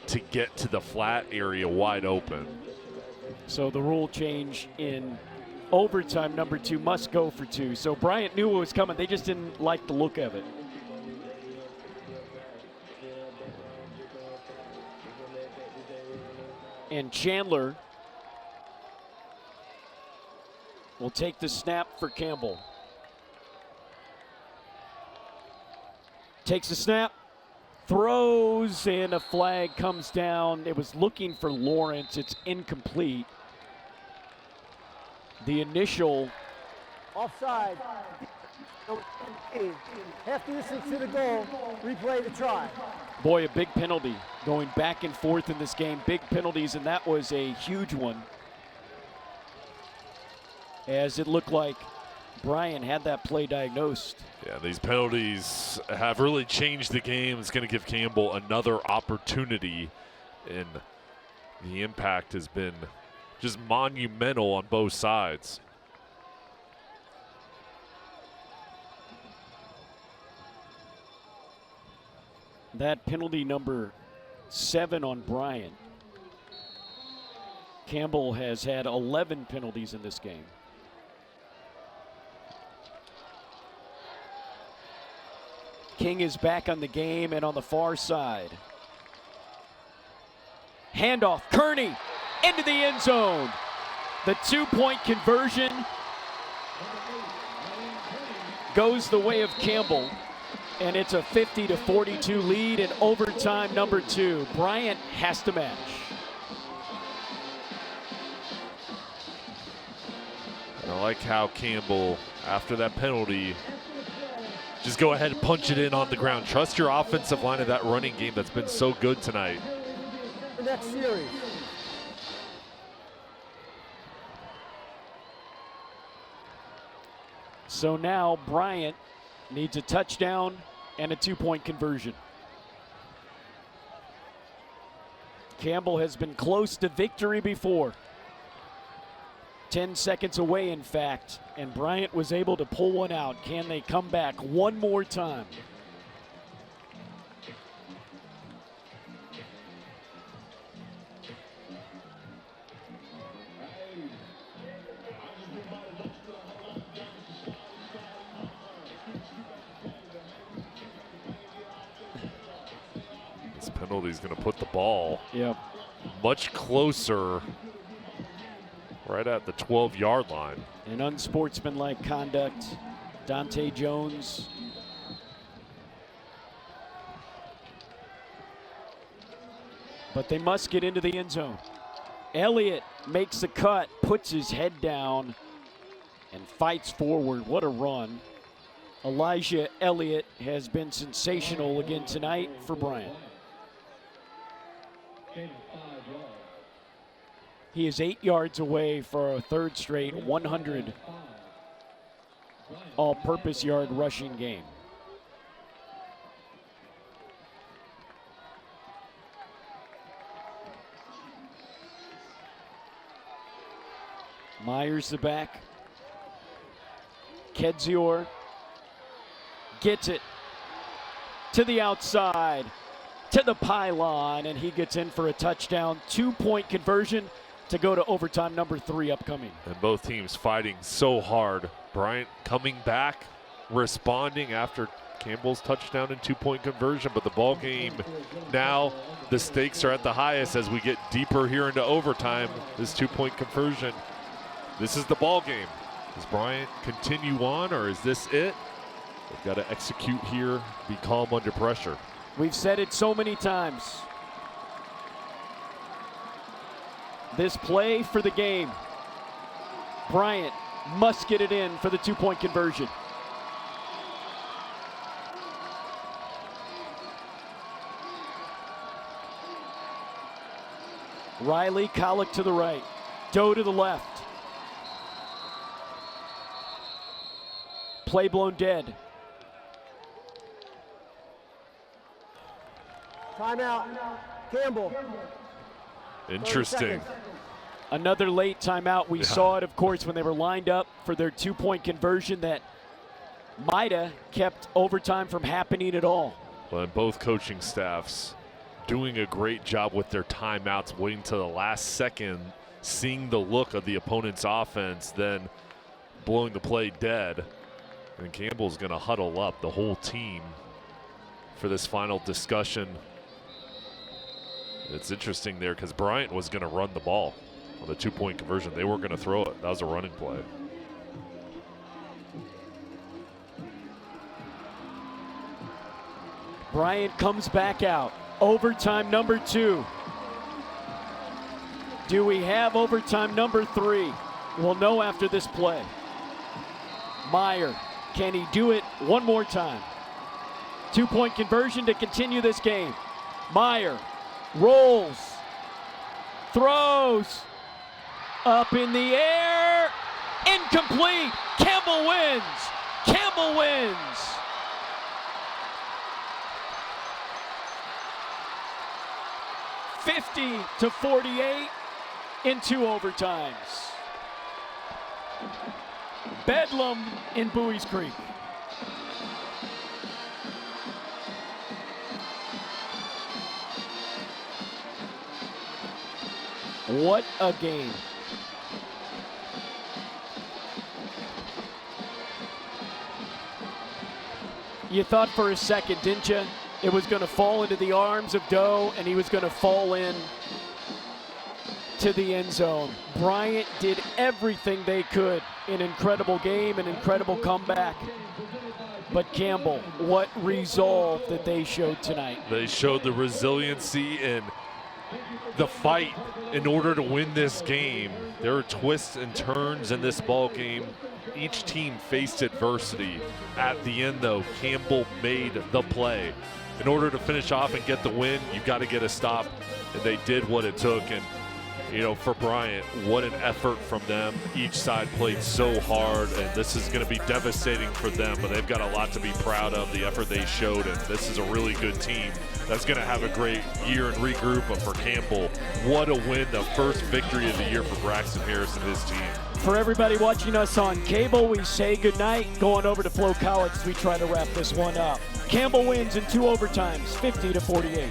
to get to the flat area wide open.
So the rule change in overtime number 2 must go for two. So Bryant knew what was coming. They just didn't like the look of it. And Chandler will take the snap for Campbell. Takes the snap, throws, and a flag comes down. It was looking for Lawrence. It's incomplete. The initial.
Offside. Half distance to the goal. Replay the try.
Boy, a big penalty going back and forth in this game. Big penalties, and that was a huge one. As it looked like Bryant had that play diagnosed.
Yeah, these penalties have really changed the game. It's going to give Campbell another opportunity, and the impact has been just monumental on both sides.
That penalty number 7 on Bryant. Campbell has had 11 penalties in this game. King is back on the game and on the far side. Handoff, Kearney into the end zone. The two-point conversion goes the way of Campbell. And it's a 50-42 lead in overtime number 2. Bryant has to match.
And I like how Campbell, after that penalty, just go ahead and punch it in on the ground. Trust your offensive line of that running game that's been so good tonight.
The next series.
So now Bryant needs a touchdown and a two-point conversion. Campbell has been close to victory before. 10 seconds away, in fact, and Bryant was able to pull one out. Can they come back one more time?
This penalty is going to put the ball
much
closer, right at the 12-yard line.
An unsportsmanlike conduct. Dante Jones. But they must get into the end zone. Elliott makes the cut, puts his head down, and fights forward. What a run. Elijah Elliott has been sensational again tonight for Bryant. He is 8 yards away for a third straight 100 all-purpose yard rushing game. Myers the back. Kedzior gets it to the outside, to the pylon, and he gets in for a touchdown. Two-point conversion to go to overtime number 3 upcoming.
And both teams fighting so hard. Bryant coming back, responding after Campbell's touchdown and two-point conversion, but the ball game now, the stakes are at the highest as we get deeper here into overtime. This two-point conversion, this is the ball game. Does Bryant continue on, or is this it? They've got to execute here, be calm under pressure.
We've said it so many times. This play for the game. Bryant must get it in for the two-point conversion. Riley, Colick to the right. Doe to the left. Play blown dead.
Timeout. Campbell.
Interesting.
Another late timeout. We saw it, of course, when they were lined up for their two-point conversion that might have kept overtime from happening at all.
Well, and both coaching staffs doing a great job with their timeouts, waiting to the last second, seeing the look of the opponent's offense, then blowing the play dead. And Campbell's going to huddle up the whole team for this final discussion. It's interesting there because Bryant was going to run the ball on the two-point conversion. They weren't going to throw it. That was a running play.
Bryant comes back out. Overtime number 2. Do we have overtime number 3? We'll know after this play. Meyer, can he do it one more time? Two-point conversion to continue this game. Meyer rolls, throws, up in the air, incomplete. Campbell wins. Campbell wins. (50-48) in 2 overtimes. Bedlam in Bowie's Creek. What a game. You thought for a second, didn't you? It was going to fall into the arms of Doe, and he was going to fall in to the end zone. Bryant did everything they could. An incredible game, an incredible comeback. But Campbell, what resolve that they showed tonight.
They showed the resiliency and the fight in order to win this game. There are twists and turns in this ball game. Each team faced adversity. At the end, though, Campbell made the play. In order to finish off and get the win, you got to get a stop, and they did what it took. And you know, for Bryant, what an effort from them. Each side played so hard, and this is going to be devastating for them, but they've got a lot to be proud of, the effort they showed, and this is a really good team that's going to have a great year and regroup. But for Campbell, what a win, the first victory of the year for Braxton Harris and his team.
For everybody watching us on cable, we say goodnight. Going over to Flo College as we try to wrap this one up. Campbell wins in 2 overtimes, 50-48.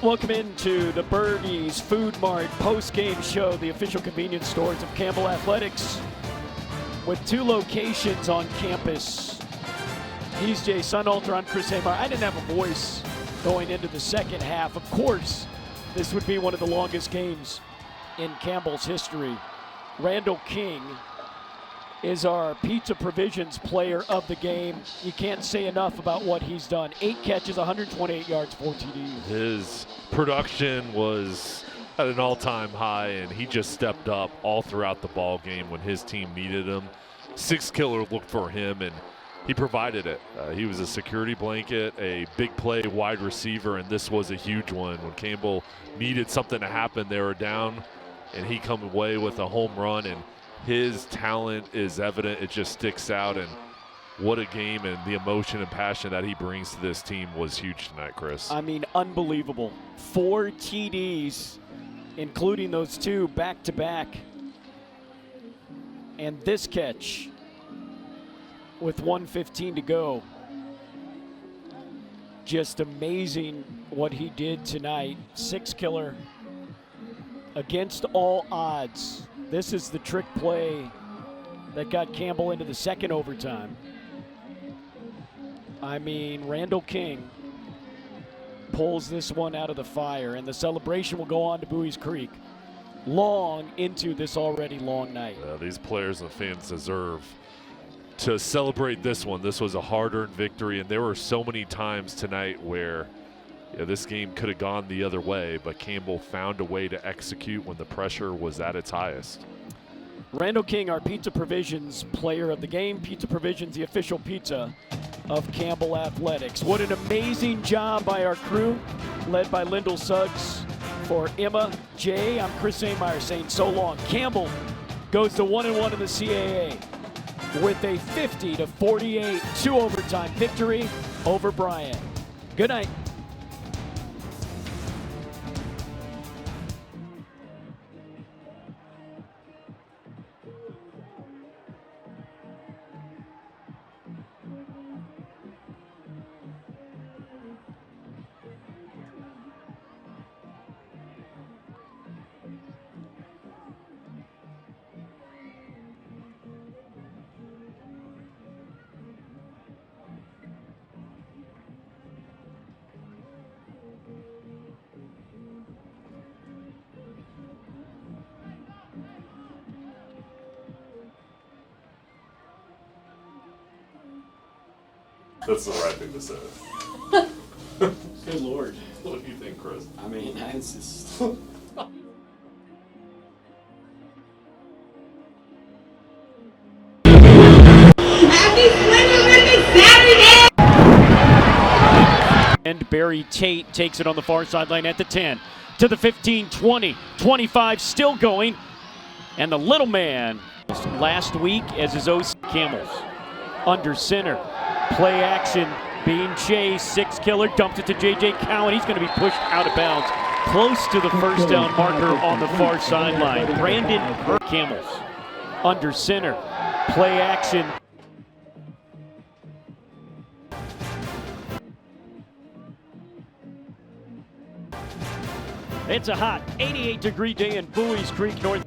Welcome into the Birdie's Food Mart post-game show, the official convenience stores of Campbell Athletics, with 2 locations on campus. He's Jay Sunalter. I'm Chris Hamar. I didn't have a voice going into the second half. Of course, this would be one of the longest games in Campbell's history. Randall King is our Pizza Provisions player of the game. You can't say enough about what he's done. 8 catches, 128 yards, 4 TDs.
His production was at an all-time high, and he just stepped up all throughout the ball game when his team needed him. 6 killer looked for him, and he provided it. He was a security blanket, a big play wide receiver, and this was a huge one. When Campbell needed something to happen, they were down, and he come away with a home run, and his talent is evident. It just sticks out, and what a game, and the emotion and passion that he brings to this team was huge tonight, Chris.
I mean, unbelievable. 4 TDs, including those 2 back-to-back. And this catch with 1:15 to go. Just amazing what he did tonight. 6 killer against all odds. This is the trick play that got Campbell into the second overtime. I mean, Randall King pulls this one out of the fire, and the celebration will go on to Bowie's Creek long into this already long night.
These players and fans deserve to celebrate this one. This was a hard-earned victory, and there were so many times tonight where this game could have gone the other way, but Campbell found a way to execute when the pressure was at its highest.
Randall King, our Pizza Provisions player of the game. Pizza Provisions, the official pizza of Campbell Athletics. What an amazing job by our crew, led by Lyndall Suggs. For Emma, Jay, I'm Chris Ameyer saying so long. Campbell goes to 1-1 in the CAA with a 50-48 2-overtime victory over Bryant. Good night.
That's the right thing to say.
Good Lord.
What do you think, Chris?
I mean, it's just...
Happy Swinger Ribbon Saturday!
And Barry Tate takes it on the far sideline at the 10. To the 15, 20, 25, still going. And the little man last week as his OC Camels. Under center. Play action, being chased, 6 killer, dumped it to J.J. Cowan. He's going to be pushed out of bounds, close to the first down marker on the far sideline. Brandon Camels, under center, play action. It's a hot 88-degree day in Bowie's Creek, North.